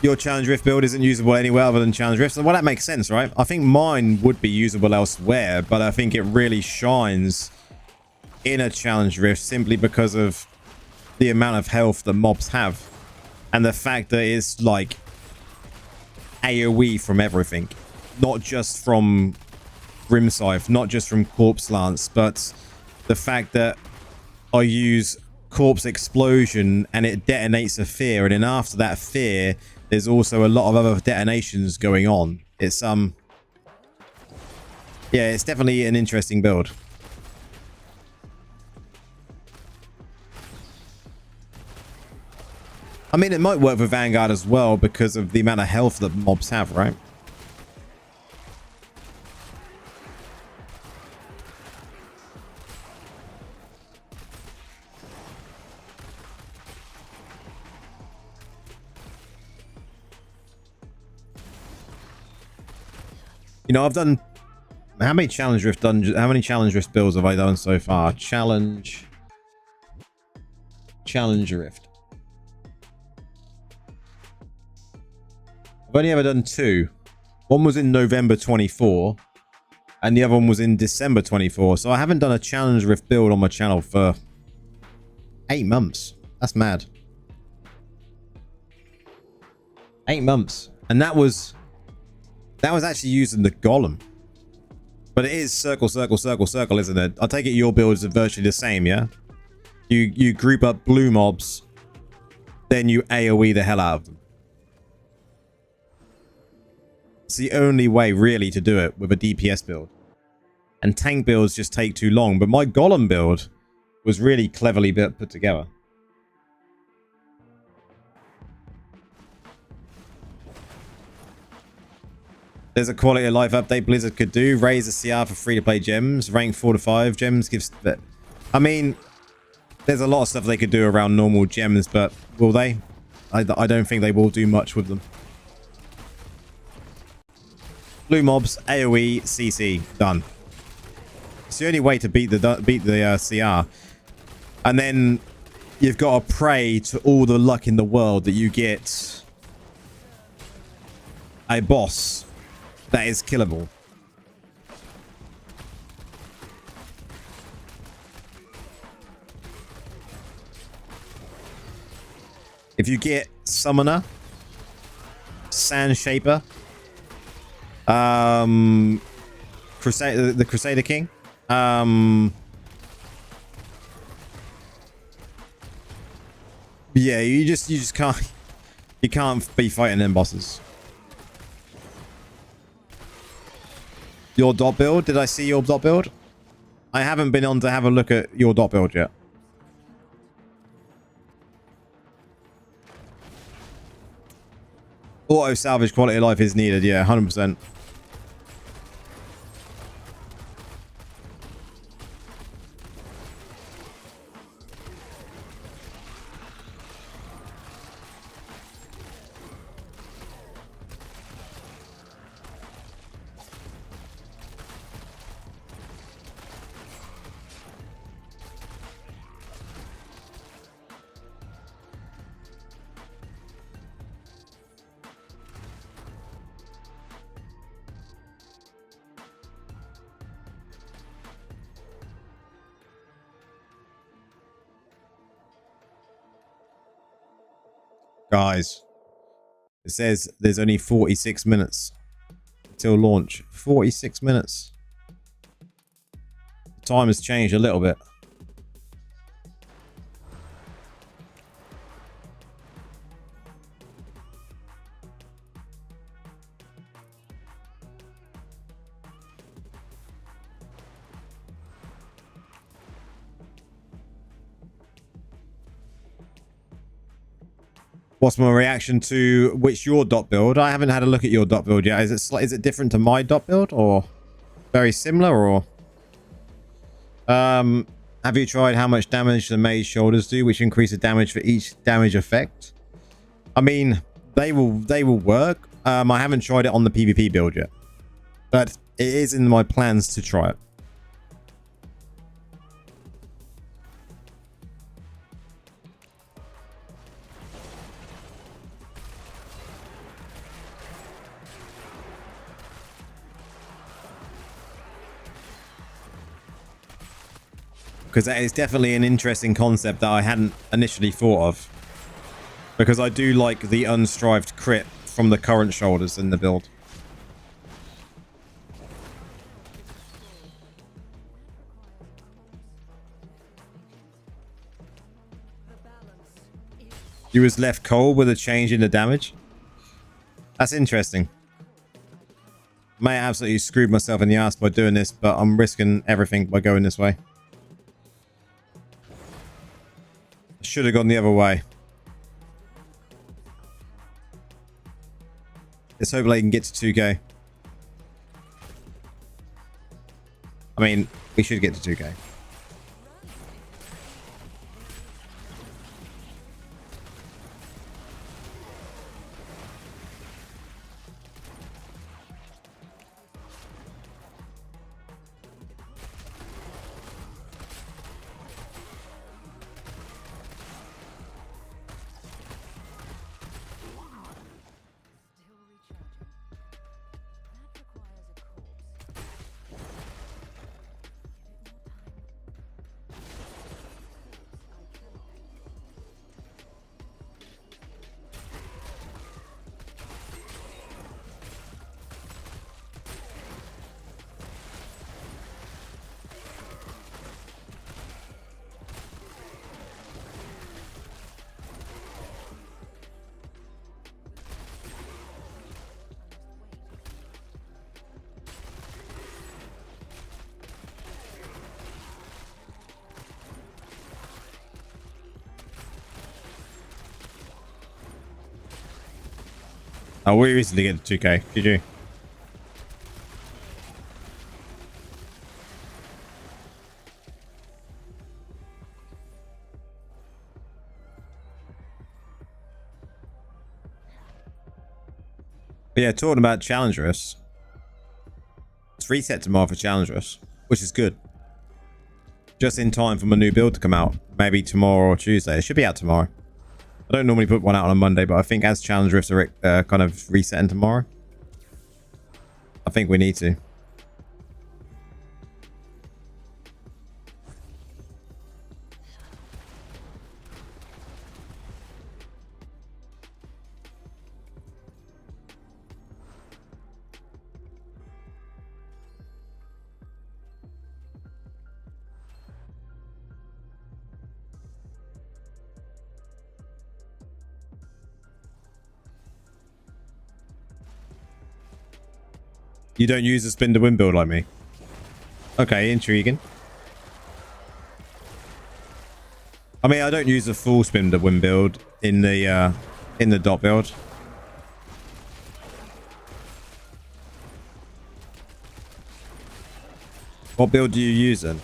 your challenge rift build isn't usable anywhere other than challenge rifts. Well, that makes sense, right? I think mine would be usable elsewhere, but I think it really shines in a challenge rift simply because of the amount of health that mobs have and the fact that it's like AoE from everything, not just from Grimscythe, not just from Corpse Lance, but the fact that I use Corpse Explosion and it detonates a fear, and then after that fear there's also a lot of other detonations going on. It's yeah, it's definitely an interesting build. I mean, it might work for Vanguard as well because of the amount of health that mobs have, right? You know, I've done how many challenge rift dungeons, how many challenge rift builds have I done so far? Challenge rift. I've only ever done 2. One was in November 24 and the other one was in December 24. So I haven't done a challenge rift build on my channel for 8 months. That's mad. 8 months. And that was actually using the golem. But it is circle, circle, circle, circle, isn't it? I take it your builds are virtually the same, yeah? You group up blue mobs, then you AoE the hell out of them. It's the only way, really, to do it with a DPS build. And tank builds just take too long. But my golem build was really cleverly put together. There's a quality of life update Blizzard could do. Raise the CR for free-to-play gems. Rank 4 to 5 gems gives... I mean, there's a lot of stuff they could do around normal gems, but will they? I don't think they will do much with them. Blue mobs, AoE, CC, done. It's the only way to beat the CR. And then you've got to pray to all the luck in the world that you get a boss that is killable. If you get Summoner, Sand Shaper, the Crusader King, yeah, you just can't be fighting them bosses. Your dot build? Did I see your dot build? I haven't been on to have a look at your dot build yet. Auto salvage quality of life is needed, yeah, 100%. Guys, it says there's only 46 minutes until launch. 46 minutes. The time has changed a little bit. What's my reaction to which your dot build? I haven't had a look at your dot build yet. Is it different to my dot build or very similar, or have you tried how much damage the mage shoulders do, which increase the damage for each damage effect? I mean, they will work. I haven't tried it on the PvP build yet, but it is in my plans to try it. because that is definitely an interesting concept that I hadn't initially thought of. Because I do like the unstrived crit from the current shoulders in the build. You was left cold with a change in the damage. That's interesting. May have absolutely screwed myself in the ass by doing this, but I'm risking everything by going this way. Should have gone the other way. Let's hope they can get to 2k. I mean, we should get to 2k. Oh, we recently get to 2k. GG. But yeah, talking about challenge rifts. It's reset tomorrow for challenge rifts, which is good. Just in time for my new build to come out. Maybe tomorrow or Tuesday. It should be out tomorrow. I don't normally put one out on a Monday, but I think as challenge rifts are kind of resetting tomorrow, I think we need to. You don't use a spin to win build like me. Okay, intriguing. I mean, I don't use a full spin to win build in the dot build. What build do you use then?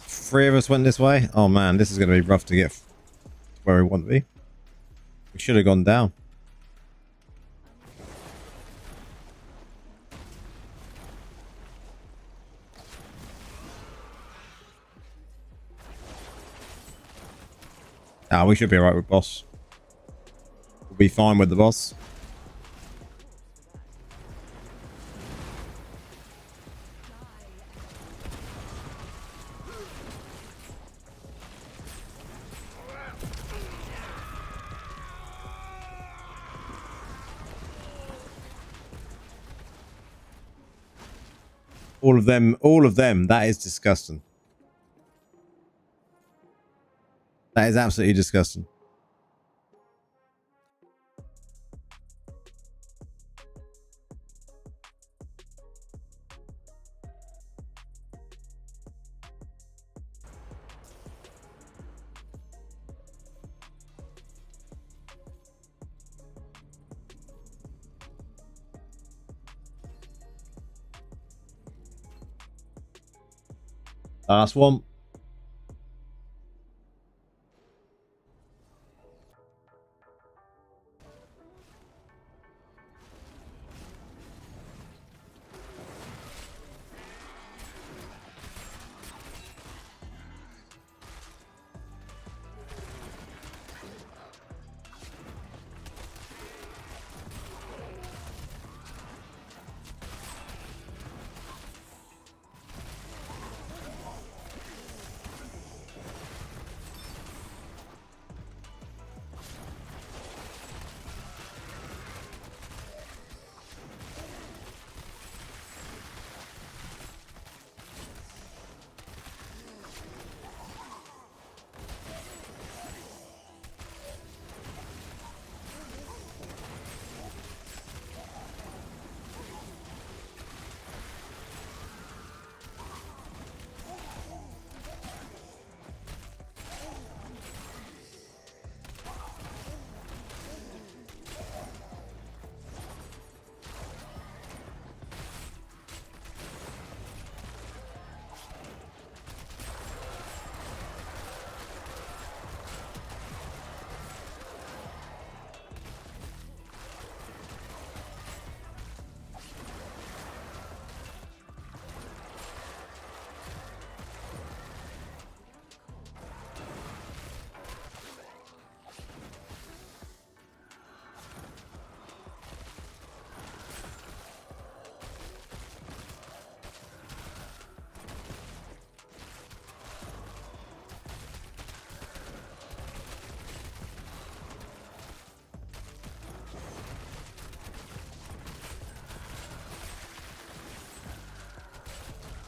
Three of us went this way. Oh man, this is going to be rough to get where we want to be. We should have gone down. Ah, we should be alright with boss. We'll be fine with the boss. All of them. All of them. That is disgusting. That is absolutely disgusting. Last one.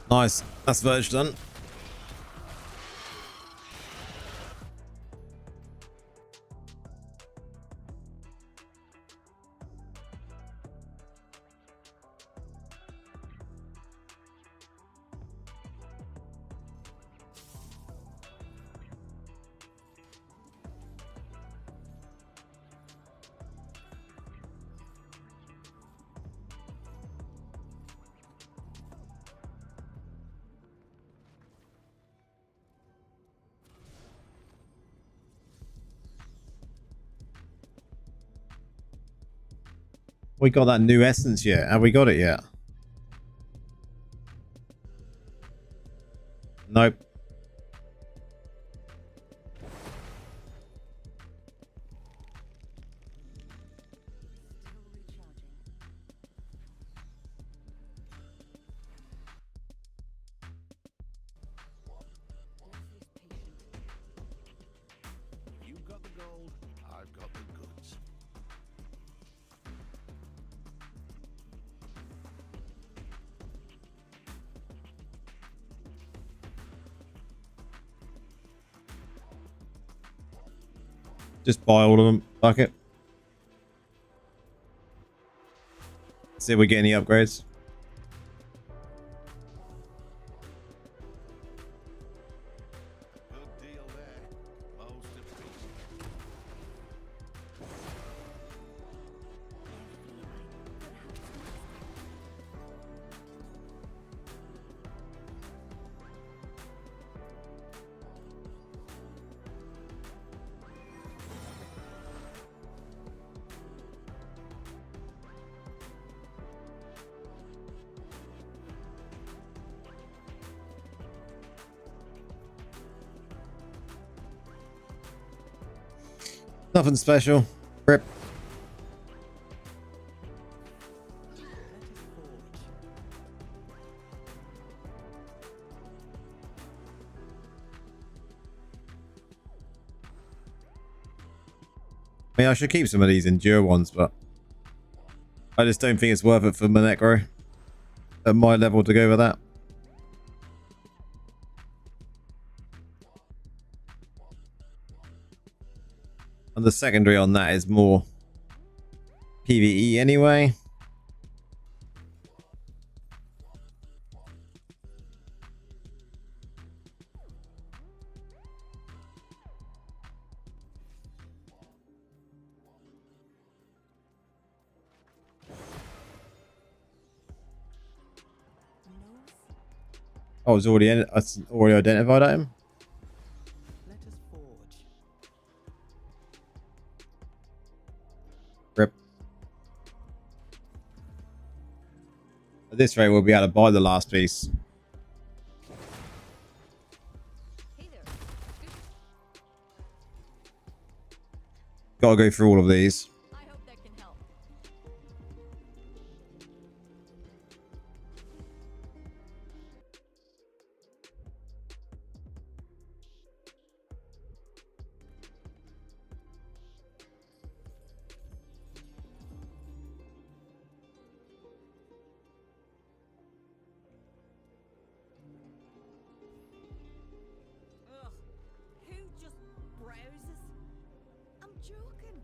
Nice. That's Verge done. We got that new essence yet? Have we got it yet? Nope. You've got the gold, I've got the goods. Just buy all of them. Fuck it. See if we get any upgrades. Good deal there. Most appreciated. Nothing special. Rip. I mean, I should keep some of these endure ones, but I just don't think it's worth it for my Necro at my level to go with that. And the secondary on that is more PvE anyway. Oh, it's already identified item. Let us forge. Rip. At this rate, we'll be able to buy the last piece. Hey there. Gotta go through all of these. I hope that can help. Ugh. Who just browses? I'm joking.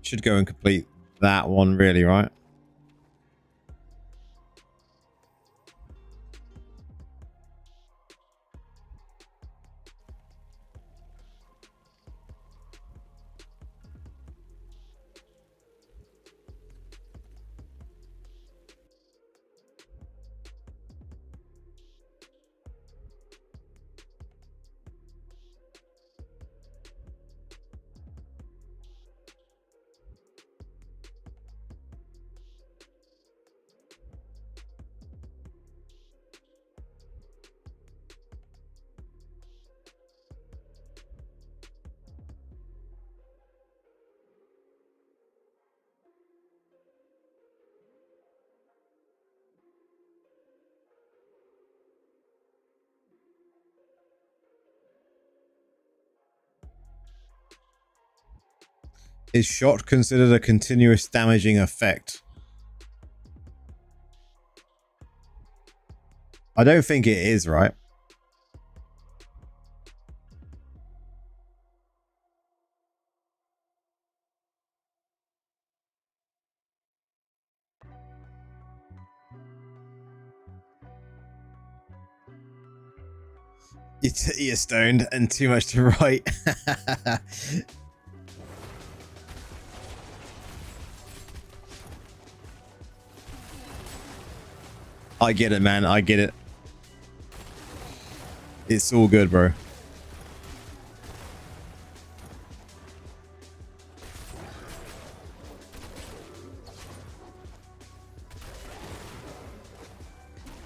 Should go and complete that one, really, right? Is shot considered a continuous damaging effect? I don't think it is, right? You're stoned and too much to write. I get it, man. I get it. It's all good, bro.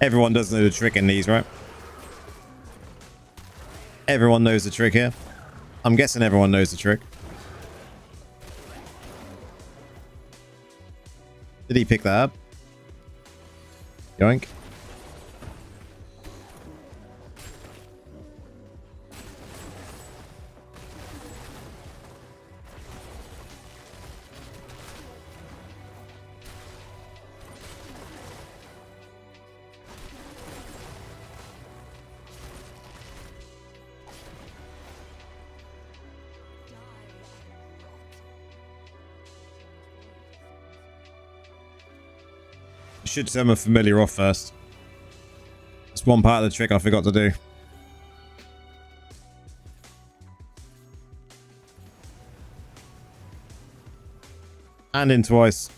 Everyone does know the trick in these, right? Everyone knows the trick here. I'm guessing everyone knows the trick. Did he pick that up? Yoink. Should summon familiar off first. That's one part of the trick I forgot to do. And in twice.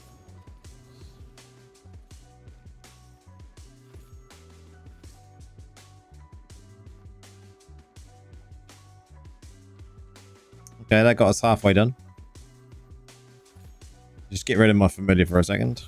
Okay, that got us halfway done. Just get rid of my familiar for a second.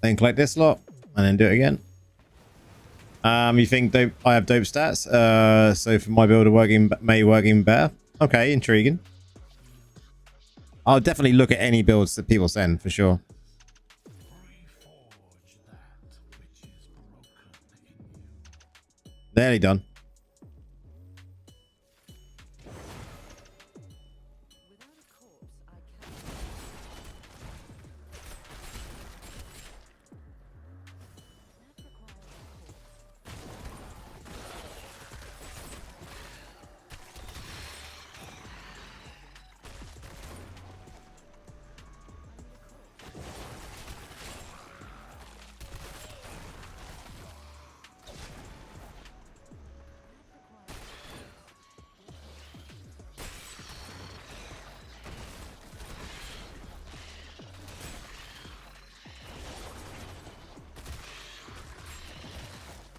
Then collect this lot and then do it again. You think I have dope stats? So for my build, may work even better. Okay, intriguing. I'll definitely look at any builds that people send for sure. Nearly done. Without a corpse, I can't.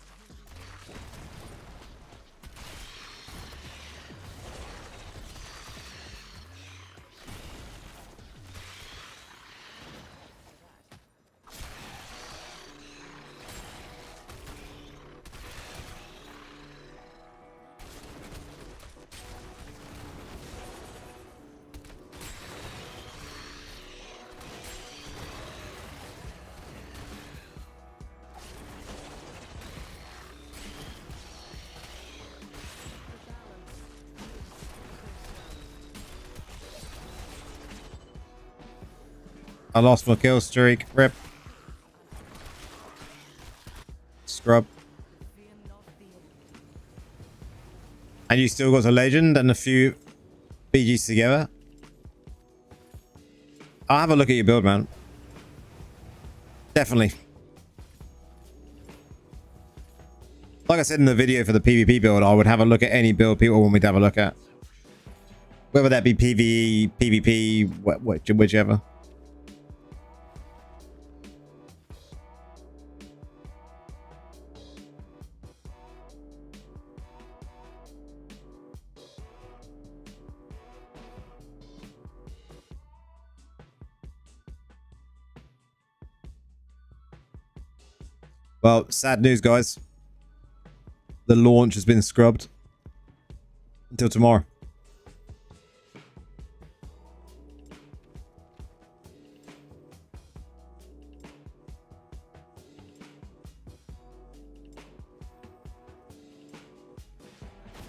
That requires a corpse. I lost my kill streak. Rip. Scrub. And you still got a legend and a few BGs together. I'll have a look at your build, man. Definitely. Like I said in the video for the PvP build, I would have a look at any build people want me to have a look at. Whether that be PvE, PvP, whichever. Well, sad news, guys. The launch has been scrubbed until tomorrow.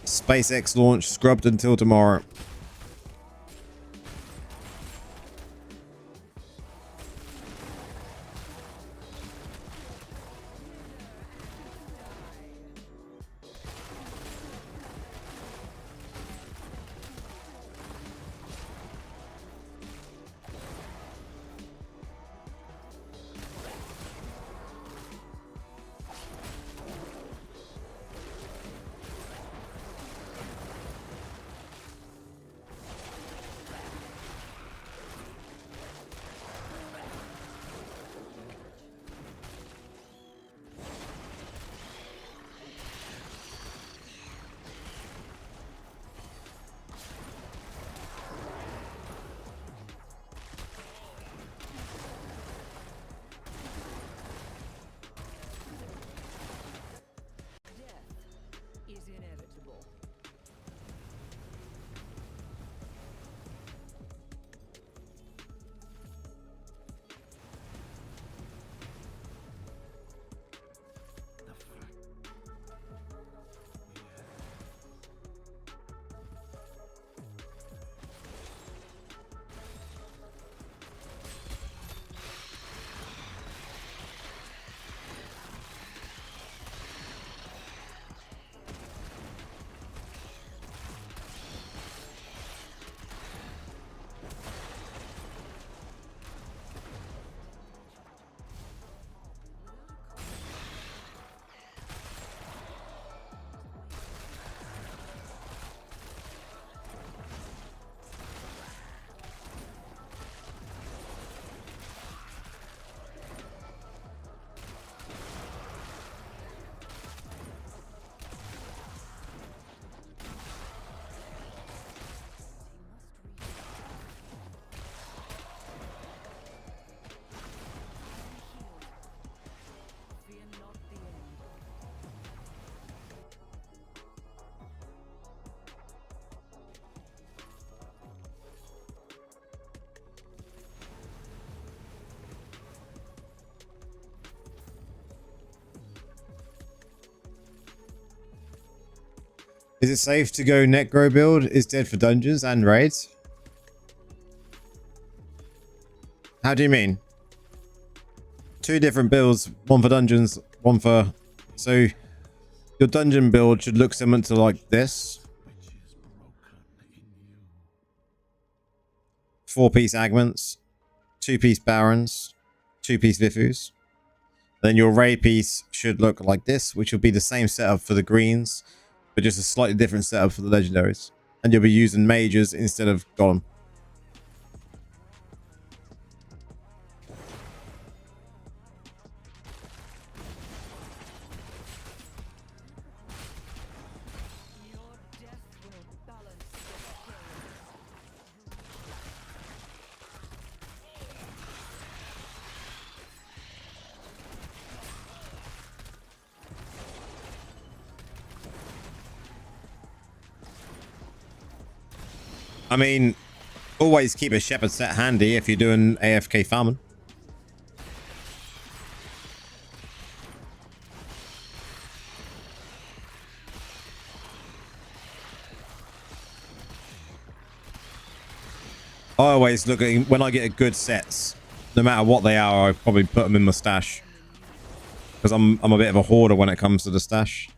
SpaceX launch scrubbed until tomorrow. Is it safe to go Necro build? Is dead for dungeons and raids? How do you mean? Two different builds, one for dungeons, one for... So your dungeon build should look similar to like this. 4-piece Agments, 2-piece Barons, 2-piece Vifus. Then your raid piece should look like this, which will be the same setup for the greens, but just a slightly different setup for the legendaries. And you'll be using mages instead of golem. Your death will balance the scales. I mean, always keep a shepherd set handy if you're doing AFK farming. I always look at when I get good sets, no matter what they are, I probably put them in my stash. Because I'm a bit of a hoarder when it comes to the stash.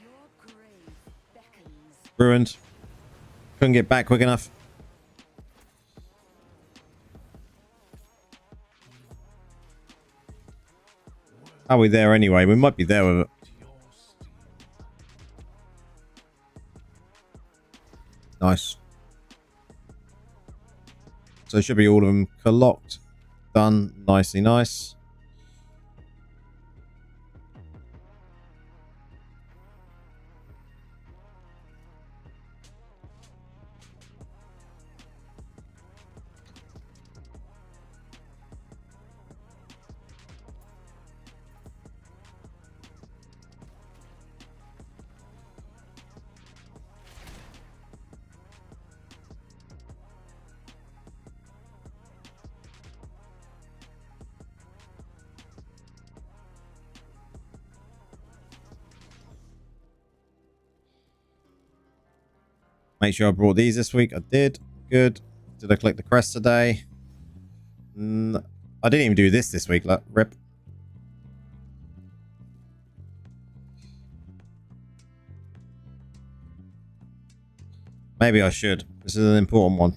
Your grave beckons. Ruined. Couldn't get back quick enough. Are we there anyway? We might be there with it. Nice. So it should be all of them locked. Done. Nicely nice. Make sure I brought these this week. I did. Good. Did I collect the crest today? I didn't even do this week. Look, rip. Maybe I should. This is an important one.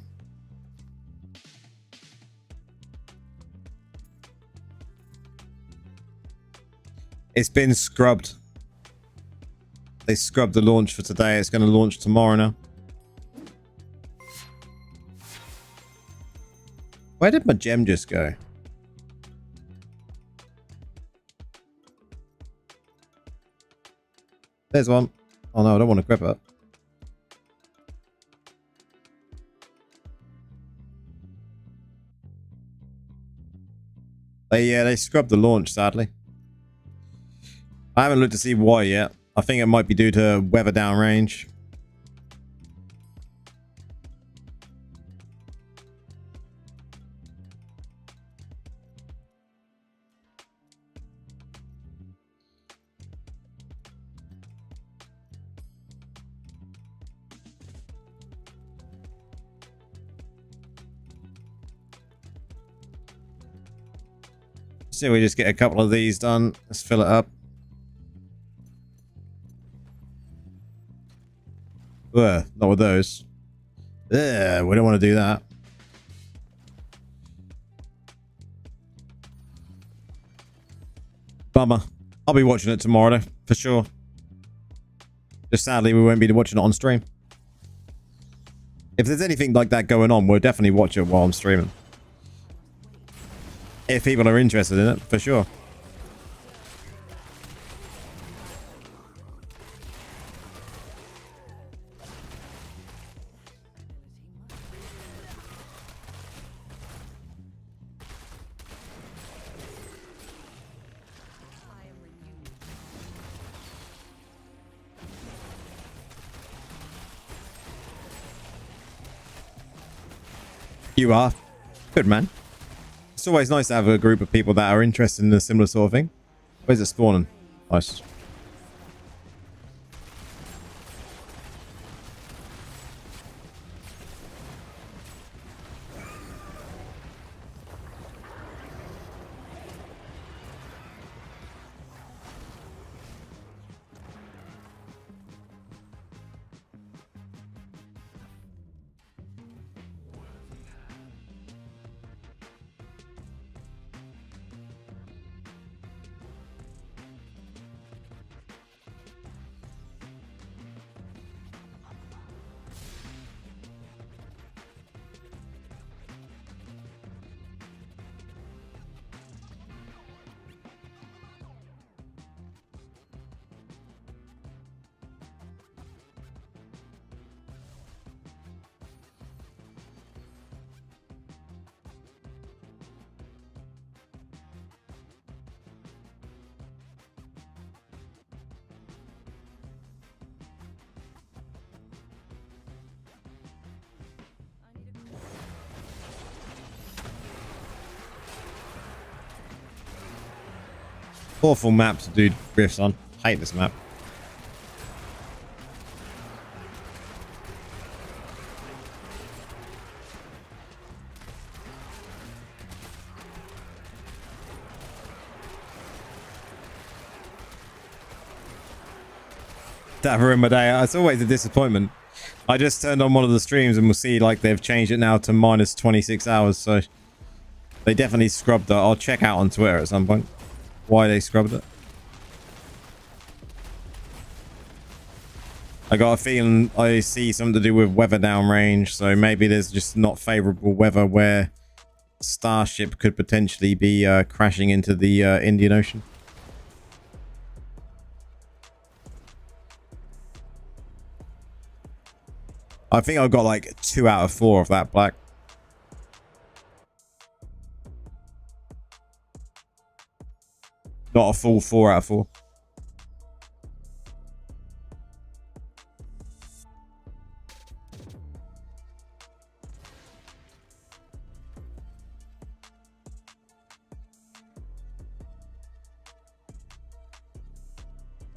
It's been scrubbed. They scrubbed the launch for today. It's going to launch tomorrow now. Where did my gem just go? There's one. Oh no, I don't want to grab it. They scrubbed the launch, sadly. I haven't looked to see why yet. I think it might be due to weather downrange. So we just get a couple of these done. Let's fill it up. Ugh, not with those. Ugh, we don't want to do that. Bummer. I'll be watching it tomorrow, for sure. Just sadly, we won't be watching it on stream. If there's anything like that going on, we'll definitely watch it while I'm streaming. If people are interested in it, for sure. I am renewed. You are. Good, man. It's always nice to have a group of people that are interested in a similar sort of thing. Where's it spawning? Nice. Awful map to do riffs on. Hate this map. That ruined my day. It's always a disappointment. I just turned on one of the streams and we'll see like they've changed it now to minus 26 hours. So they definitely scrubbed it. I'll check out on Twitter at some point why they scrubbed it. I got a feeling I see something to do with weather downrange, so maybe there's just not favorable weather where Starship could potentially be crashing into the Indian Ocean. I think I've got like 2 out of 4 of that black. Not a full 4 out of 4.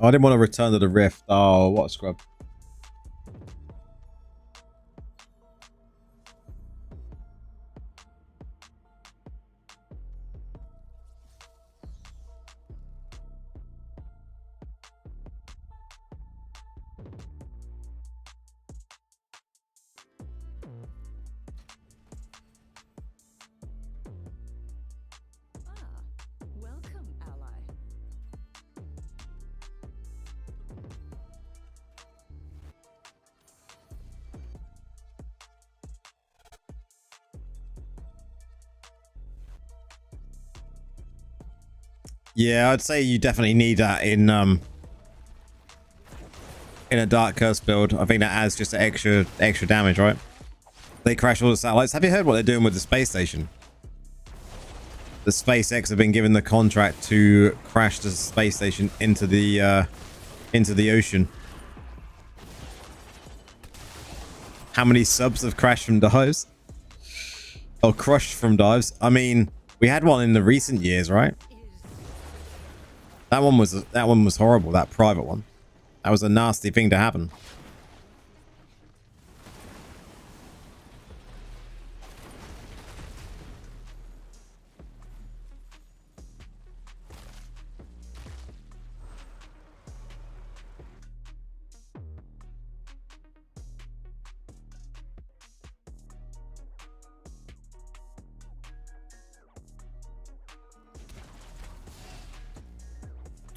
I didn't want to return to the Rift. Oh, what a scrub. Welcome, ally. Yeah, I'd say you definitely need that in a Dark Curse build. I think that adds just extra damage, right? They crash all the satellites. Have you heard what they're doing with the space station? The SpaceX have been given the contract to crash the space station into the ocean. How many subs have crashed from dives? Or crushed from dives? I mean, we had one in the recent years, right? That one was horrible, that private one. That was a nasty thing to happen.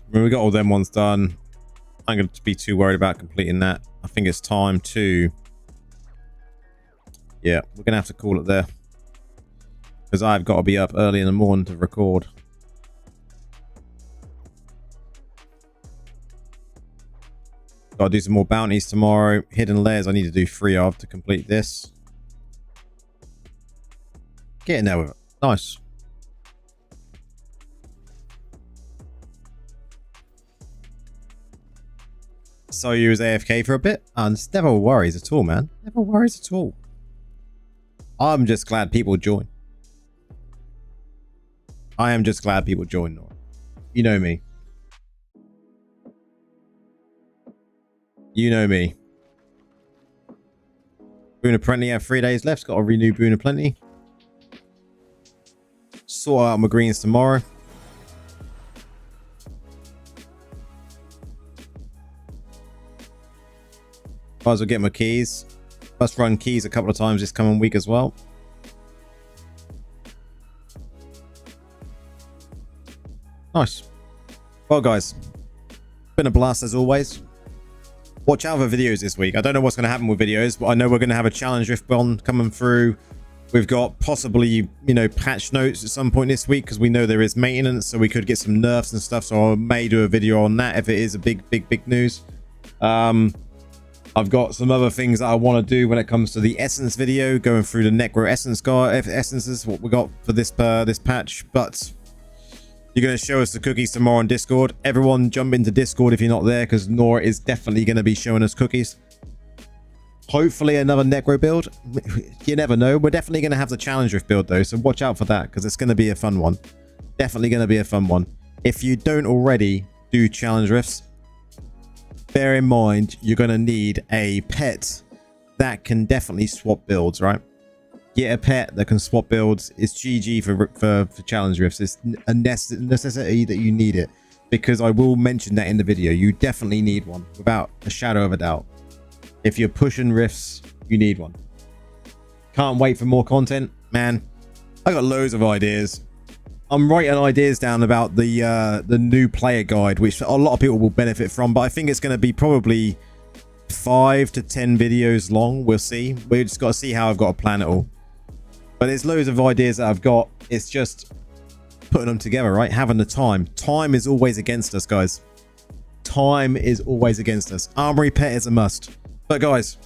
When we got all them ones done, I'm going to be too worried about completing that. I think it's time to... Yeah, we're going to have to call it there. Because I've got to be up early in the morning to record. Got to do some more bounties tomorrow. Hidden layers I need to do 3 of to complete this. Getting there with it. Nice. So you was AFK for a bit? And never worries at all, man. Never worries at all. I'm just glad people join. I am just glad people join, Nora. You know me. You know me. Boon of Plenty, have 3 days left. Got to renew Boon of Plenty. Sort out my greens tomorrow. Might as well get my keys. Must run keys a couple of times this coming week as well. Nice. Well, guys, been a blast as always. Watch out for videos this week. I don't know what's going to happen with videos, but I know we're going to have a challenge rift bond coming through. We've got possibly, you know, patch notes at some point this week because we know there is maintenance, so we could get some nerfs and stuff. So I may do a video on that if it is a big news. I've got some other things that I want to do when it comes to the essence video, going through the Necro essence essences, what we got for this patch. But you're going to show us the cookies tomorrow on Discord. Everyone jump into Discord if you're not there, because Nora is definitely going to be showing us cookies. Hopefully another Necro build. You never know. We're definitely going to have the challenge rift build though, so watch out for that because it's going to be a fun one. Definitely going to be a fun one. If you don't already do challenge rifts, bear in mind you're going to need a pet that can definitely swap builds, right? Get a pet that can swap builds. It's GG for challenge rifts. It's a necessity that you need it, because I will mention that in the video. You definitely need one without a shadow of a doubt. If you're pushing rifts, you need one. Can't wait for more content, man. I got loads of ideas. I'm writing ideas down about the new player guide, which a lot of people will benefit from, but I think it's going to be probably 5 to 10 videos long. We'll see. We just got to see how I've got to plan it all. But there's loads of ideas that I've got. It's just putting them together, right? Having the time. Time is always against us, guys. Time is always against us. Armory pet is a must. But guys,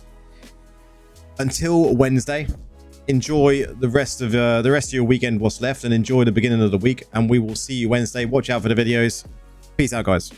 until Wednesday, enjoy the rest of your weekend, what's left, and enjoy the beginning of the week. And we will see you Wednesday. Watch out for the videos. Peace out, guys.